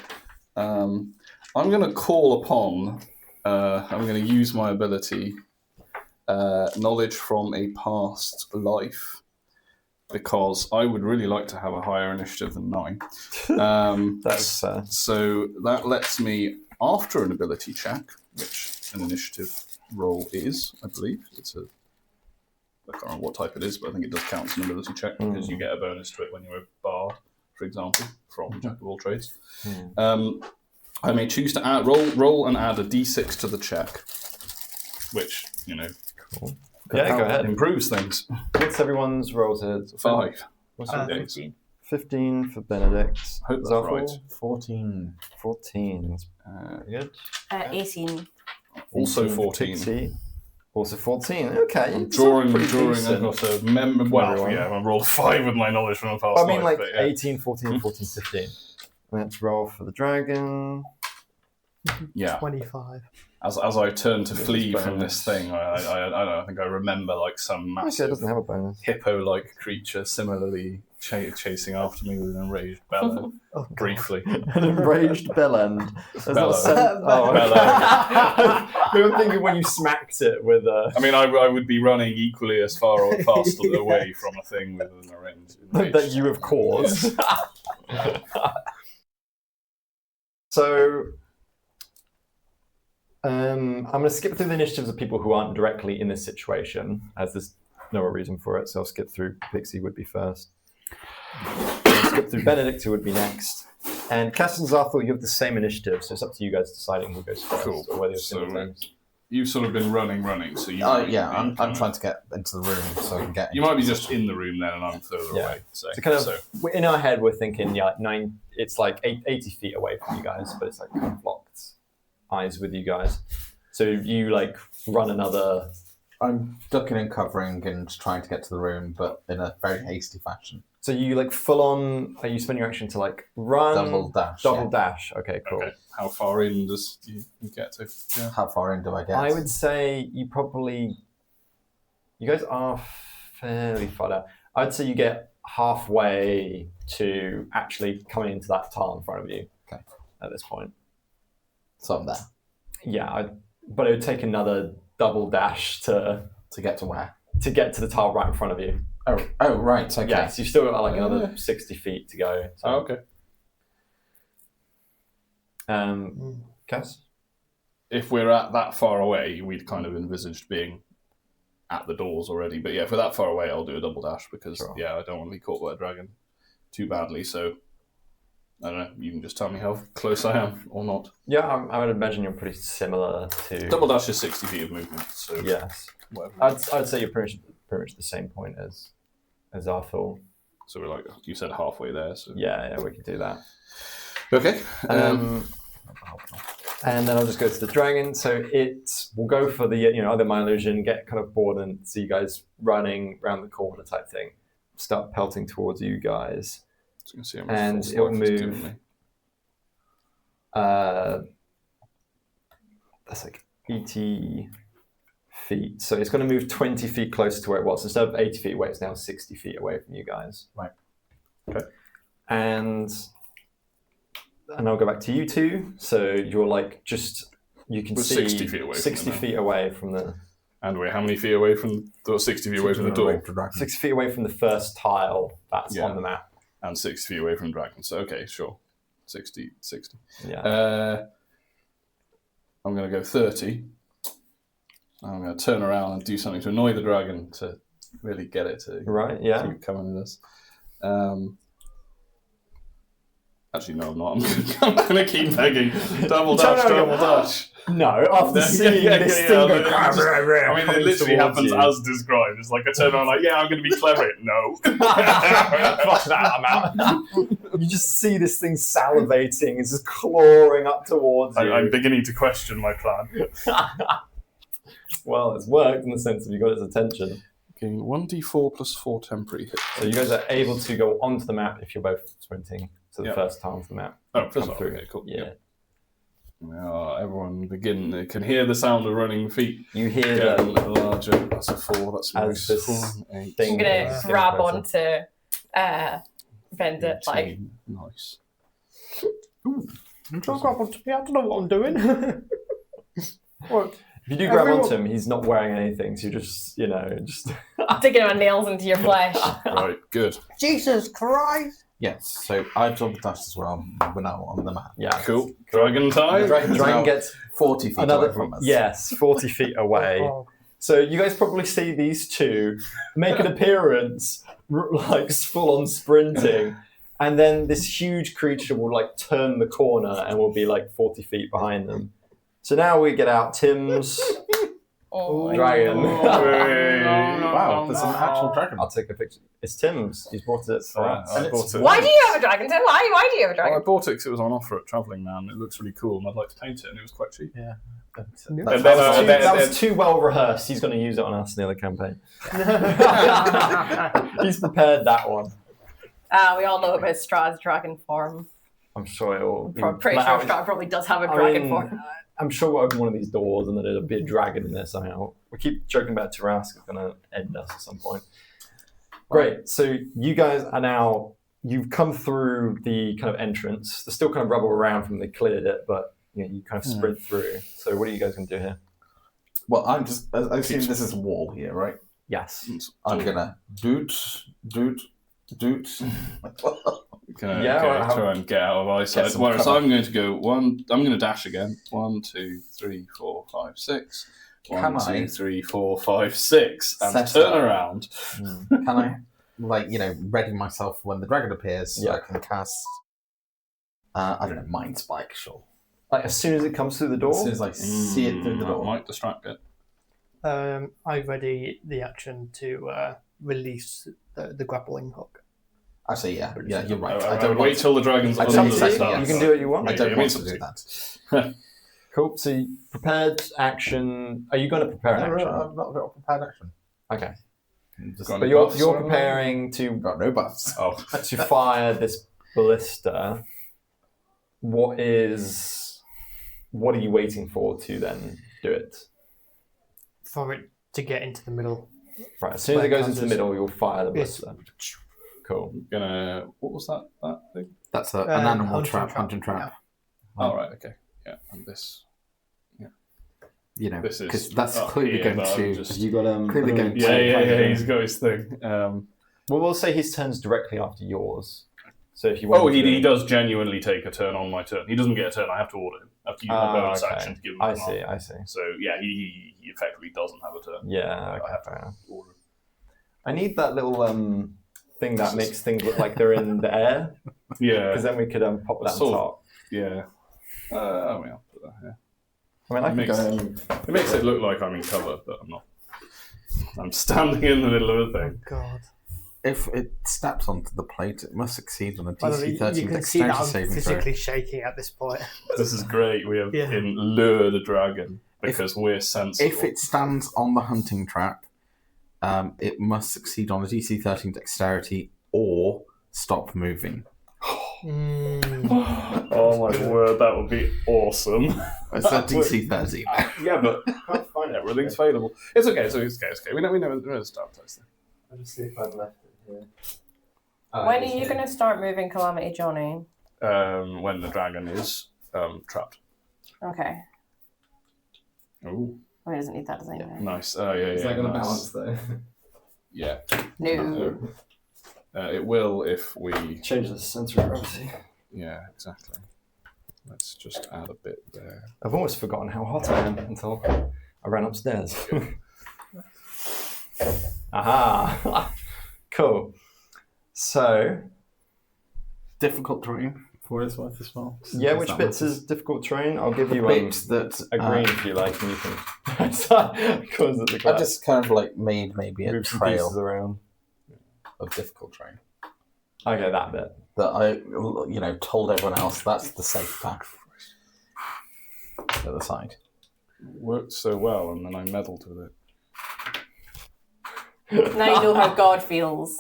I'm going to call upon, I'm going to use my ability, knowledge from a past life, because I would really like to have a higher initiative than 9. That's So that lets me, after an ability check, which an initiative roll is, I believe. I can't remember what type it is, but I think it does count as an ability check because you get a bonus to it when you're a bard, for example, from Jack of all trades. I may choose to roll and add a d6 to the check, which, cool. Yeah, go ahead. improves things. What's everyone's roll to 5. What's your 15. 15 for Benedict. Hope that's Zarthul? right. 14. 14. Good. 18. Also 18 for 14. Pixie. Also 14. Okay. I'm it's drawing. pretty I've decent. got a member. Well, Everyone. yeah, I rolled 5 with my knowledge from a past I mean, life. like but yeah. 18, 14, 14, 15. Let's roll for the dragon. Yeah. 25. As I turn to flee bonus. from this thing, I don't know. I think I remember like some Okay, it massive doesn't have a bonus. hippo-like creature similarly chasing after me with an enraged bellow. Oh, God. Briefly. An enraged bellend. There's not Bellow. oh, Bellow. we were thinking when you smacked it with a... I mean, I would be running equally as far or faster away from a thing with an enraged. that you have caused. So... I'm going to skip through the initiatives of people who aren't directly in this situation, as there's no reason for it. So I'll skip through. Pixie would be first. I'll skip through Benedict, who would be next. And Khas and Zarthul, you have the same initiative, so it's up to you guys deciding who goes first. Cool. Or whether you're So, similar names. You've sort of been running, so you. Yeah, might be I'm trying to get into the room so I can get. You might be just in the room then, and I'm further Yeah. away. So So kind of, in our head, we're thinking, yeah, like it's like 80 feet away from you guys, but it's like kind of locked eyes with you guys. So you like run another I'm ducking and covering and trying to get to the room, but in a very hasty fashion. So you like full on? Are you spending your action to like run? Double dash. Double yeah. dash. Okay, cool. Okay. How far in does you get to? Yeah. How far in do I get? I would say you guys are fairly far down. I'd say you get halfway to actually coming into that tile in front of you. Okay. At this point. So I'm there. Yeah, but it would take another double dash to get to where? To get to the tile right in front of you. Oh, right. Okay. Yes, you've still got like another 60 feet to go. So. Oh, okay. Khas? If we're at that far away, we'd kind of envisaged being at the doors already. But yeah, if we're that far away, I'll do a double dash because I don't want to be caught by a dragon too badly. So I don't know. You can just tell me how close I am or not. Yeah, I would imagine you're pretty similar to. Double dash is 60 feet of movement. So yes, whatever. I'd say you're pretty much the same point as Zarthul. So we're like, you said halfway there. So yeah, we can do that. Okay. And then I'll just go to the dragon. So it will go for the either my illusion, get kind of bored and see you guys running around the corner type thing. Start pelting towards you guys. See how much and force it'll life it's given move. me. That's like 80 feet. So it's going to move 20 feet closer to where it was. Instead of 80 feet away, it's now 60 feet away from you guys. Right. Okay. And I'll go back to you two. So you're like you can We're see 60 feet away from 60 them now. feet away from the. And we're how many feet away from the 60 feet away from the door? 60 feet away from the first tile that's on the map. And 60 feet away from the dragon. So okay, sure. 60. Yeah. I'm going to go 30. I'm going to turn around and do something to annoy the dragon to really get it to keep coming with us. Actually, no, I'm not. I'm going to keep begging. Double dash. No, after seeing this thing go... I mean, it literally happens as described. It's like I turn around like, I'm going to be clever. No. Fuck that, I'm out. You just see this thing salivating. It's just clawing up towards you. I'm beginning to question my plan. Well, it's worked in the sense that you got its attention. Okay, 1d4 plus 4 temporary hit. So you guys are able to go onto the map if you're both sprinting to the first time of the map. Oh, first Come time. through. Okay, cool. Yeah. Everyone they can hear the sound of running feet. You hear a little larger. That's a 4. That's a as this 4, 8. I'm gonna grab onto Benedict, like. Nice. Don't grab onto me. I don't know what I'm doing. What? If you do grab onto him, he's not wearing anything, so you're just digging my nails into your flesh. Right, good. Jesus Christ! Yes, so I've double dashed as well. We're now on the map. Yeah. Cool. Dragon time. The dragon gets 40 feet away from us. Yes, 40 feet away. Oh. So you guys probably see these two make an appearance, like full on sprinting, and then this huge creature will like turn the corner and will be like 40 feet behind them. So now we get out Tim's dragon. Wow, there's an actual dragon. I'll take a picture. It's Tim's. He's brought it for us. I bought it. Why do you have a dragon, Tim? Why do you have a Well, I dragon? bought it because it was on offer at Travelling Man. It looks really cool, and I'd like to paint it, and it was quite cheap. Yeah. That was too well rehearsed. He's going to use it on us in the other campaign. He's prepared that one. We all know about Strahd's dragon form. I'm sure it will. Pretty sure Strahd probably does have a dragon form. I'm sure we'll open one of these doors and then there'll be a dragon in there somehow. We keep joking about Tarask is going to end us at some point. Great. So you guys are now, you've come through the kind of entrance. There's still kind of rubble around from they cleared it, but you kind of sprint through. So what are you guys going to do here? Well, I assume this is a wall here, right? Yes. I'm going to doot. Try and get out of eyesight. Whereas I'm going to go I'm going to dash again. 1, 2, 3, 4, 5, 6. 1, 2, 3, 4, 5, 6. And turn around. Can I, ready myself when the dragon appears so I can cast, I don't know, Mind Spike, sure. Like as soon as it comes through the door? As soon as I see it through the door. That might distract it. I ready the action to release the grappling hook. Actually, yeah, you're right. I don't wait till the dragon's under the second, start. You can do what you want. I don't want to do that. Cool. So you prepared action. Are you going to prepare an action? I've not got a prepared action. Okay. Just Got But any you're buffs or anything? preparing to got no buffs. Oh, to fire this ballista. What are you waiting for to then do it? For it to get into the middle. Right. As soon as it goes into the middle, you'll fire the Yes. ballista. Cool. gonna. What was that thing? That's an animal hunting trap, trap. hunting trap. Oh, right, okay. Yeah, and this. You know, This is- because that's oh, clearly yeah, going but I'm to. just- You got Clearly going to- Yeah, he's got his thing. Well, we'll say his turn's directly after yours. So if you want Oh, to he does genuinely take a turn on my turn. He doesn't get a turn, I have to order him. I have to use my bonus action to give him a command. I see. So, yeah, he effectively doesn't have a turn. Yeah, I okay, have fair enough. to order him. I need that little thing that makes things look like they're in the air, Yeah, because then we could pop that on Sort of. top. yeah. I mean, I'll put that here. I mean, I It could makes- go. It makes it look like I'm in cover, but I'm not. I'm standing in the middle of a Oh thing. God! If it steps onto the plate, it must succeed on a By the way, DC 13 you can see that dexterity I'm saving throw. physically shaking at this point. This is great. We have Yeah. in lure the dragon because we're sensible. If it stands on the hunting trap, it must succeed on a DC 13 dexterity or stop moving. Oh my word, that would be awesome. It's a DC 13. Yeah, but I can't find everything's failable. It's okay. So it's okay. We know the start testing. I'll just see if I've left it here. When are you going to start moving Calamity Johnny? When the dragon is trapped. Okay. Oh, Oh, he doesn't need that, does he? No. nice. Oh yeah, yeah. Is that going to nice. balance though? Yeah. No. It will if we. Change the center of gravity. Yeah, exactly. Let's just add a bit there. I've almost forgotten how hot I am until I ran upstairs. Aha! Cool. So, Difficult terrain for its worth as well. yeah, Does which that bits matter? is difficult terrain? I'll give The you bit that a green if you like, and you can. Cause of the I glass. just kind of like made maybe a Move some pieces trail around. of difficult terrain Okay, that bit. that I, told everyone else that's the safe path. The other side. Worked so well, and then I meddled with it. Now you know how God feels.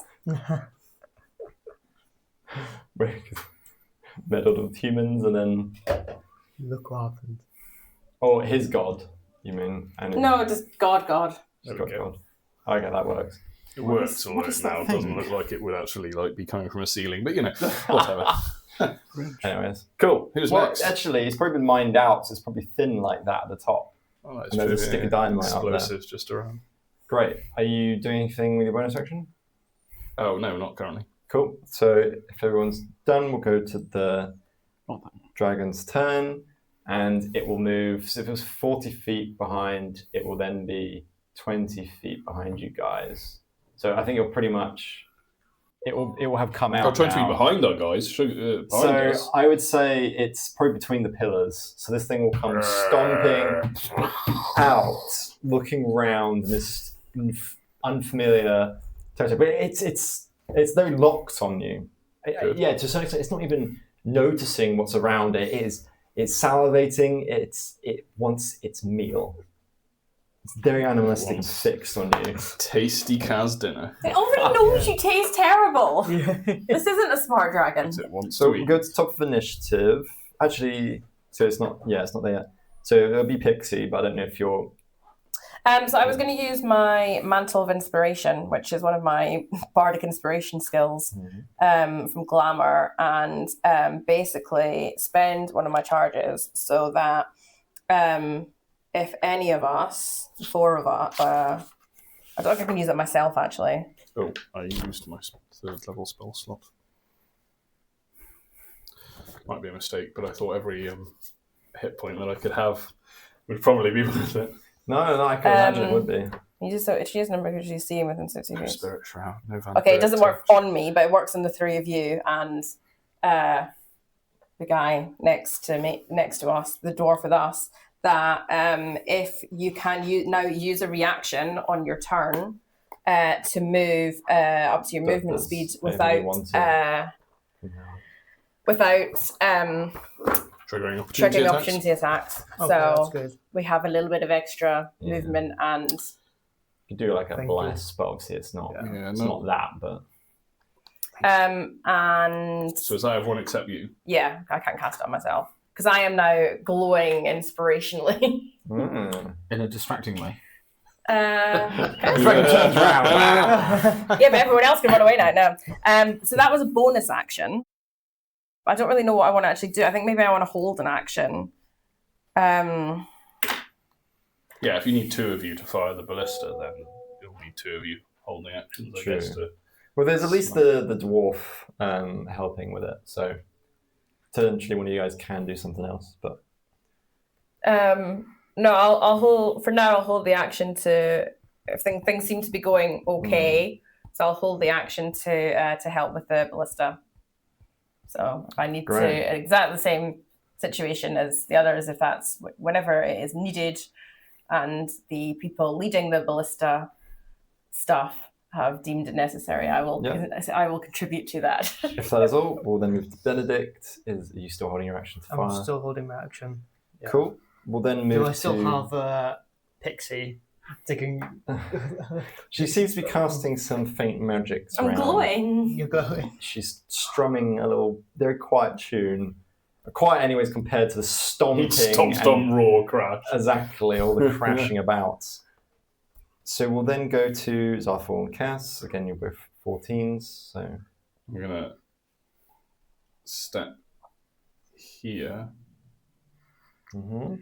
Meddled with humans, and then Look what happened. his god. You mean? And No, just God. There we God, go. God. Okay, that works. It works, although what is it that now thing? doesn't look like it would actually be coming from a ceiling. But whatever. Anyways, cool. Who's well, next? Actually, it's probably been mined out, so it's probably thin like that at the top. Oh, that's And there's a true, stick of dynamite up there. Explosives just around. Great. Are you doing anything with your bonus action? Oh no, not currently. Cool. So if everyone's done, we'll go to the dragon's turn, and it will move. So if it was 40 feet behind, it will then be 20 feet behind you guys. So I think it'll pretty much. It will have come out. Oh, 20 feet now. behind our guys. Behind So us. I would say it's probably between the pillars. So this thing will come stomping out, looking around in this unfamiliar territory. But it's very locked on you. Good. Yeah, to a certain extent, it's not even noticing what's around it. It's salivating. It wants its meal. It's very animalistic and fixed on you. Tasty Khas dinner. It already knows you taste terrible. This isn't a smart dragon. It wants So to we'll eat. go to top of initiative. Actually, so it's not there yet. So it'll be Pixie, but I don't know if you're. So I was going to use my Mantle of Inspiration, which is one of my bardic inspiration skills from Glamour, and basically spend one of my charges so that if any of us, 4 of us, I don't know if I can use it myself actually. Oh, I used my third level spell slot. Might be a mistake, but I thought every hit point that I could have would probably be worth it. No, I can imagine it would be. You just so it's used number because you see him within 60 No feet. spirit shroud, no vampire. Okay, it doesn't work touch. on me, but it works on the 3 of you and the guy next to us, the dwarf with us. That if you can now use a reaction on your turn to move up to your movement speed without Triggering opportunity triggering attacks. opportunity attacks. Okay, that's So good. we have a little bit of extra Yeah. movement and You do like a Thank bless, but obviously it's not. Yeah, It's no. not that, but and So is that everyone except you? yeah, I can't cast it on myself because I am now glowing inspirationally. In a distracting way. Dragon turns round. Yeah, but everyone else can run away now. No. So that was a bonus action. I don't really know what I want to actually do. I think maybe I want to hold an action. Yeah, if you need 2 of you to fire the ballista, then you'll need 2 of you holding actions, I True. guess. well, there's at least the dwarf helping with it. So potentially one of you guys can do something else. But No, I'll hold for now. I'll hold the action to if things seem to be going okay. So I'll hold the action to help with the ballista. So if I need Great. to exactly the same situation as the others, if that's whenever it is needed, and the people leading the ballista stuff have deemed it necessary, I will contribute to that. if that is all, we'll then move to Benedict. Are you still holding your action to fire? I'm still holding my action. Yeah. Cool. We'll then move Do I still to... have Pixie taking? She seems to be casting some faint magics I'm around. glowing. You're going. She's strumming a little, very quiet tune. Quiet, anyways, compared to the stomping. Stomp, and- roar, crash. Exactly, all the crashing about. So we'll then go to Zarthul and Khas. Again, you're both 14s, so... I'm going to step here. Mm-hmm.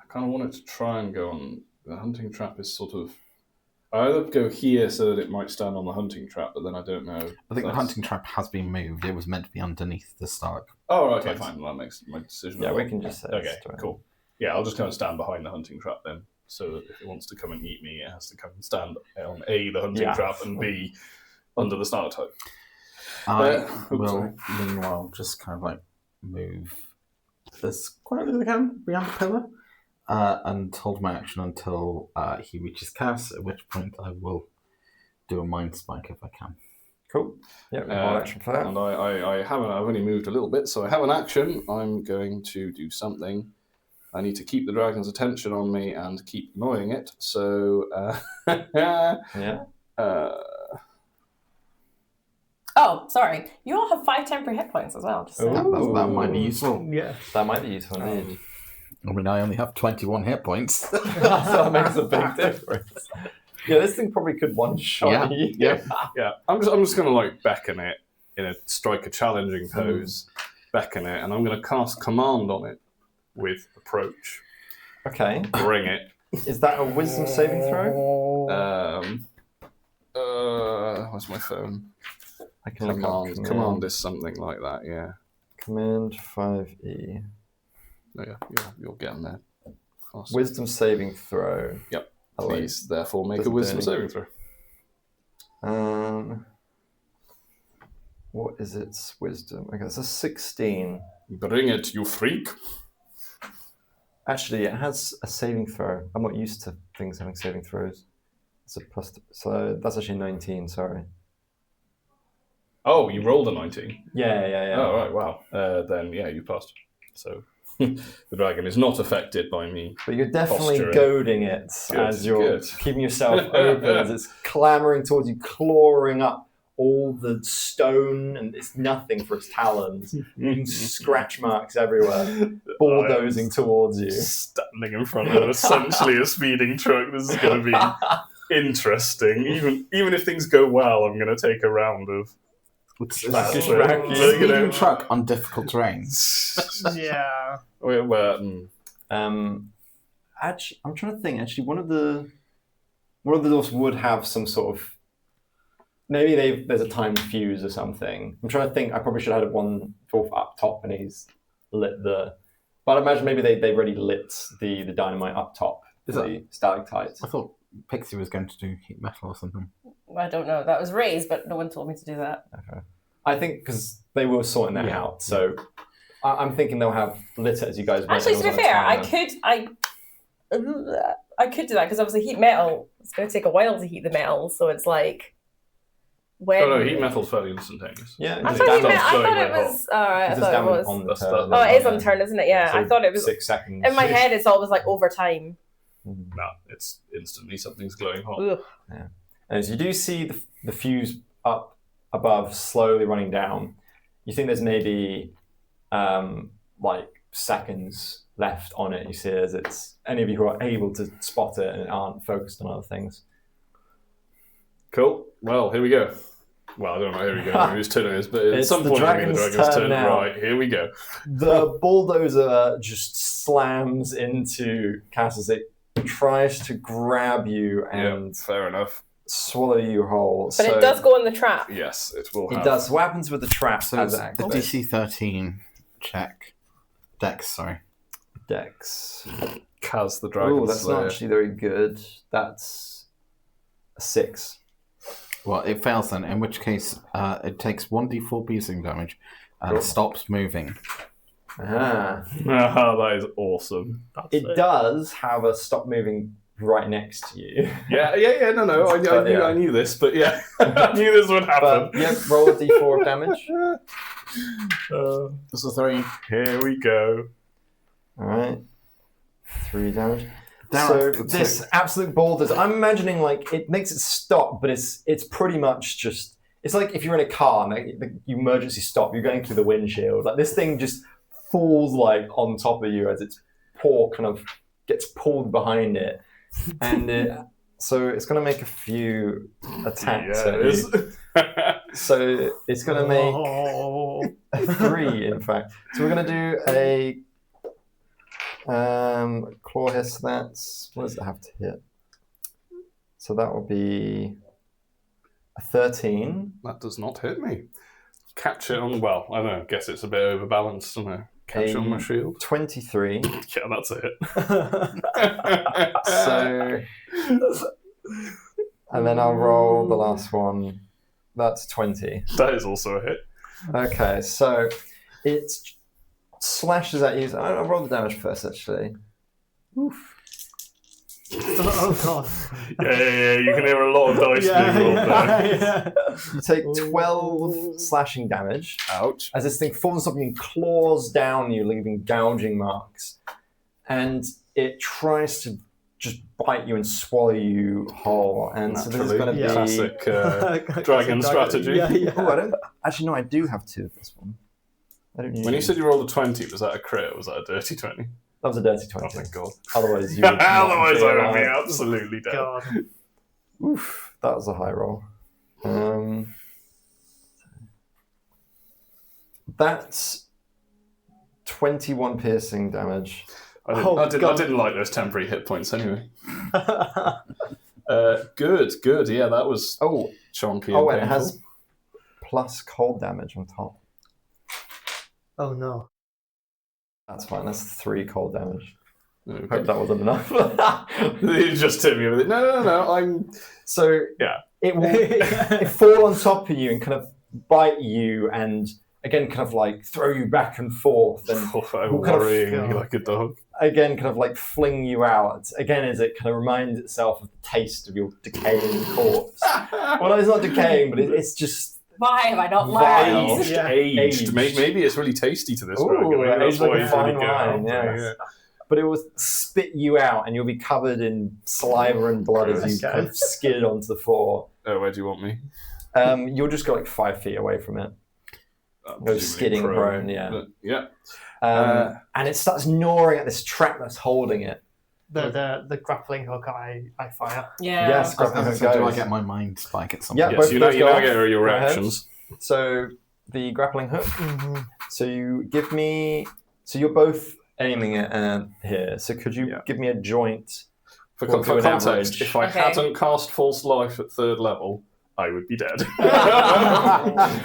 I kind of wanted to try and go on... The hunting trap is sort of... I either go here so that it might stand on the hunting trap, but then I don't know. I think the hunting trap has been moved. It was meant to be underneath the start. Oh, okay, fine. Well, that makes my decision. Yeah, we can just say Okay, it's fine. cool. Yeah, I'll just kind of stand behind the hunting trap then. So that if it wants to come and eat me, it has to come and stand on A, the hunting Yeah. trap, and B, under the star type. I oops, will, sorry. meanwhile, just kind of like move as quietly as I can behind the pillar and hold my action until he reaches Khas, at which point I will do a mind spike if I can. Cool. Yeah, hold action for that. And I haven't. I've only moved a little bit, so I have an action. I'm going to do something. I need to keep the dragon's attention on me and keep annoying it. So, Yeah. Oh, sorry. You all have 5 temporary hit points as well. Just saying. That might be useful. Yeah. That might be useful indeed. I mean, I only have 21 hit points. So that makes a big difference. Yeah, this thing probably could one-shot you. Yeah. yeah, I'm just going to like beckon it strike a challenging pose, beckon it, and I'm going to cast command on it with approach. Okay. Bring it. Is that a wisdom saving throw? Where's my phone? I can look up Command is something like that. Yeah. Command 5E. Oh, yeah, you'll get them there. Awesome. Wisdom saving throw. Yep. Oh, wait. Please, therefore, make a Doesn't do wisdom anything. saving throw. What is its wisdom? Okay, it's a 16. Bring it, you freak. Actually, it has a saving throw. I'm not used to things having saving throws. It's a plus. So that's actually 19. Sorry. Oh, you rolled a 19. Yeah. Oh, right, wow. Then, yeah, you passed. So, the dragon is not affected by me. But you're definitely Posturing. goading it as you're keeping yourself open, as it's clamoring towards you, clawing up all the stone, and it's nothing for its talons. Scratch marks everywhere, bulldozing towards you. Standing in front of essentially a speeding truck. This is going to be interesting. Even if things go well, I'm going to take a round of... Speeding truck on difficult terrain. Yeah. Actually, I'm trying to think. Actually, one of the doors would have some sort of... Maybe there's a timed fuse or something. I'm trying to think. I probably should have had one dwarf up top, and he's lit the... But I imagine maybe they already lit the dynamite up top, the stalactites. I thought Pixie was going to do heat metal or something. I don't know. That was raised, but no one told me to do that. Okay. I think because they were sorting that out, so I'm thinking they'll have lit it as you guys went. Actually, and to it be was on a fair, I timer. could do that because obviously heat metal. It's going to take a while to heat the metal, so it's like When? Oh no, heat metal's fairly instantaneous. Yeah, I it's thought, Damage I thought going it very was. Alright, I just thought it damage was. on the That's turn. the- Oh, it is on turn, isn't it? Yeah, So I thought it was. 6 seconds. In my head, it's always like over time. No, it's instantly something's glowing hot. Ugh. As you do see the fuse up above slowly running down, you think there's maybe like seconds left on it. You see as it's any of you who are able to spot it and aren't focused on other things. Cool. Well, here we go. Well, I don't know. Here we go. Whose turn it is, but at It's some the point it'll be the dragon's dragon's turn turn. now. Right, here we go. The bulldozer just slams into Khas as it tries to grab you and Yeah, fair enough. swallow you whole. But it does go in the trap. Yes, it will. It Have. does. What happens with the trap So as it's it the activates? DC 13 check. Dex, sorry. Dex. Khas the dragon Oh, that's slayer. not actually very good. That's a 6. Well, it fails then, in which case it takes 1d4 piercing damage and Cool. stops moving. Ah. Ah, that is awesome. It does have a stop moving right next to you. Yeah. No. But, yeah. I knew this, but yeah, I knew this would happen. But yeah, roll a d4 of damage. This is 3. Here we go. Alright. 3 damage. Damn So it, it's this six. absolute boulders, I'm imagining like it makes it stop, but it's pretty much just it's like if you're in a car and you emergency stop, you're going through the windshield. Like this thing just falls like on top of you as its paw kind of gets pulled behind it, and so it's going to make a few attacks. Yeah, at it is. you. So it's going to make 3, in fact. So we're going to do a claw hiss. That's what does it have to hit? So that will be a 13. That does not hit me. Catch it on. Well, I don't know. Guess it's a bit overbalanced. I don't know. Catch it on my shield. 23. Yeah, that's a hit. So, and then I'll roll the last one. That's 20. That is also a hit. Okay, so it slashes at you. I'll roll the damage first, actually. Oh god. Yeah. You can hear a lot of dice being rolled there. You take 12 slashing damage Ouch. as this thing falls on you and claws down you, leaving gouging marks. And it tries to just bite you and swallow you whole. And so this is going to be... Classic dragon strategy. Yeah. Oh, I don't... Actually, no, I do have 2 of this one. I don't When you said you rolled a 20, was that a crit or was that a dirty 20? That was a dirty 20. Oh, thank God. Otherwise, you would not Otherwise, be I would alive. be absolutely dead. God. Oof, that was a high roll. That's 21 piercing damage. I didn't like those temporary hit points anyway. Good. Yeah, that was chonky. Oh, and and it has painful. plus cold damage on top. Oh no. That's fine. That's 3 cold damage. Okay. Hope that wasn't enough. You just hit me with it. No. I'm. So Yeah. it will it fall on top of you and kind of bite you and again kind of like throw you back and forth and Worrying me like a dog. again kind of like fling you out again as it kind of reminds itself of the taste of your decaying corpse. Well, no, it's not decaying, but it's just Why have I not Vile. learned? Aged. Aged. Maybe it's really tasty to this Ooh, dragon. Maybe that's aged like why a he's fine really good. wine, yes. But it will spit you out and you'll be covered in saliva and blood as you kind of skid onto the floor. Oh, where do you want me? You'll just go like 5 feet away from it. Go Presumably skidding prone, yeah. But, yeah. And it starts gnawing at this trap that's holding it. The grappling hook I fire. Yeah. Yes, grappling hook So do I goes. get my mind spike at some Yeah, point? both Yes, you of know, those you go now off. get your Go ahead. reactions. So the grappling hook. So you give me. So you're both aiming it here. So could you give me a joint? For Or do an context, average. if I Okay. hadn't cast False Life at 3rd level, I would be dead.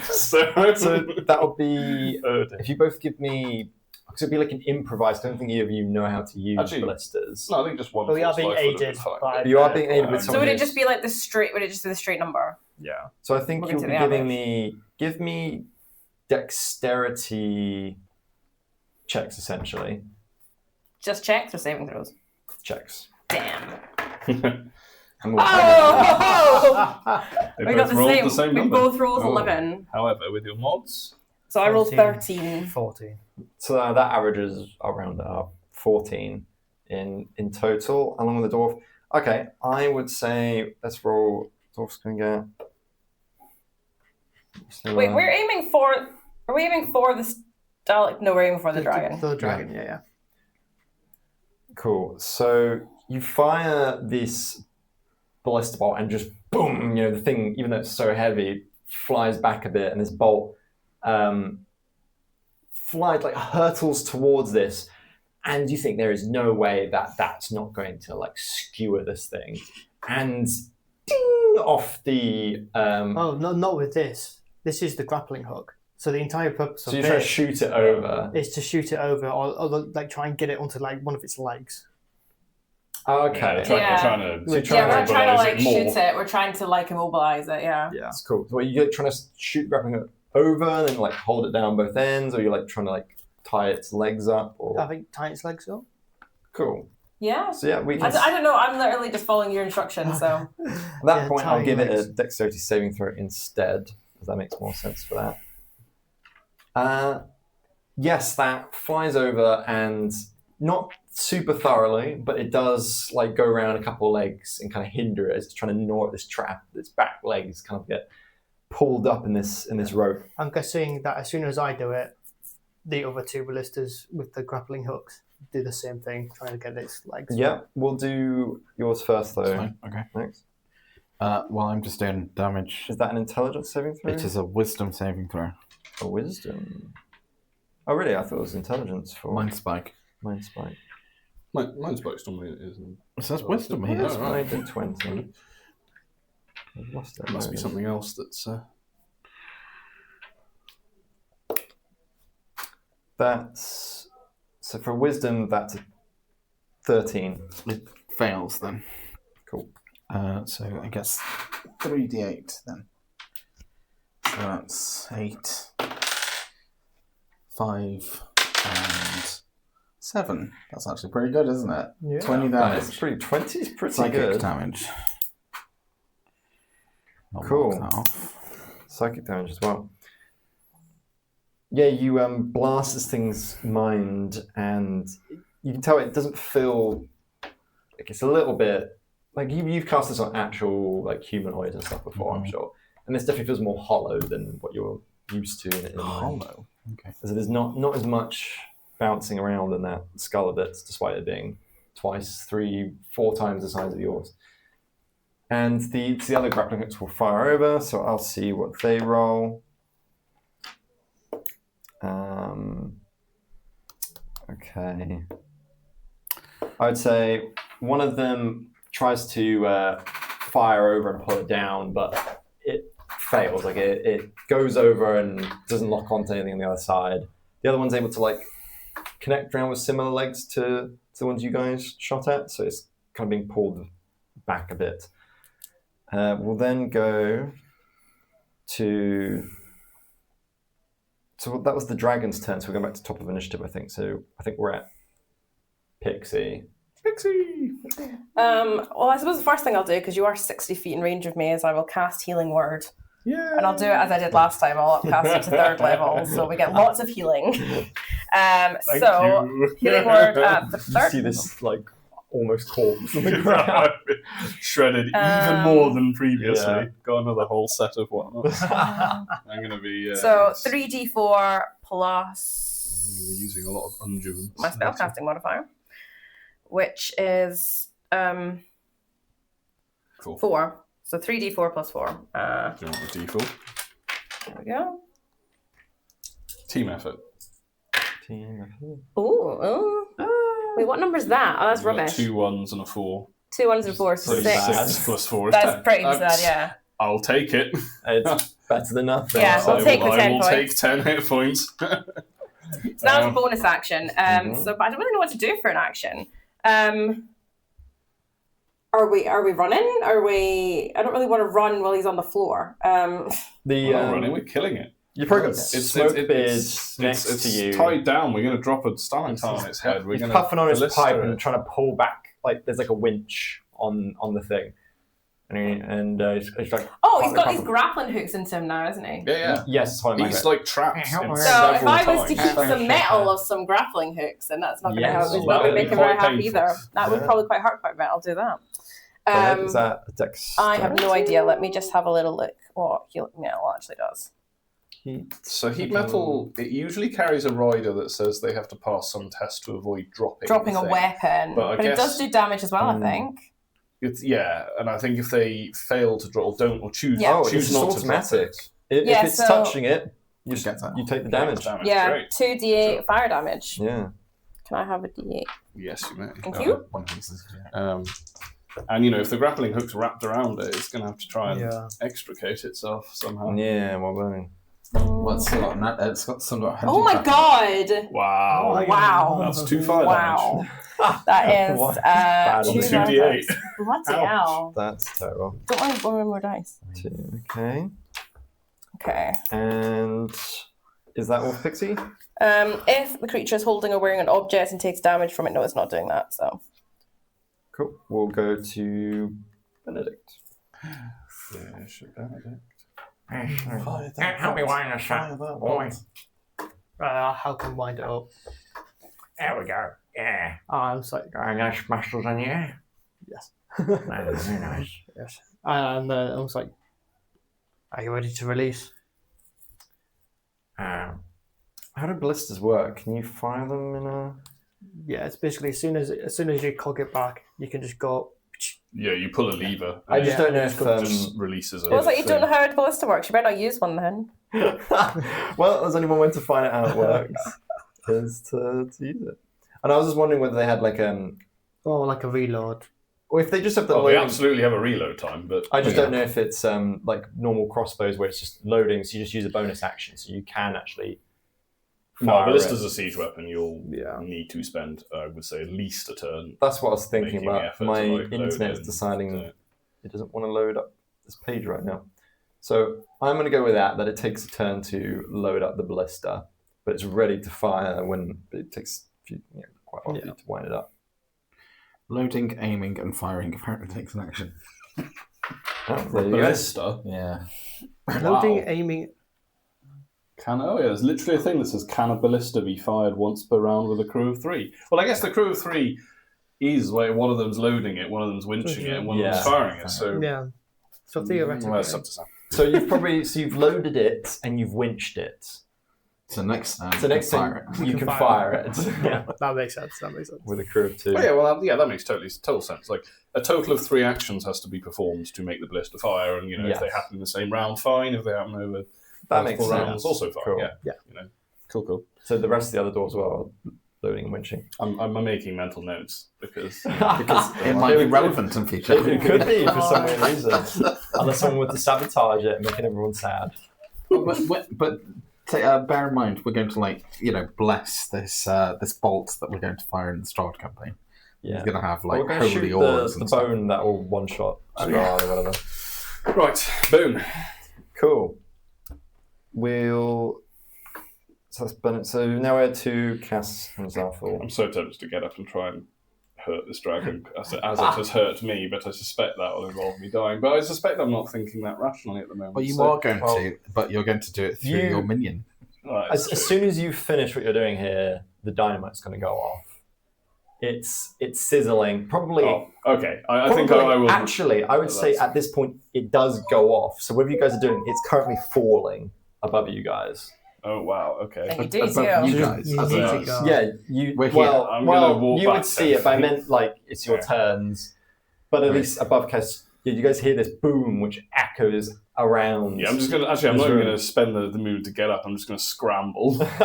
so that would be. dear. If you both give me. Because it'd be like an improvised. I don't think either of you know how to use Actually, ballistas. No, I think just one. But we are False being Life would have been aided fine. by. You are being aided with So someone. So would it who's- just be like the straight? Would it just be the straight number? Yeah. So I think We'll you'll get be to the giving average. me. Give me dexterity checks essentially. Just checks or saving throws? Checks. Damn. And we'll Oh! They We got both rolled the same we number. both rolled Oh. 11. However, with your mods, So I rolled 14. 13. 14. So that averages around 14 in total, along with the dwarf. Okay, I would say let's roll. Dwarf's going to get. So, Wait, we're aiming for. Are we aiming for the Dalek? No, we're aiming for the dragon. The dragon, yeah. Cool. So you fire this ballista bolt and just boom, the thing, even though it's so heavy, flies back a bit, and this bolt flies, hurtles towards this, and you think there is no way that that's not going to skewer this thing, and ding off the. Oh, no, not with this. This is the grappling hook. So the entire purpose of So you try to this shoot it over. is to shoot it over, or try and get it onto one of its legs. Okay. trying to. So you're Yeah, we're trying to immobilize it more. shoot it. We're trying to immobilize it. Yeah. Yeah. That's cool. So you're trying to shoot the grappling hook over, and then hold it down both ends, or you're trying to tie its legs up, or I think tie its legs up. cool. Yeah. So yeah, we I can. don't know. I'm literally just following your instructions. So At that point, I'll tying give it legs. a dexterity saving throw instead, because that makes more sense for that. Yes, that flies over, and not super thoroughly, but it does go around a couple of legs and kind of hinder it as it's trying to gnaw at this trap. Its back legs kind of get pulled up in this rope. I'm guessing that as soon as I do it, the other two ballistas with the grappling hooks do the same thing, trying to get its legs. Yeah, we'll do yours first though. Fine, okay. Next. While I'm just doing damage, Is that an intelligence saving throw? it is a wisdom saving throw. a wisdom. Oh really? I thought it was intelligence for Mind spike. Mind spike. Mine's both normally it isn't. It says wisdom Yeah, here. it's right. 9 and 20. I've lost it. It must be something else that's. That's so for wisdom. That's a 13. It fails then. Cool. So I guess 3d8 then. So that's 8, 5, and 7. That's actually pretty good, isn't it? Yeah. 20 That damage. is pretty. 20 is pretty Psychic good. damage. I'll Cool. mark that off. Psychic damage as well. Yeah, you blast this thing's mind, and you can tell it doesn't feel it's a little bit you've cast this on actual humanoids and stuff before, I'm sure, and this definitely feels more hollow than what you're used to in the mind. Hollow. Okay. So there's not as much bouncing around in that skull of it, despite it being twice, 3, 4 times the size of yours. And the other grappling hooks will fire over, so I'll see what they roll. Okay. I would say one of them tries to fire over and pull it down, but it fails. It goes over and doesn't lock onto anything on the other side. The other one's able to connect around with similar legs to the ones you guys shot at, so it's kind of being pulled back a bit. We'll then go to. So that was the dragon's turn, so we're going back to top of initiative, I think. So I think we're at Pixie. Pixie! well, I suppose the first thing I'll do, because you are 60 feet in range of me, is I will cast Healing Word. Yeah. And I'll do it as I did last time. I'll upcast it to 3rd level, so we get lots of healing. Thank So, you. Healing Word at the You 3rd. see this almost corpse on the ground. Shredded even more than previously. yeah. Got another whole set of whatnot. I'm going to be. So 3d4 plus I'm gonna be using a lot of unguents. my spellcasting modifier, which is Cool. 4. So 3d4 plus 4. Do you want the D4? There we go. Team effort. Ooh. Wait, what number is that? Oh, that's You've got rubbish. 2 1s and a 4. 2 1s and 4, so Pretty 6. bad. 6 plus 4 is That's 10. pretty sad, yeah. I'll take it. It's better than nothing. Yeah, so we'll take the I 10 will points. take 10 hit points. So that was a bonus action. So, but I don't really know what to do for an action. Are we running? I don't really want to run while he's on the floor. The We're not running, we're killing it. you probably got It's smoke beard next to you. tied down. We're going to drop a stalactite on its head. We're He's going puffing on his ballista pipe it. and trying to pull back. There's a winch on the thing. and it's like. Oh, he's got these grappling hooks into him now, isn't he? Yeah. Yes, He's like trapped. Help in me. So several if I was to times. keep some metal of some grappling hooks, then that's not going to Yes. help. It's Well, not going to that'd make be him very quite happy painful. either. That would Yeah. probably quite hurt quite a bit. I'll do that. Is that a dex? I have no idea. Let me just have a little look what heal metal actually does. So heat metal, it usually carries a rider that says they have to pass some test to avoid dropping. Dropping the a thing. weapon, But I but it does guess- do damage as well. I think. It's, yeah, and I think if they fail to drop, or don't, or choose, Yeah. Oh, choose it's not automatic. to drop it. Yeah, If it's so- touching it, you Get that. you take the Damage. damage. Yeah, Great. 2d8 fire damage. Yeah. Can I have a d8? Yes, you may. Thank you. One of these is, yeah. And if the grappling hook's wrapped around it, it's going to have to try and Yeah. extricate itself somehow. Yeah, well done. Well, it's got some. Oh my god! Wow. Wow. That's 2 fire Wow. damage. That is Bad on 2 the 2d8. Bloody Ouch. hell. That's terrible. Don't worry, one more dice. 2, okay. Okay. And is that all, Pixie? If the creature is holding or wearing an object and takes damage from it, no, it's not doing that. So Cool. We'll go to Benedict. Yeah, should Benedict. Help me wind this up, boy. How can wind it up? There we go. Yeah. I was like, Got any nice muscles in you? yes. Very nice. Yes. And I was like, are you ready to release? How do ballistas work? Can you fire them in a... Yeah, it's basically as soon as you cock it back, you can just go. Yeah, you pull a lever. I just Yeah. don't know if... It just releases it was it. like you don't know how a ballista works. You better not use one then. Well, there's only one way to find out how it works, is to use it. And I was just wondering whether they had like Oh, like a reload. or if they just have the Well, they loading. absolutely have a reload time, but I just don't know if it's like normal crossbows where it's just loading, so you just use a bonus action, so you can actually no, fire ballista's it. a siege weapon. You'll Yeah. need to spend, I would say, at least a turn. That's what I was thinking making the about. effort My to, like, load internet's in deciding to- it doesn't want to load up this page right now. So I'm going to go with that it takes a turn to load up the ballista, but it's ready to fire when it takes quite a while to wind it up. Loading, aiming, and firing apparently takes an action. Oh, there you go. Ballista? Yeah. Loading, Wow. aiming. There's literally a thing that says, can a ballista be fired once per round with a crew of 3? Well, I guess the crew of 3 is where one of them's loading it, one of them's winching it, and one of them's firing it. So, Yeah. So theoretically. well, it's up to Sam. So you've loaded it and you've winched it. So next time, So next fire time it. you can fire it Yeah, that makes sense. with a crew of 2. Oh, yeah, well, that makes total sense. Like, a total of 3 actions has to be performed to make the ballista fire, and, if they Yes. happen in the same round, fine. If they happen over That makes multiple sense. rounds, also fine. Cool. Yeah. Cool. So the rest of the other doors were loading and winching. I'm making mental notes because Because It might be relevant in future. it could be for some weird reason. Unless someone were to sabotage it, making everyone sad. but bear in mind, we're going to bless this bolt that we're going to fire in the Strahd campaign. Yeah. He's going to have We're going to holy shoot auras the and stuff. bone that will one-shot Strahd or whatever. right, boom. Cool. So that's Bennett. So now we're to Khas and Zarthul. I'm so tempted to get up and try and hurt this dragon as it has hurt me, but I suspect that will involve me dying. But I suspect I'm not thinking that rationally at the moment. Well, you so- are going to, but you're going to do it through your minion. Right, As it's soon as you finish what you're doing here, the dynamite's going to go off. It's sizzling. Probably. oh, okay. I think I will. Actually, I would say at this point it does go off. So whatever you guys are doing, it's currently falling above you guys. Oh wow. Okay. And you do Above too. you guys. You as need a- to go. Yeah, you. We're here. I'm gonna well, walk you back would see 10 it, but I feet. meant like it's your Yeah. turns. But at least above Khas, you guys hear this boom which echoes around. Yeah, I'm just gonna. Actually, I'm This not even room. gonna spend the mood to get up. I'm just gonna scramble, like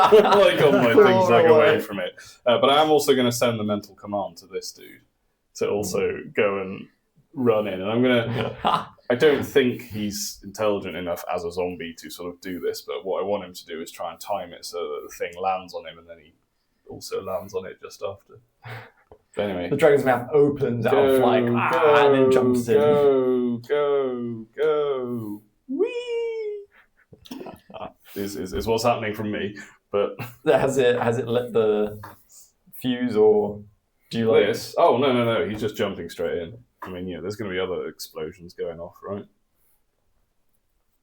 on my things, like away from it. But I am also gonna send the mental command to this dude to also go and run in. And I'm gonna. I don't think he's intelligent enough as a zombie to sort of do this. But what I want him to do is try and time it so that the thing lands on him, and then he also lands on it just after. But anyway. The dragon's mouth opens out of like, and then jumps in. Go. Whee! is what's happening from me. But Has it lit the fuse or do you like this? Oh, no. He's just jumping straight in. I mean, yeah, there's going to be other explosions going off, right?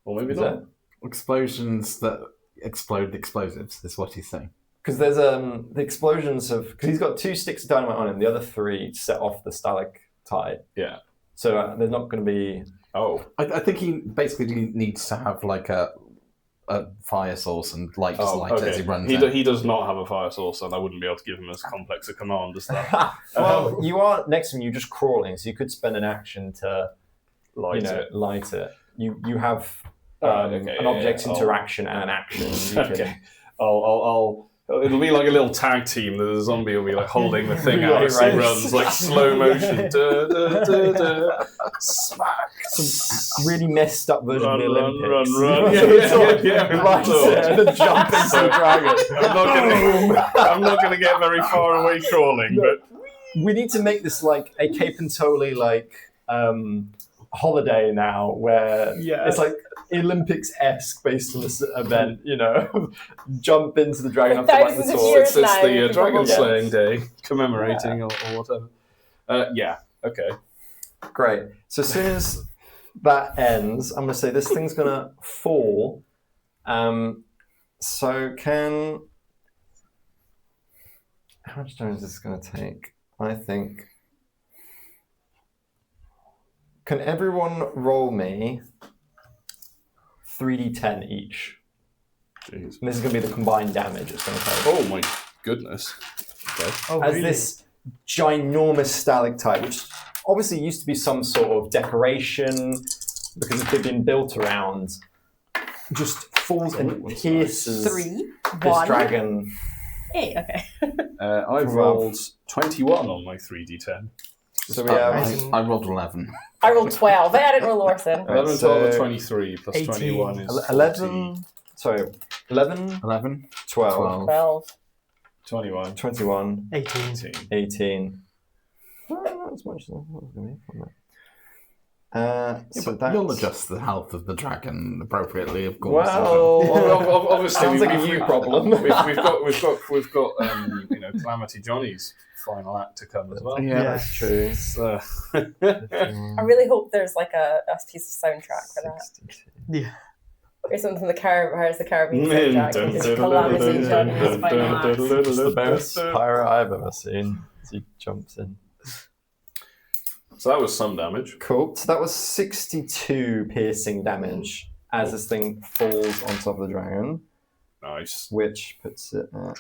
Or maybe Is not. Explosions that explode explosives is what he's saying. Because there's the explosions of... Because he's got 2 sticks of dynamite on him. The other 3 set off the stalactite. Yeah. So there's not going to be... Oh. I think he basically needs to have like a fire source and light it as he runs. He does not have a fire source, and I wouldn't be able to give him as complex a command as that. Well, you are next to him. You're just crawling, so you could spend an action to light it. You have an object interaction and an action. Okay. It'll be like a little tag team. The zombie will be like holding the thing out as he runs, like slow motion. Smack. Some really messed up version of the Olympics. Run. Yeah. Light it and then jump into the dragon. I'm not going to get very far away crawling, but we need to make this like a Cape Antoli holiday now, where it's like Olympics-esque based on this event. Jump into the dragon after like the Thousands of sword. years. it's the Knife. dragon slaying day commemorating or whatever. Okay. Great. So as soon as that ends, I'm going to say this thing's going to fall. So how much time is this going to take? I think... Can everyone roll me 3d10 each? Jeez. And this is going to be the combined damage it's going to take. Oh my goodness. Okay. As this ginormous stalactite, which obviously used to be some sort of decoration because they've been built around, just falls and pierces 3, this 1, dragon. 8. Okay. I've rolled 21 on my 3d10. So we have I rolled 11. I rolled 12. I didn't roll Orson. 11, so 12, 23 plus 18. 21 is 11. Sorry, 11, 11, 12, 12. 21. 21, 18. 18. Not as much as I thought it was going to be. So you'll adjust the health of the dragon appropriately, of course. Well, Obviously, sounds like a you problem. we've got Calamity Johnny's final act to come as well. Yeah, that's true. So, I really hope there's like a piece of soundtrack for that. 62. Yeah. Or something from the Caribbean soundtrack. It's Calamity Johnny's final act. It's the best pirate I've ever seen. He jumps in. So that was some damage. Cool. So that was 62 piercing damage as this thing falls on top of the dragon, Nice. which puts it at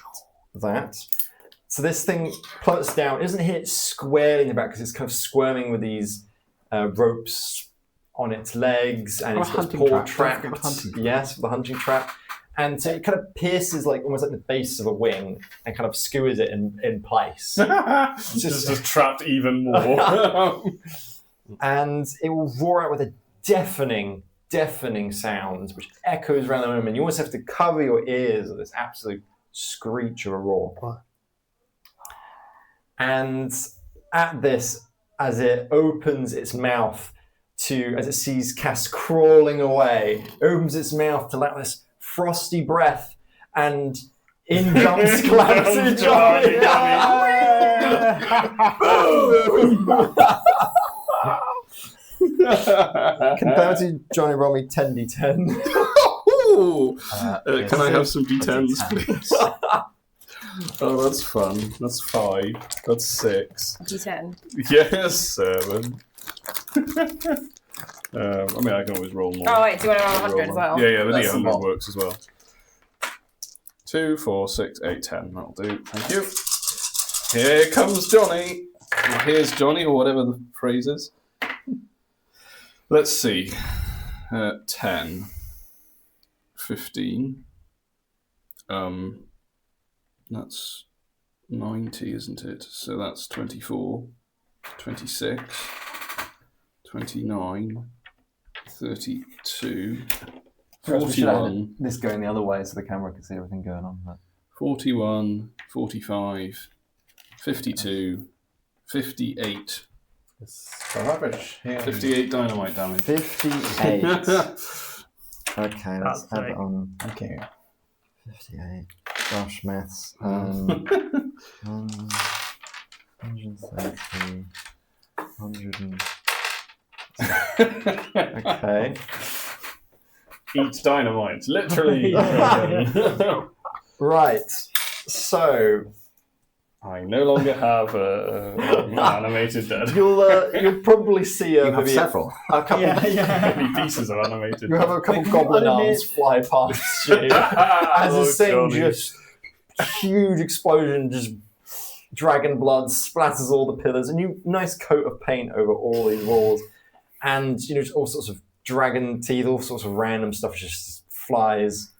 that. So this thing plummets down. It doesn't hit it squarely in the back because it's kind of squirming with these ropes on its legs, and Oh, it's got its hunting paw trap. trapped. Don't forget the hunting trap. Yes, with the hunting trap. And so it kind of pierces like almost like the base of a wing and kind of skewers it in place. just trapped even more. And it will roar out with a deafening sound which echoes around the room, and you almost have to cover your ears with this absolute screech of a roar. What? And at this, as it opens its mouth as it sees Khas crawling away, opens its mouth to let this frosty breath, and in jumps Calamity Johnny. Can Calamity Johnny roll me 10d10? Can I have some d10s, please? Oh, that's fun. That's 5. That's 6. D10. Yes, 7. I mean, I can always roll more. Oh, wait, do you want to roll 100 as well? Yeah, the That's a D100 lot. works as well. 2, 4, 6, 8, 10. That'll do. Thank you. Here comes Johnny. Or here's Johnny, or whatever the phrase is. Let's see. 10. 15. That's 90, isn't it? So that's 24. 26. 29. 32. We should have 41. this going the other way so the camera can see everything going on. But 41, 45, 52, 58. So rubbish. Yeah. 58 dynamite damage. 58. Okay, let's That's add right. that on. Okay. 58. Gosh, maths. 130, 100. Okay. Eat dynamite, literally. Right. So I no longer have an animated dead. you'll probably see You have maybe several. a couple. Many pieces of animated. You have a couple Can you goblin animate- arms fly past you as Oh, this thing Johnny. just huge explosion, just dragon blood splatters all the pillars, and you nice coat of paint over all these walls, and just all sorts of dragon teeth, all sorts of random stuff just flies,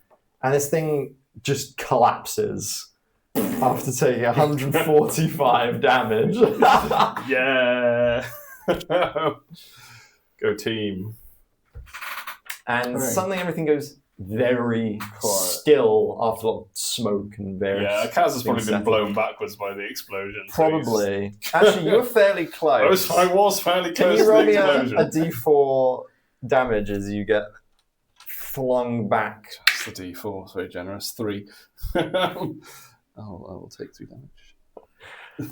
and this thing just collapses after taking 145 damage. Yeah. Go team. And Right. suddenly everything goes very still after a lot of smoke and various. Yeah, Khas has probably things been settled. blown backwards by the explosion. so he's- Probably. Actually, you were fairly close. I was fairly Can close you to roll the me a explosion. D4 damage as you get flung back? That's the D4, it's very generous. 3. I will take 3 damage.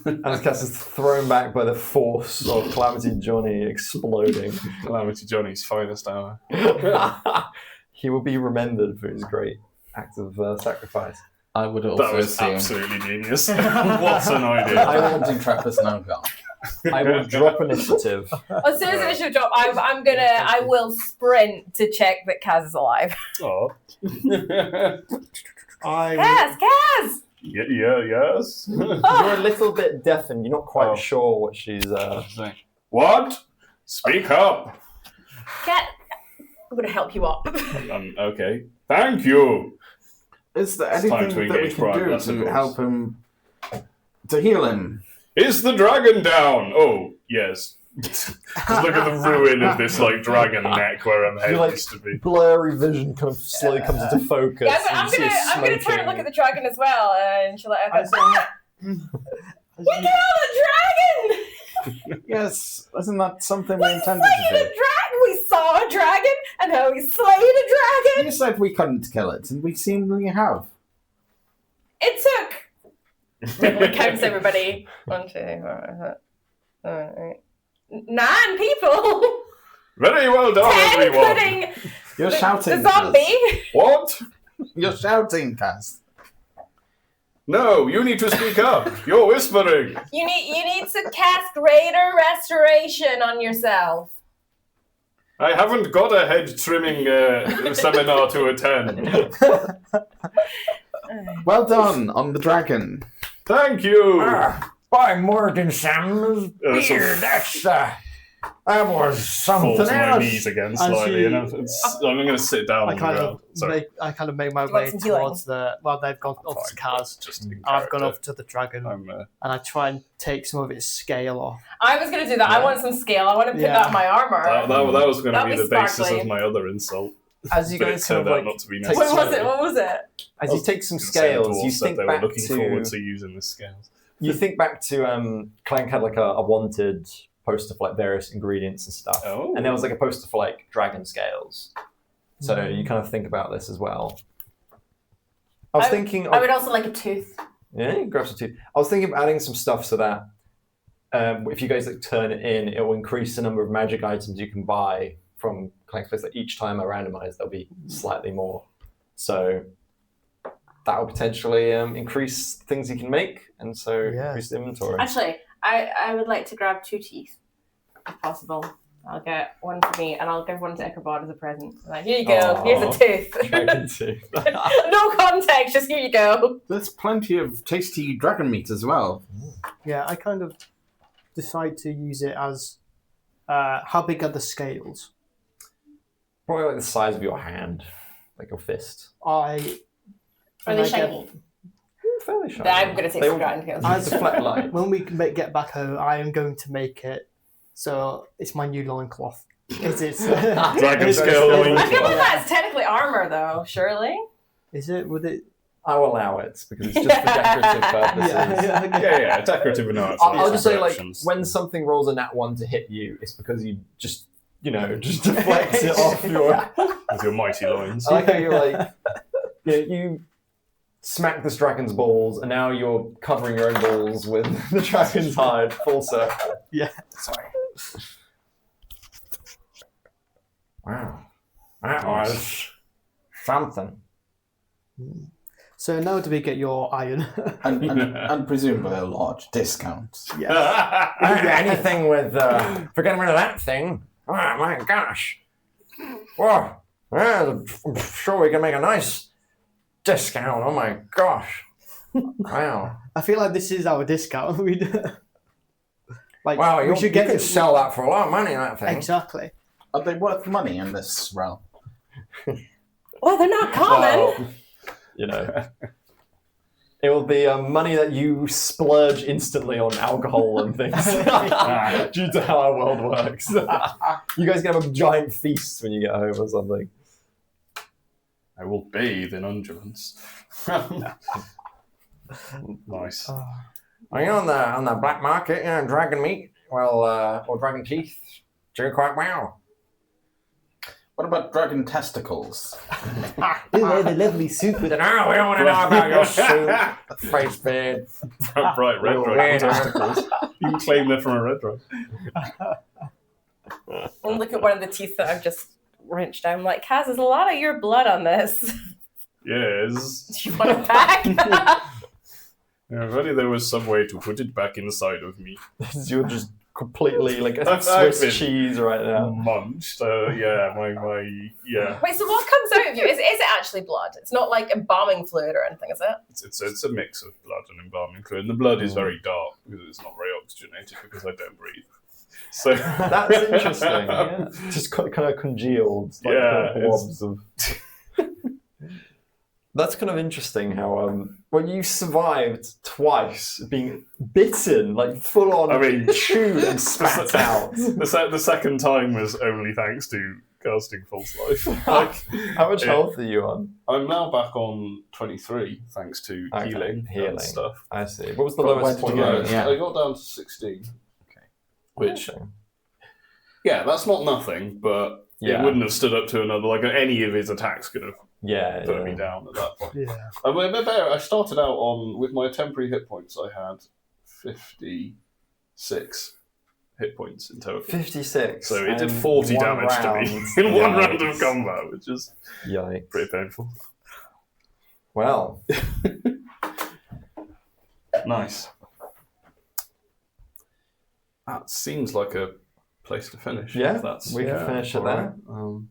And as Cass is thrown back by the force of Calamity Johnny exploding. Calamity Johnny's finest hour. He will be remembered for his great act of sacrifice. I would also That was assume. absolutely genius. What an idea. I will do Trappist now gone. I will drop initiative. As soon as initiative drop, I will sprint to check that Kaz is alive. Oh. Kaz! Yes. You're a little bit deafened. You're not quite Oh. sure what she's. What? Speak up. Cat, I'm gonna help you up. Okay. Thank you. Is there It's time anything to that we engage can Brian, do that's of to course. help him, to heal him? Is the dragon down? Oh, yes. Just look at the ruin of this dragon neck where her head You're like- used to be. Blurry vision kind of slowly comes into focus. Yeah, and I'm you see it gonna turn and smoking. look at the dragon as well, and she'll like, I say- we killed a dragon! Yes, isn't that something we We intended slayed to a do? dragon! We saw a dragon, and now we slayed a dragon! You said we couldn't kill it, and we seemingly have. It took... It counts everybody. 1, 2, 3, 4, 5, 6, 9 people! Very well done, 10, everyone. including You're the shouting. zombie! Kaz. What? You're shouting, Kaz. No, you need to speak up. You're whispering. You need to cast Greater Restoration on yourself. I haven't got a head trimming seminar to attend. Well done on the dragon. Thank you. By Morgensam's so- beard, that was Fall something to my else. knees again As slightly, you- I'm going to sit down I on the kind ground. of Sorry. make my Do you want way some healing? towards the. Well, they've gone off to Fine. Kaz. Just in I've gone character. off to the dragon, I'm, and I try and take some of its scale off. I was going to do that. I want some scale. I want to put Yeah. that in my armor. that was going to That'd be be the basis sparkly. of my other insult. As you But go it into turned out not to be take What necessary. was it? What was it? as you take some The same scales, you dwarves said think they were back looking forward to to using the scales. you think back to Clank had like a wanted poster for like various ingredients and stuff, Oh. and there was like a poster for like dragon scales. So you kind of think about this as well. I was thinking, I would also like a tooth. yeah, you can grab some too. I was thinking of adding some stuff so that if you guys like turn it in, it will increase the number of magic items you can buy from Clank's place. Like each time I randomize, there'll be slightly more. So that will potentially increase things you can make, and so Yeah. increase the inventory. Actually, I would like to grab 2 teeth, if possible. I'll get one for me, and I'll give one to Ichabod as a present. Like, here you go. Aw. Here's a tooth. Dragon tooth. No context, just here you go. There's plenty of tasty dragon meat as well. Yeah, I kind of decide to use it as how big are the scales? Probably like the size of your hand, like your fist. Are and they I get- shiny? Fairly shiny. I'm going to take They some will- dragon tails. It's a flat line. When we get back home, I am going to make it so it's my new loincloth. Is it? Dragon Is it- scale I loincloth. feel like that's technically armor, though, surely? Is it? Would it? I'll allow it because it's just for decorative purposes. Yeah, decorative enough. I'll just say, like, when something rolls a nat 1 to hit you, it's because you just deflect it off your. with your mighty loins. I like how you're like, you smack this dragon's balls, and now you're covering your own balls with the dragon's hide, full circle. Yeah. Sorry. Wow. That was something. So now do we get your iron? and presumably a large discount. Yes. Anything with for getting rid of that thing. Oh my gosh. Whoa. Well, I'm sure we can make a nice discount. Oh my gosh. Wow. I feel like this is our discount. Wow, we should get you could sell that for a lot of money, that thing. Exactly. Are they worth money in this realm? Well, they're not common. Well, you know, it will be money that you splurge instantly on alcohol and things due to how our world works. You guys can have a giant feast when you get home or something. I will bathe in undulants. Nice. Are you on the black market, dragon meat? Well, or dragon teeth? Do quite well. What about dragon testicles? Ooh, they're lovely soup. No, we don't want to know about your suit, face beard. Bright red dragon testicles. You can claim they're from a red dragon. And look at one of the teeth that I've just wrenched. I'm like, Khas, there's a lot of your blood on this. Yes. Do you want it back? If only there was some way to put it back inside of me. You're just completely like a I've Swiss been cheese right now. Munched. Yeah, yeah. Wait, so what comes out of you? Is it actually blood? It's not like embalming fluid or anything, is it? It's a mix of blood and embalming fluid. And the blood is very dark because it's not very oxygenated because I don't breathe. So That's interesting. Yeah. Just kind of congealed, like Yeah, kind of blobs of. That's kind of interesting how when you survived twice being bitten, like full on, I mean, chewed and spat out. The second time was only thanks to casting False Life. How much health are you on? I'm now back on 23 thanks to Okay, healing healing. and stuff. I see. What was the But lowest where point? did you go? Lowest, Yeah. I got down to 16. Okay. Which, yeah, that's not nothing, but Yeah. it wouldn't have stood up to another. Like any of his attacks could have Yeah. put me down at that point. Yeah. I started out with my temporary hit points. I had 56 hit points in total. 56. So it did and 40 one damage round. to me in one round of Yikes. combat, which is Yikes. pretty painful. Well, Nice. That seems like a place to finish. Yeah, if that's, we can finish it all there. right.